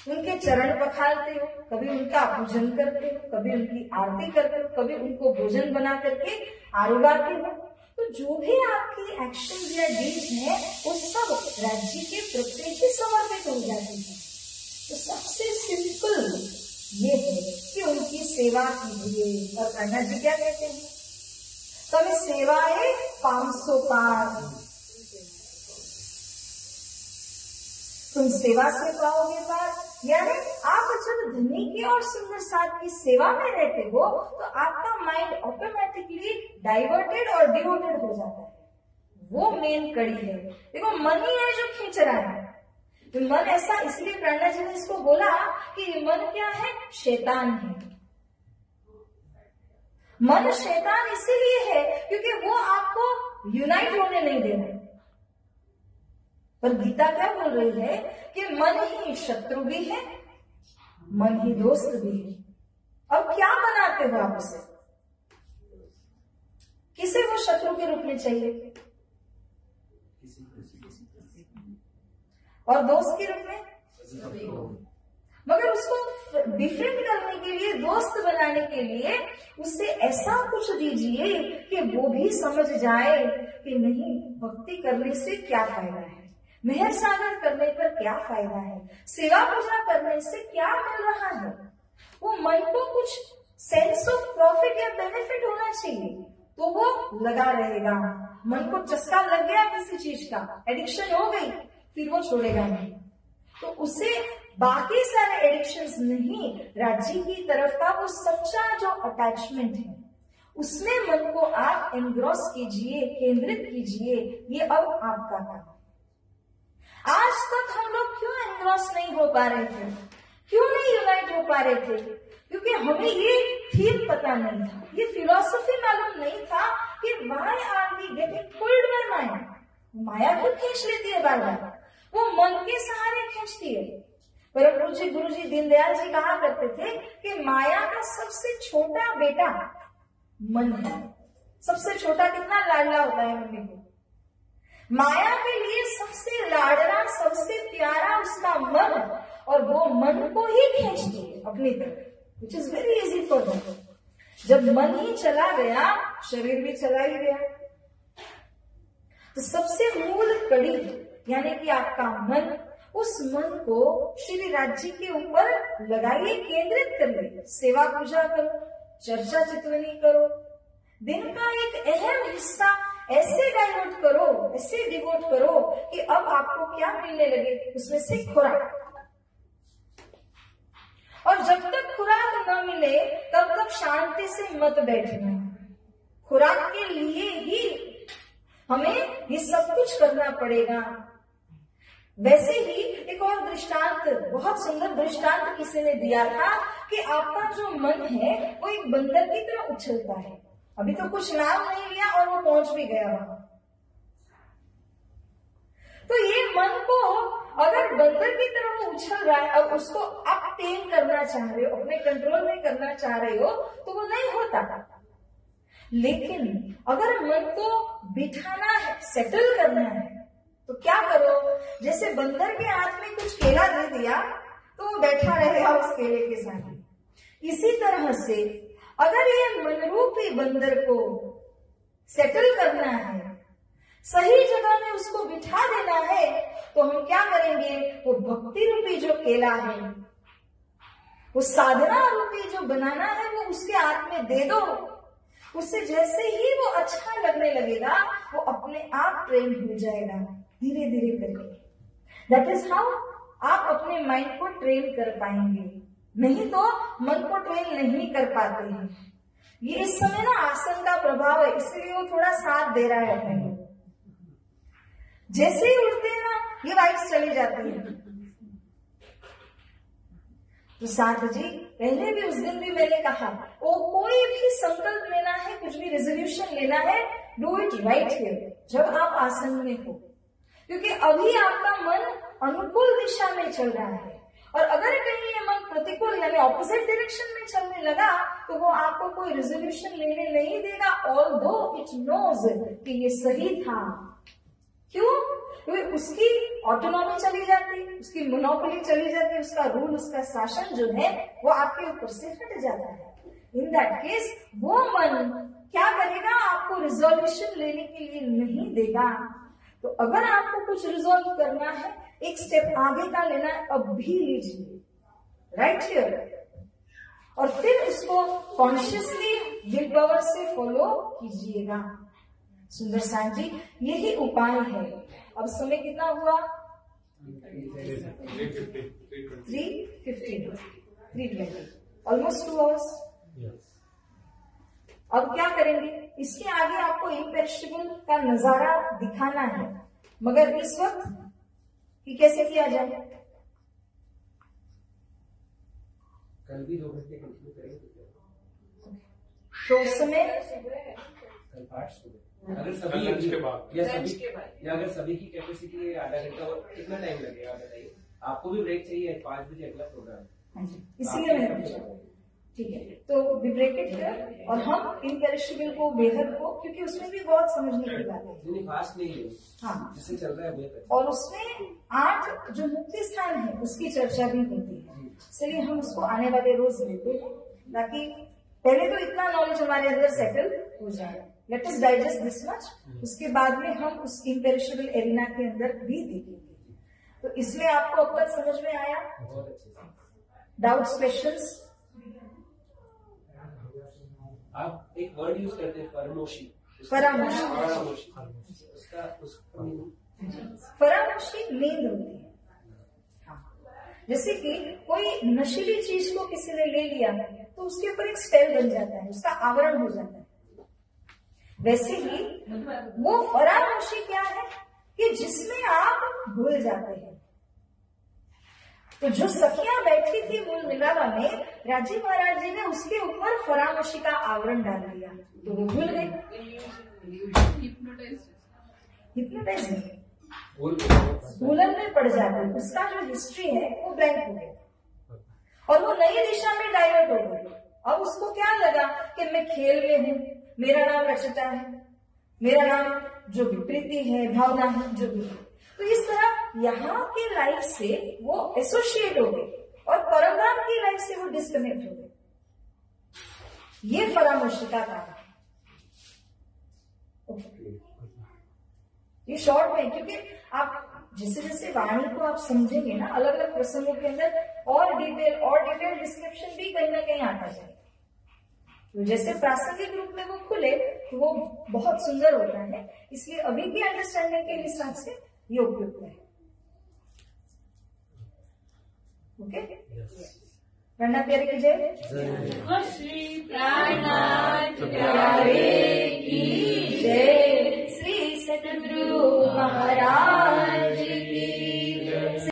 उनके चरण पखालते हो, कभी उनका पूजन करते हो, कभी उनकी आरती करते हो, कभी उनको भोजन बना करके आरुगाते हो। तो जो भी आपकी एक्शन या डीड्स है वो सब राज्य के प्रति ही समर्पित हो जाती है। तो सबसे सिंपल ये है कि उनकी सेवा कीजिए। और अन्ना जी क्या कहते हैं? તમે સેવાએ 500 पार, तुम सेवा से पाओगे पार। यानी आप जब धनी की और सुंदर साथ की सेवा में रहते हो तो आपका माइंड ऑटोमेटिकली डाइवर्टेड और डिवोटेड हो जाता है। वो मेन कड़ी है। देखो मन ही है जो खींच रहा है। तो मन ऐसा, इसलिए प्राणा जी ने इसको बोला कि मन क्या है? शैतान है। मन शैतान इसीलिए है क्योंकि वो आपको यूनाइट होने नहीं दे रहा। पर गीता क्या बोल रही है कि मन ही शत्रु भी है, मन ही दोस्त भी है। अब क्या बनाते हो आप उसे? किसे वो शत्रु के रूप में चाहिए और दोस्त के रूप में? मगर उसको डिफरेंट करने के लिए, दोस्त बनाने के लिए उससे ऐसा कुछ दीजिए कि वो भी समझ जाए कि नहीं, भक्ति करने से क्या फायदा है, मेहर सागर करने पर क्या फायदा है, सेवा पूजा करने से क्या मिल रहा है। वो मन को कुछ सेंस ऑफ प्रॉफिट या बेनिफिट होना चाहिए, तो वो लगा रहेगा। मन को चस्का लग गया किसी चीज का, एडिक्शन हो गई, फिर वो छोड़ेगा नहीं। तो उसे बाकी सारे एडिक्शंस नहीं, राज्य की तरफ का वो सच्चा जो अटैचमेंट है, उसमें मन को आप एनग्रॉस कीजिए, केंद्रित कीजिए। ये अब आपका काम। आज तक हम लोग क्यों एनग्रॉस नहीं हो पा रहे थे, क्यों नहीं यूनाइट हो पा रहे थे? क्योंकि हमें ये थीम पता नहीं था, ये फिलॉसफी मालूम नहीं था कि why are we getting pulled by maya. माया भी खींच लेती है बार बार, वो मन के सहारे खींचती है। परम पूज्य गुरु जी दीनदयाल जी कहा करते थे कि माया का सबसे छोटा बेटा मन है। सबसे छोटा कितना लाडला होता है मम्मी को। माया के लिए सबसे लाडला, सबसे प्यारा उसका मन, और वो मन को ही खींचती है अपनी तरफ, which is very easy for them. जब मन ही चला गया, शरीर भी चला ही गया। तो सबसे मूल कड़ी यानी कि आपका मन, उस मन को श्री राज्य के ऊपर लगाइए, केंद्रित करिए। सेवा पूजा करो, चर्चा चितवनी करो, दिन का एक अहम हिस्सा ऐसे डाइवर्ट करो, ऐसे डिवोट करो कि अब आपको क्या मिलने लगे, उसमें से खुराक। और जब तक खुराक न मिले तब तक शांति से मत बैठना। खुराक के लिए ही हमें ये सब कुछ करना पड़ेगा। वैसे ही एक और दृष्टांत, बहुत सुंदर दृष्टांत किसी ने दिया था कि आपका जो मन है वो एक बंदर की तरह उछलता है। अभी तो कुछ नाम नहीं लिया और वो पहुंच भी गया वहां। तो ये मन को अगर बंदर की तरह वो उछल रहा है, अब उसको आप टेम करना चाह रहे हो, अपने कंट्रोल में करना चाह रहे हो, तो वो नहीं होता। लेकिन अगर मन को बिठाना है, सेटल करना है, तो क्या करो? जैसे बंदर के हाथ में कुछ केला दे दिया तो वो बैठा रहेगा उस केले के साथ। इसी तरह से अगर ये मनरूपी बंदर को सेटल करना है, सही जगह में उसको बिठा देना है, तो हम क्या करेंगे? वो भक्ति रूपी जो केला है, वो साधना रूपी जो बनाना है, वो उसके हाथ में दे दो। उससे जैसे ही वो अच्छा लगने लगेगा, वो अपने आप ट्रेन हो जाएगा, धीरे धीरे करके। दैट इज हाउ आप अपने माइंड को ट्रेन कर पाएंगे। नहीं तो मन को ट्रेन नहीं कर पाते हैं। ये इस समय ना आसन का प्रभाव है, इसलिए वो थोड़ा साथ दे रहा है अपने। जैसे ही उठते हैं ना, ये वाइब्स चली जाती है। तो साथ जी, पहले भी उस दिन भी मैंने कहा, वो कोई भी संकल्प लेना है, कुछ भी रेजोल्यूशन लेना है, डू इट राइट हियर, जब आप आसन में हो। क्योंकि अभी आपका मन अनुकूल दिशा में चल रहा है, और अगर कहीं ये मन प्रतिकूल यानी ऑपोजिट डायरेक्शन में चलने लगा, तो वो आपको कोई रेजोल्यूशन लेने नहीं देगा, ऑल्दो इट नोज कि ये सही था। क्यों? क्योंकि उसकी ऑटोनॉमी चली जाती, उसकी मोनोपोली चली जाती, उसका रूल, उसका शासन जो है वो आपके ऊपर से हट जाता है। इन दैट केस वो मन क्या करेगा? आपको रिजोल्यूशन लेने के लिए नहीं देगा। तो अगर आपको कुछ रिजोल्व करना है, एक स्टेप आगे का लेना है, अब भी लीजिए, राइट हियर, और फिर उसको कॉन्शियसली विल पावर से फॉलो कीजिएगा। सुंदर साथ जी, यही उपाय है। अब समय कितना हुआ? 3:20, ऑलमोस्ट 2 hours। अब क्या करेंगे? इसके आगे आपको इम्पेरिशेबल का नजारा दिखाना है, मगर इस वक्त कि कैसे किया जाए? कल भी 2 घंटे कंटिन्यू करेंगे। तो उस समय कल 8 सुबह, अगर सभी या अगर सभी की कैपेसिटी है आधा घंटा, और कितना टाइम लगेगा बताइए? आपको भी ब्रेक चाहिए, 5 बजे अगला प्रोग्राम। हाँ जी, इसीलिए मैंने पूछा। ठीक है, तो वी ब्रेक इट हियर, और हम इम्पेरिशेबल को, बेहद को, क्योंकि उसमें भी बहुत समझने की बात है। नहीं, फास्ट नहीं है, हाँ, जिससे चल रहा है बेहतर। और उसमें 8 जो मुक्ति स्थान है उसकी चर्चा भी होती है, इसलिए हम उसको आने वाले रोज लेते हैं, ताकि पहले तो इतना नॉलेज हमारे अंदर सेटल हो जाए। Let us digest this much, उसके बाद में हम उस इम्पेरिशेबल एरिना के अंदर भी देखेंगे। तो इसलिए आपको अब तक समझ में आया? बहुत अच्छे से। Doubts, questions? आप एक वर्ड यूज करते हैं फरामोशी। फरामोशी उसका फरामोशी नींद होती है। जैसे कि कोई नशीली चीज को किसी ने ले लिया तो उसके ऊपर एक स्पेल बन जाता है, उसका आवरण हो जाता है। वैसे ही वो फरामोशी क्या है कि जिसमें आप भूल जाते हैं। तो जो सखियां बैठी थी मूल मिलावा में, राजीव महाराज जी ने उसके ऊपर फरामोशी का आवरण डाल दिया तो वो भूल गई। हिप्नोटाइज नहीं, भूलन में पड़ जाता है, उसका जो हिस्ट्री है वो ब्लैंक हो गया और वो नई दिशा में डाइवर्ट हो गई। अब उसको क्या लगा कि मैं खेल में हूं, मेरा नाम रचता है, मेरा नाम जो भी प्रीति है, भावना है, जो भी है। तो इस तरह यहाँ की लाइफ से वो एसोसिएट हो गए और परमधाम की लाइफ से वो डिस्कनेक्ट हो गए। ये फरामोशी का कारण है। ये शॉर्ट में, क्योंकि आप जैसे जैसे वाणी को आप समझेंगे ना, अलग अलग प्रसंगों के अंदर और डिटेल डिस्क्रिप्शन भी कहीं ना कहीं आता जाएगा। तो जैसे प्रासंगिक रूप में वो खुले तो वो बहुत सुंदर होता है, इसलिए अभी की अंडरस्टैंडिंग के हिसाब से ये उपयुक्त है। ओके, प्रणा प्यारे की जय। श्री प्राणनाथ प्यारे की जय। श्री सतगुरु महाराज